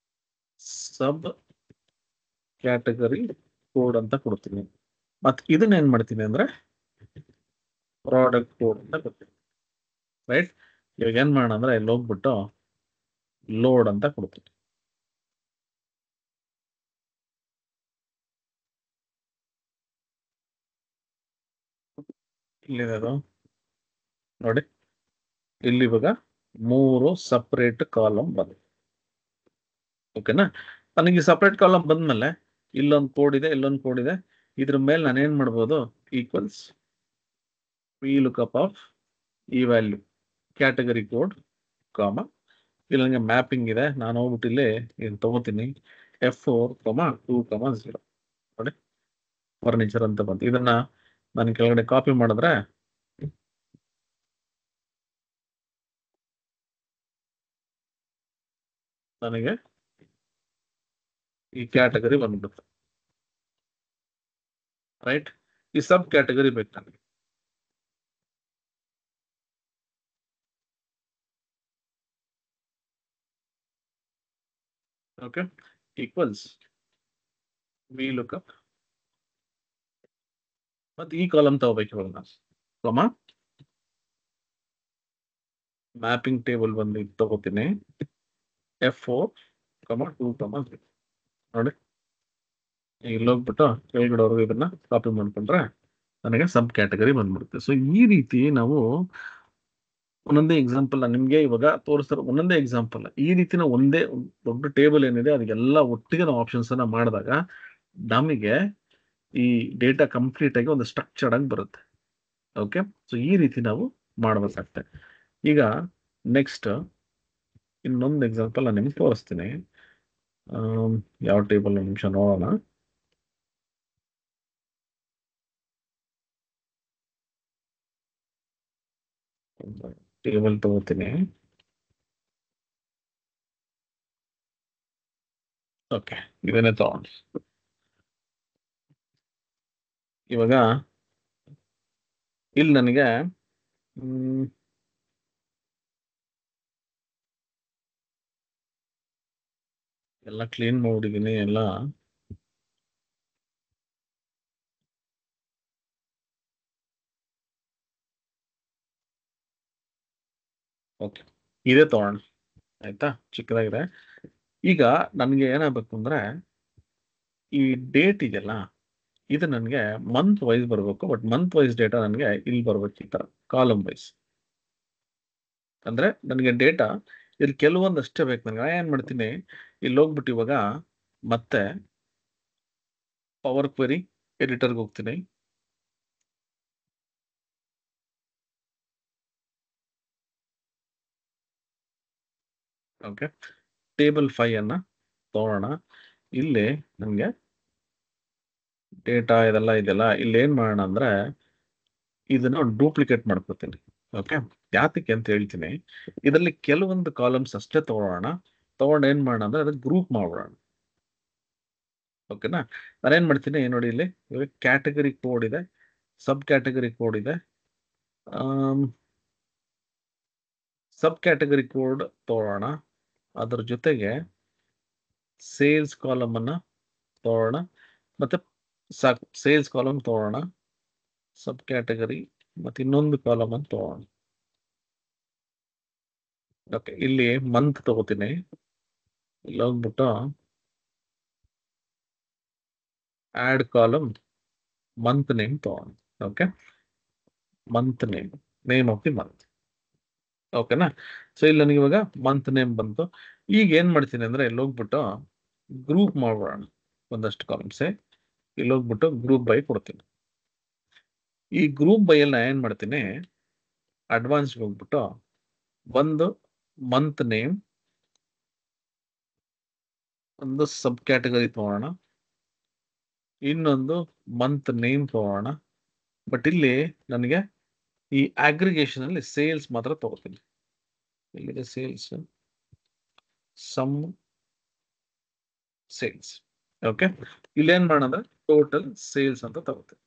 ಸಬ್ ಕ್ಯಾಟಗರಿ ಕೋಡ್ ಅಂತ ಕೊಡ್ತೀನಿ. ಮತ್ತೆ ಇದನ್ನ ಏನ್ ಮಾಡ್ತೀನಿ ಅಂದ್ರೆ ಪ್ರಾಡಕ್ಟ್ ಕೋಡ್ ಅಂತ ಕೊಡ್ತೀನಿ. ರೈಟ್, ಇವಾಗ ಏನ್ ಮಾಡೋಣ ಅಂದ್ರೆ ಇಲ್ಲಿ ಹೋಗ್ಬಿಟ್ಟು ಲೋಡ್ ಅಂತ ಕೊಡ್ತೀನಿ. ಇಲ್ಲಿದೆ ಅದು ನೋಡಿ, ಇಲ್ಲಿ ಇವಾಗ 3 ಸಪರೇಟ್ ಕಾಲಮ್ ಬಂದಿದೆ. ಓಕೆನಾ, ನನಗೆ ಸಪರೇಟ್ ಕಾಲಮ್ ಬಂದ್ಮೇಲೆ ಇಲ್ಲೊಂದು ಕೋಡ್ ಇದೆ, ಇಲ್ಲೊಂದು ಕೋಡ್ ಇದೆ. ಇದ್ರ ಮೇಲೆ ನಾನು ಏನ್ ಮಾಡ್ಬೋದು, ಈಕ್ವಲ್ಸ್ VLOOKUP ಆಫ್ ಈ ವ್ಯಾಲ್ಯೂ ಕ್ಯಾಟಗರಿ ಕೋಡ್ ಕಾಮ, ಇಲ್ಲಿ ನನಗೆ ಮ್ಯಾಪಿಂಗ್ ಇದೆ. ನಾನು ಹೋಗ್ಬಿಟ್ಟು ಇಲ್ಲಿ ಏನು ತಗೋತೀನಿ, F4, 2, 0 ನೋಡಿ, ಫರ್ನಿಚರ್ ಅಂತ ಬಂತು. ಇದನ್ನ ನಾನು ಕೆಳಗಡೆ ಕಾಪಿ ಮಾಡಿದ್ರೆ ನನಗೆ ಈ ಕ್ಯಾಟಗರಿ ಬಂದ್ಬಿಡುತ್ತೆ. ರೈಟ್, ಈ ಸಬ್ ಕ್ಯಾಟಗರಿ ಬೇಕು ನನಗೆ. ಓಕೆ, ಈಕ್ವಲ್ಸ್ VLOOKUP ಮತ್ತೆ ಈ ಕಾಲಮ್ ತಗೋಬೇಕು ಇವಾಗ ನಾನು, ಕಾಮ ಮ್ಯಾಪಿಂಗ್ ಟೇಬಲ್ ಬಂದು ಇದು ತಗೋತೀನಿ, F4, 2, 0 ನೋಡಿ. ಇಲ್ಲಿ ಹೋಗ್ಬಿಟ್ಟು ಕೆಳಗಡೆವರೆಗೂ ಇದನ್ನ ಕಾಪಿ ಮಾಡ್ಕೊಂಡ್ರೆ ನನಗೆ ಸಬ್ ಕ್ಯಾಟಗರಿ ಬಂದ್ಬಿಡುತ್ತೆ. ಸೊ ಈ ರೀತಿ ನಾವು ಒಂದೊಂದೇ ಎಕ್ಸಾಂಪಲ್ ನಿಮ್ಗೆ ಇವಾಗ ತೋರಿಸ್ತಾರೆ, ಒಂದೊಂದೇ ಎಕ್ಸಾಂಪಲ್ ಈ ರೀತಿನ ಒಂದೇ ದೊಡ್ಡ ಟೇಬಲ್ ಏನಿದೆ ಅದಕ್ಕೆಲ್ಲ ಒಟ್ಟಿಗೆ ನಾವು ಆಪ್ಷನ್ಸ್ ಅನ್ನ ಮಾಡಿದಾಗ ನಮಗೆ ಈ ಡೇಟಾ ಕಂಪ್ಲೀಟ್ ಆಗಿ ಒಂದು ಸ್ಟ್ರಕ್ಚರ್ಡ್ ಆಗಿ ಬರುತ್ತೆ. ಓಕೆ, ಸೊ ಈ ರೀತಿ ನಾವು ಮಾಡಬೇಕಾಗ್ತದೆ. ಈಗ ನೆಕ್ಸ್ಟ್ ಇನ್ನೊಂದು ಎಕ್ಸಾಂಪಲ್ ನಾನು ನಿಮ್ಗೆ ತೋರಿಸ್ತೀನಿ. ಯಾವ ಟೇಬಲ್ ನಿಮಿಷ ನೋಡೋಣ. ಟೇಬಲ್ ತಗೋತೀನಿ. ಓಕೆ, ಇದನ್ನೇ ತಗೊಂಡು ಇವಾಗ ಇಲ್ಲಿ ನನಗೆ ಎಲ್ಲ ಕ್ಲೀನ್ ಮಾಡಿದ್ದೀನಿ ಎಲ್ಲ. ಓಕೆ, ಇದೇ ತಗೋಣ ಆಯ್ತಾ, ಚಿಕ್ಕದಾಗಿದೆ. ಈಗ ನನಗೆ ಏನಾಗಬೇಕು ಅಂದ್ರೆ ಈ ಡೇಟ್ ಇದೆಯಲ್ಲ ಇದು ನನಗೆ ಮಂತ್ ವೈಸ್ ಬರಬೇಕು. ಬಟ್ ಮಂತ್ ವೈಸ್ ಡೇಟಾ ನನಗೆ ಇಲ್ಲಿ ಬರ್ಬೇಕು, ಈ ತರ ಕಾಲಮ್ ವೈಸ್. ಅಂದ್ರೆ ನನಗೆ ಡೇಟಾ ಇಲ್ಲಿ ಕೆಲವೊಂದಷ್ಟೇ ಬೇಕು ನನಗೆ. ಏನ್ ಮಾಡ್ತೀನಿ, ಇಲ್ಲಿ ಹೋಗ್ಬಿಟ್ಟು ಇವಾಗ ಮತ್ತೆ ಪವರ್ ಕ್ವೆರಿ ಎಡಿಟರ್ಗೆ ಹೋಗ್ತೀನಿ. ಓಕೆ, ಟೇಬಲ್ 5 ಅನ್ನ ತಗೋಣ. ಇಲ್ಲಿ ನನಗೆ ಡೇಟಾ ಇದೆಲ್ಲ ಇದೆಯಲ್ಲ, ಇಲ್ಲಿ ಏನ್ ಮಾಡೋಣ ಅಂದ್ರೆ ಇದನ್ನ ಡೂಪ್ಲಿಕೇಟ್ ಮಾಡ್ಕೊತೀನಿ. ಓಕೆ, ಯಾತಕ್ಕೆ ಅಂತ ಹೇಳ್ತೀನಿ. ಇದರಲ್ಲಿ ಕೆಲವೊಂದು ಕಾಲಮ್ಸ್ ಅಷ್ಟೇ ತಗೊಳ್ಳೋಣ, ತಗೊಂಡು ಏನ್ ಮಾಡೋಣ ಅಂದ್ರೆ ಅದಕ್ಕೆ ಗ್ರೂಪ್ ಮಾಡೋಣ. ಓಕೆನಾ, ನಾನೇನ್ ಮಾಡ್ತೀನಿ ನೋಡಿ, ಇಲ್ಲಿ ಕ್ಯಾಟಗರಿ ಕೋಡ್ ಇದೆ, ಸಬ್ ಕ್ಯಾಟಗರಿ ಕೋಡ್ ಇದೆ. ಸಬ್ ಕ್ಯಾಟಗರಿ ಕೋಡ್ ತಗೊಳ್ಳೋಣ, ಅದ್ರ ಜೊತೆಗೆ ಸೇಲ್ಸ್ ಕಾಲಮ್ ಅನ್ನ ತಗೊಳ್ಳೋಣ, ಮತ್ತೆ ಸೇಲ್ಸ್ ಕಾಲಮ್ ತಗೊಳ್ಳೋಣ, ಸಬ್ ಕ್ಯಾಟಗರಿ ಮತ್ತೆ ಇನ್ನೊಂದು ಕಾಲಮ್ ಅಂತ ತಗೋಣ. ಓಕೆ, ಇಲ್ಲಿ ಮಂತ್ ತಗೋತೀನಿ. ಇಲ್ಲಿ ಹೋಗ್ಬಿಟ್ಟು ಆಡ್ ಕಾಲಮ್ ಮಂತ್ ನೇಮ್ ತಗೋಣ. Okay, month name of the month. ಓಕೆನಾ, ಸೊ ಇಲ್ಲಿ ನನಗೆ ಇವಾಗ ಮಂತ್ ನೇಮ್ ಬಂತು. ಈಗ ಏನ್ ಮಾಡ್ತೀನಿ ಅಂದ್ರೆ ಇಲ್ಲಿ ಹೋಗ್ಬಿಟ್ಟು ಗ್ರೂಪ್ ಮಾಡೋಣ ಒಂದಷ್ಟು ಕಾಲಮ್ಸೆ. ಇಲ್ಲಿ ಹೋಗ್ಬಿಟ್ಟು ಗ್ರೂಪ್ ಬೈ ಕೊಡ್ತೀನಿ. ಈ ಗ್ರೂಪ್ ಬೈ ಅಲ್ಲಿ ಏನ್ ಮಾಡ್ತೀನಿ, ಅಡ್ವಾನ್ಸ್ ಹೋಗ್ಬಿಟ್ಟು ಒಂದು ಮಂತ್ ನೇಮ್, ಒಂದು ಸಬ್ ಕ್ಯಾಟಗರಿ ತಗೋಣ, ಇನ್ನೊಂದು ಮಂತ್ ನೇಮ್ ತಗೋಣ. ಬಟ್ ಇಲ್ಲಿ ನನಗೆ ಈ ಅಗ್ರಿಗೇಷನ್ ಅಲ್ಲಿ ಸೇಲ್ಸ್ ಮಾತ್ರ ತಗೋತೀನಿ. ಇಲ್ಲಿದೆ ಸೇಲ್ಸ್, ಸಮ್ ಸೇಲ್ಸ್. ಓಕೆ, ಇಲ್ಲೇನ್ ಮಾಡೋಣ, ಟೋಟಲ್ ಸೇಲ್ಸ್ ಅಂತ ತಗೋತೀನಿ.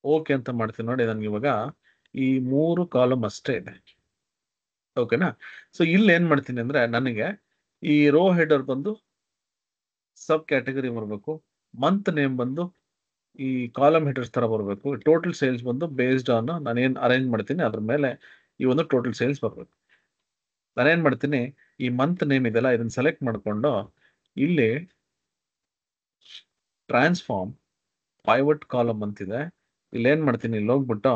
ಓಕೆ ಅಂತ ಮಾಡ್ತೀನಿ ನೋಡಿ. ನನಗೆ ಇವಾಗ ಈ 3 ಕಾಲಮ್ ಅಷ್ಟೇ ಇದೆ. ಓಕೆನಾ. ಸೊ ಇಲ್ಲಿ ಏನ್ ಮಾಡ್ತೀನಿ ಅಂದ್ರೆ ನನಗೆ ಈ ರೋ ಹೆಡರ್ ಬಂದು ಸಬ್ ಕ್ಯಾಟಗರಿ ಬರಬೇಕು, ಮಂತ್ ನೇಮ್ ಬಂದು ಈ ಕಾಲಮ್ ಹೆಡರ್ಸ್ ತರ ಬರಬೇಕು, ಟೋಟಲ್ ಸೇಲ್ಸ್ ಬಂದು ಬೇಸ್ಡ್ ಆನ್ ನಾನು ಏನ್ ಅರೇಂಜ್ ಮಾಡ್ತೀನಿ ಅದ್ರ ಮೇಲೆ ಈ ಒಂದು ಟೋಟಲ್ ಸೇಲ್ಸ್ ಬರಬೇಕು. ನಾನೇನ್ ಮಾಡ್ತೀನಿ, ಈ ಮಂತ್ ನೇಮ್ ಇದೆಲ್ಲ ಇದನ್ನ ಸೆಲೆಕ್ಟ್ ಮಾಡ್ಕೊಂಡು ಇಲ್ಲಿ ಟ್ರಾನ್ಸ್ಫಾರ್ಮ್ ಪೈವಟ್ ಕಾಲಮ್ ಅಂತಿದೆ, ಇಲ್ಲಿ ಏನ್ ಮಾಡ್ತೀನಿ, ಇಲ್ಲಿ ಹೋಗ್ಬಿಟ್ಟು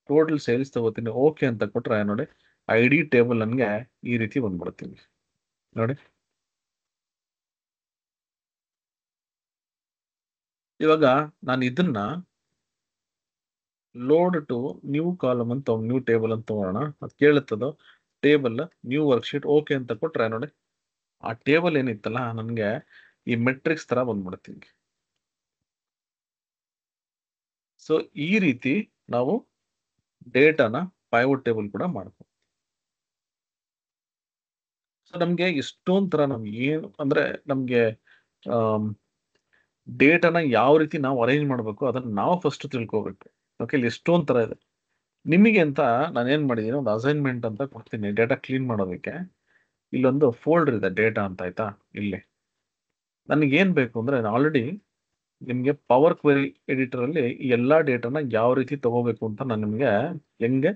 ಟೋಟಲ್ ಸೇಲ್ಸ್ ತಗೋತೀನಿ, ಓಕೆ ಅಂತ ಕೊಟ್ರೆ ನೋಡಿ ಐ ಡಿ ಟೇಬಲ್ ನನಗೆ ಈ ರೀತಿ ಬಂದ್ಬಿಡ್ತೀನಿ ನೋಡಿ. ಇವಾಗ ನಾನು ಇದನ್ನ ಲೋಡ್ ಟು ನ್ಯೂ ಕಾಲಮ್ ಅಂತ ನ್ಯೂ ಟೇಬಲ್ ಅಂತ ತಗೋಣ. ಅದು ಕೇಳುತ್ತದು ಟೇಬಲ್ ನ್ಯೂ ವರ್ಕ್ಶೀಟ್, ಓಕೆ ಅಂತ ಕೊಟ್ರೆ ನೋಡಿ ಆ ಟೇಬಲ್ ಏನಿತ್ತಲ್ಲ ನನಗೆ ಈ ಮೆಟ್ರಿಕ್ಸ್ ತರ ಬಂದ್ಬಿಡ್ತೀನಿ. ಸೊ ಈ ರೀತಿ ನಾವು ಡೇಟಾನ ಪೈವಟ್ ಟೇಬಲ್ ಕೂಡ ಮಾಡ್ತೀವಿ. ಸೊ ನಮ್ಗೆ ಇಷ್ಟೊಂದ್ ತರ ನಮ್ಗೆ ಏನು ಅಂದ್ರೆ ನಮ್ಗೆ ಡೇಟಾನ ಯಾವ ರೀತಿ ನಾವು ಅರೇಂಜ್ ಮಾಡಬೇಕು ಅದನ್ನ ನಾವು ಫಸ್ಟ್ ತಿಳ್ಕೋಬೇಕು. ಓಕೆ, ಇಲ್ಲಿ ಎಷ್ಟೊಂದ್ ತರ ಇದೆ. ನಿಮಗೆ ಅಂತ ನಾನು ಏನ್ ಮಾಡಿದೀನಿ, ಒಂದು ಅಸೈನ್ಮೆಂಟ್ ಅಂತ ಕೊಡ್ತೀನಿ ಡೇಟಾ ಕ್ಲೀನ್ ಮಾಡೋದಕ್ಕೆ. ಇಲ್ಲೊಂದು ಫೋಲ್ಡರ್ ಇದೆ ಡೇಟಾ ಅಂತ, ಆಯ್ತಾ. ಇಲ್ಲಿ ನನಗೆ ಏನ್ ಬೇಕು ಅಂದ್ರೆ ಆಲ್ರೆಡಿ ನಿಮ್ಗೆ ಪವರ್ ಕ್ವೆರಿ ಎಡಿಟರ್ ಅಲ್ಲಿ ಈ ಎಲ್ಲಾ ಡೇಟಾನ ಯಾವ ರೀತಿ ತಗೋಬೇಕು ಅಂತ ನಾನು ನಿಮ್ಗೆ ಹೆಂಗೆ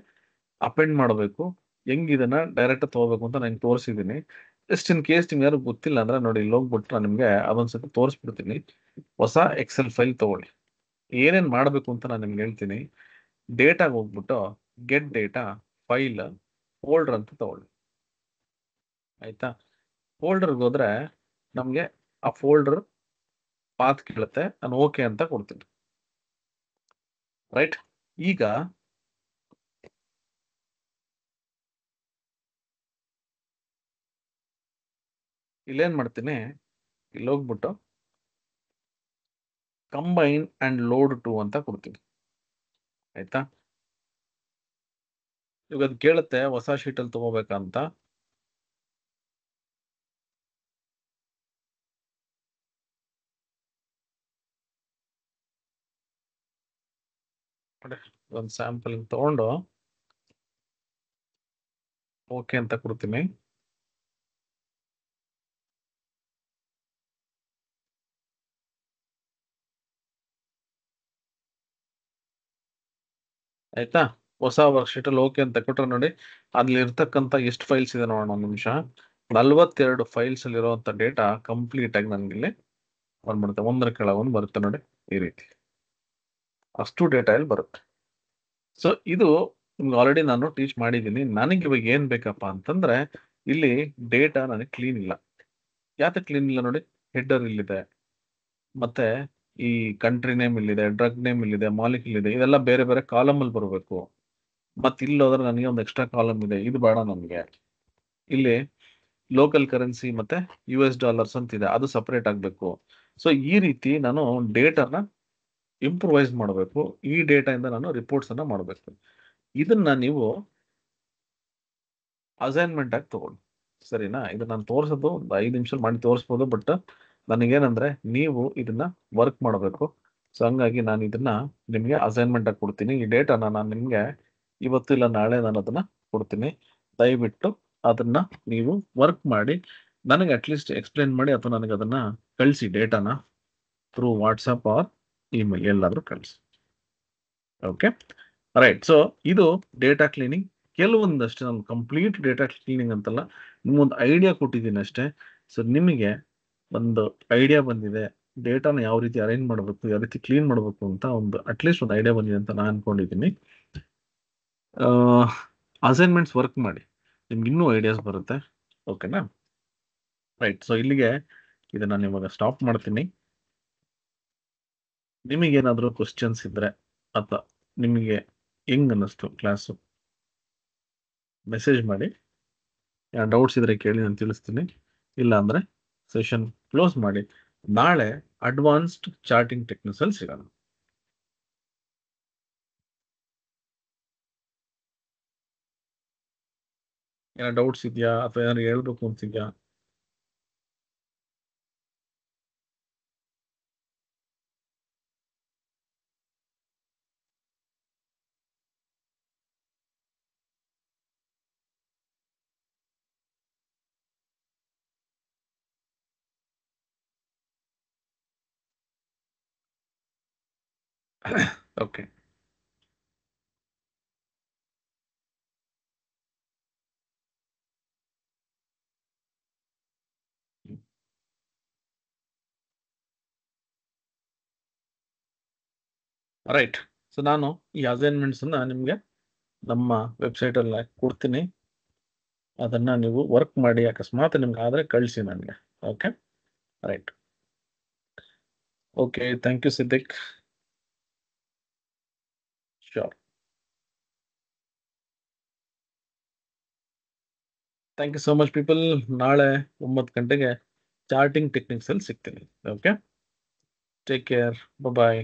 ಅಪೆಂಡ್ ಮಾಡಬೇಕು, ಹೆಂಗ್ ಇದನ್ನ ಡೈರೆಕ್ಟ್ ತಗೋಬೇಕು ಅಂತ ನಾನು ತೋರಿಸಿದ್ದೀನಿ. ಜಸ್ಟ್ ಇನ್ ಕೇಸ್ ನಿಮ್ಗೆ ಯಾರು ಗೊತ್ತಿಲ್ಲ ಅಂದ್ರೆ ನೋಡಿ, ಇಲ್ಲಿ ಹೋಗ್ಬಿಟ್ಟು ನಾನು ನಿಮ್ಗೆ ಅದೊಂದ್ಸತಿ ತೋರಿಸ್ಬಿಡ್ತೀನಿ. ಹೊಸ ಎಕ್ಸೆಲ್ ಫೈಲ್ ತಗೊಳ್ಳಿ, ಏನೇನ್ ಮಾಡಬೇಕು ಅಂತ ನಾನು ನಿಮ್ಗೆ ಹೇಳ್ತೀನಿ. ಡೇಟಾಗೆ ಹೋಗ್ಬಿಟ್ಟು ಗೆಟ್ ಡೇಟಾ ಫೈಲ್ ಫೋಲ್ಡರ್ ಅಂತ ತಗೊಳ್ಳಿ, ಆಯ್ತಾ. ಫೋಲ್ಡರ್ಗೆ ಹೋದ್ರೆ ನಮ್ಗೆ ಆ ಫೋಲ್ಡರ್ ಪಾತ್ ಕೇಳುತ್ತೆ, ನಾನು ಓಕೆ ಅಂತ ಕೊಡ್ತೀನಿ. ರೈಟ್, ಈಗ ಇಲ್ಲೇನ್ ಮಾಡ್ತೀನಿ, ಇಲ್ಲಿ ಹೋಗ್ಬಿಟ್ಟು ಕಂಬೈನ್ ಅಂಡ್ ಲೋಡ್ ಟು ಅಂತ ಕೊಡ್ತೀನಿ, ಆಯ್ತಾ. ಇವಾಗ ಅದು ಕೇಳುತ್ತೆ ಹೊಸ ಶೀಟ್ ಅಲ್ಲಿ ತಗೋಬೇಕಂತ. ಒಂದು ಸ್ಯಾಂಪಲ್ ತಗೊಂಡು ಓಕೆ ಅಂತ ಕೊಡ್ತೀನಿ. ಆಯ್ತಾ, ಹೊಸ ವರ್ಕ್ಶೀಟ್ ಅಲ್ಲಿ ಓಕೆ ಅಂತ ಕೊಟ್ರೆ ನೋಡಿ ಅಲ್ಲಿ ಇರ್ತಕ್ಕಂಥ ಎಷ್ಟು ಫೈಲ್ಸ್ ಇದೆ ನೋಡೋಣ ಒಂದು ನಿಮಿಷ. 42 ಫೈಲ್ಸ್ ಅಲ್ಲಿ ಇರುವಂತ ಡೇಟಾ ಕಂಪ್ಲೀಟ್ ಆಗಿ ನನ್ಗೆ ಇಲ್ಲಿ ಬಂದ್ಬಿಡುತ್ತೆ, ಒಂದರ ಕೆಳಗೆ ಒಂದು ಬರುತ್ತೆ ನೋಡಿ ಈ ರೀತಿ. ಅಷ್ಟು ಡೇಟಾ ಇಲ್ಲಿ ಬರುತ್ತೆ. ಸೊ ಇದು ನಿಮ್ಗೆ ಆಲ್ರೆಡಿ ನಾನು ಟೀಚ್ ಮಾಡಿದ್ದೀನಿ. ನನಗೆ ಇವಾಗ ಏನ್ ಬೇಕಪ್ಪ ಅಂತಂದ್ರೆ ಇಲ್ಲಿ ಡೇಟಾ ನನಗೆ ಕ್ಲೀನ್ ಇಲ್ಲ. ಯಾಕೆ ಕ್ಲೀನ್ ಇಲ್ಲ ನೋಡಿ, ಹೆಡರ್ ಇಲ್ಲಿದೆ, ಮತ್ತೆ ಈ ಕಂಟ್ರಿ ನೇಮ್ ಇಲ್ಲಿದೆ, ಡ್ರಗ್ ನೇಮ್ ಇಲ್ಲಿದೆ, ಮಾಲಿಕ್ಯೂಲ್ ಇದೆ, ಇದೆಲ್ಲ ಬೇರೆ ಬೇರೆ ಕಾಲಮ್ ಅಲ್ಲಿ ಬರಬೇಕು. ಮತ್ತೆ ಇಲ್ಲಿ ಹೋದ್ರೆ ನನಗೆ ಒಂದು ಎಕ್ಸ್ಟ್ರಾ ಕಾಲಮ್ ಇದೆ, ಇದು ಬೇಡ ನಮಗೆ. ಇಲ್ಲಿ ಲೋಕಲ್ ಕರೆನ್ಸಿ ಮತ್ತೆ US$ ಅಂತಿದೆ, ಅದು ಸಪರೇಟ್ ಆಗಬೇಕು. ಸೊ ಈ ರೀತಿ ನಾನು ಡೇಟಾನ ಇಂಪ್ರೂವೈಸ್ ಮಾಡಬೇಕು. ಈ ಡೇಟಾ ಇಂದ ನಾನು ರಿಪೋರ್ಟ್ಸ್ ಅನ್ನ ಮಾಡಬೇಕು. ಇದನ್ನ ನೀವು ಅಸೈನ್ಮೆಂಟ್ ಆಗಿ ತಗೊಳ್ಳಿ, ಸರಿನಾ. ಇದು ನಾನು ತೋರಿಸೋದು ಒಂದು 5 ನಿಮಿಷ ಮಾಡಿ ತೋರಿಸ್ಬೋದು, ಬಟ್ ನನಗೇನಂದ್ರೆ ನೀವು ಇದನ್ನ ವರ್ಕ್ ಮಾಡಬೇಕು. ಸೊ ಹಂಗಾಗಿ ನಾನು ಇದನ್ನ ನಿಮ್ಗೆ ಅಸೈನ್ಮೆಂಟ್ ಆಗಿ ಕೊಡ್ತೀನಿ. ಈ ಡೇಟಾನ ನಾನು ನಿಮ್ಗೆ ಇವತ್ತು ಇಲ್ಲ ನಾಳೆ ನಾನು ಅದನ್ನ ಕೊಡ್ತೀನಿ. ದಯವಿಟ್ಟು ಅದನ್ನ ನೀವು ವರ್ಕ್ ಮಾಡಿ ನನಗೆ ಅಟ್ಲೀಸ್ಟ್ ಎಕ್ಸ್ಪ್ಲೇನ್ ಮಾಡಿ, ಅಥವಾ ನನಗೆ ಅದನ್ನ ಕಳಿಸಿ ಡೇಟಾನ ಥ್ರೂ ವಾಟ್ಸಪ್ ಆರ್ ಇಮೇಲ್ ಎಲ್ಲಾದ್ರೂ ಕಳಿಸಿ. Okay, right. ಸೊ ಇದು ಡೇಟಾ ಕ್ಲೀನಿಂಗ್. ಕೆಲವೊಂದಷ್ಟೇ ನಾನು ಕಂಪ್ಲೀಟ್ ಡೇಟಾ ಕ್ಲೀನಿಂಗ್ ಅಂತಲ್ಲ, ನಿಮ್ಗೊಂದು ಐಡಿಯಾ ಕೊಟ್ಟಿದ್ದೀನಿ ಅಷ್ಟೇ. ಸೊ ನಿಮಗೆ ಒಂದು ಐಡಿಯಾ ಬಂದಿದೆ, ಡೇಟಾನ ಯಾವ ರೀತಿ ಅರೇಂಜ್ ಮಾಡಬೇಕು, ಯಾವ ರೀತಿ ಕ್ಲೀನ್ ಮಾಡಬೇಕು ಅಂತ ಒಂದು ಅಟ್ಲೀಸ್ಟ್ ಒಂದು ಐಡಿಯಾ ಬಂದಿದೆ ಅಂತ ನಾನು ಅನ್ಕೊಂಡಿದ್ದೀನಿ. ಅಸೈನ್ಮೆಂಟ್ಸ್ ವರ್ಕ್ ಮಾಡಿ, ನಿಮ್ಗೆ ಇನ್ನೂ ಐಡಿಯಾಸ್ ಬರುತ್ತೆ. ಓಕೆನಾ, ರೈಟ್. ಸೊ ಇಲ್ಲಿಗೆ ಇದನ್ನ ನಾನು ಇವಾಗ ಸ್ಟಾಪ್ ಮಾಡ್ತೀನಿ. ನಿಮಗೇನಾದರೂ ಕ್ವಶನ್ಸ್ ಇದ್ರೆ ಅಥವಾ ನಿಮಗೆ ಹೆಂಗ್ ಅನ್ನಿಸ್ತು ಕ್ಲಾಸು ಮೆಸೇಜ್ ಮಾಡಿ. ಡೌಟ್ಸ್ ಇದ್ರೆ ಕೇಳಿ, ನಾನು ತಿಳಿಸ್ತೀನಿ. ಇಲ್ಲ ಅಂದ್ರೆ ಸೆಷನ್ ಕ್ಲೋಸ್ ಮಾಡಿ. ನಾಳೆ ಅಡ್ವಾನ್ಸ್ಡ್ ಚಾರ್ಟಿಂಗ್ ಟೆಕ್ನಿಕ್ಸ್ ಅಲ್ಲಿ ಸಿಗೋಣ. ಏನೋ ಡೌಟ್ಸ್ ಇದೆಯಾ ಅಥವಾ ಏನಾದ್ರು ಹೇಳ್ಬೇಕು ಅಂತಿದ್ಯಾ? ಓಕೆ. ರೈಟ್. ಸೊ ನಾನು ಈ ಅಸೈನ್ಮೆಂಟ್ಸ್ ನಿಮಗೆ ನಮ್ಮ ವೆಬ್ಸೈಟ್ ಅಲ್ಲಿ ಕೊಡ್ತೀನಿ. ಅದನ್ನ ನೀವು ವರ್ಕ್ ಮಾಡಿ, ಅಕಸ್ಮಾತ್ ನಿಮ್ಗೆ ಆದ್ರೆ ಕಳಿಸಿ ನನಗೆ. Okay, right. Okay, thank you Siddiq. Sure. Thank you so much people. ನಾಳೆ 9 ಗಂಟೆಗೆ ಚಾರ್ಟಿಂಗ್ ಟೆಕ್ನಿಕ್ಸ್ ಅಲ್ಲಿ ಸಿಗ್ತೀನಿ. ಓಕೆ, ಟೇಕ್ ಕೇರ್, ಬಾಯ್.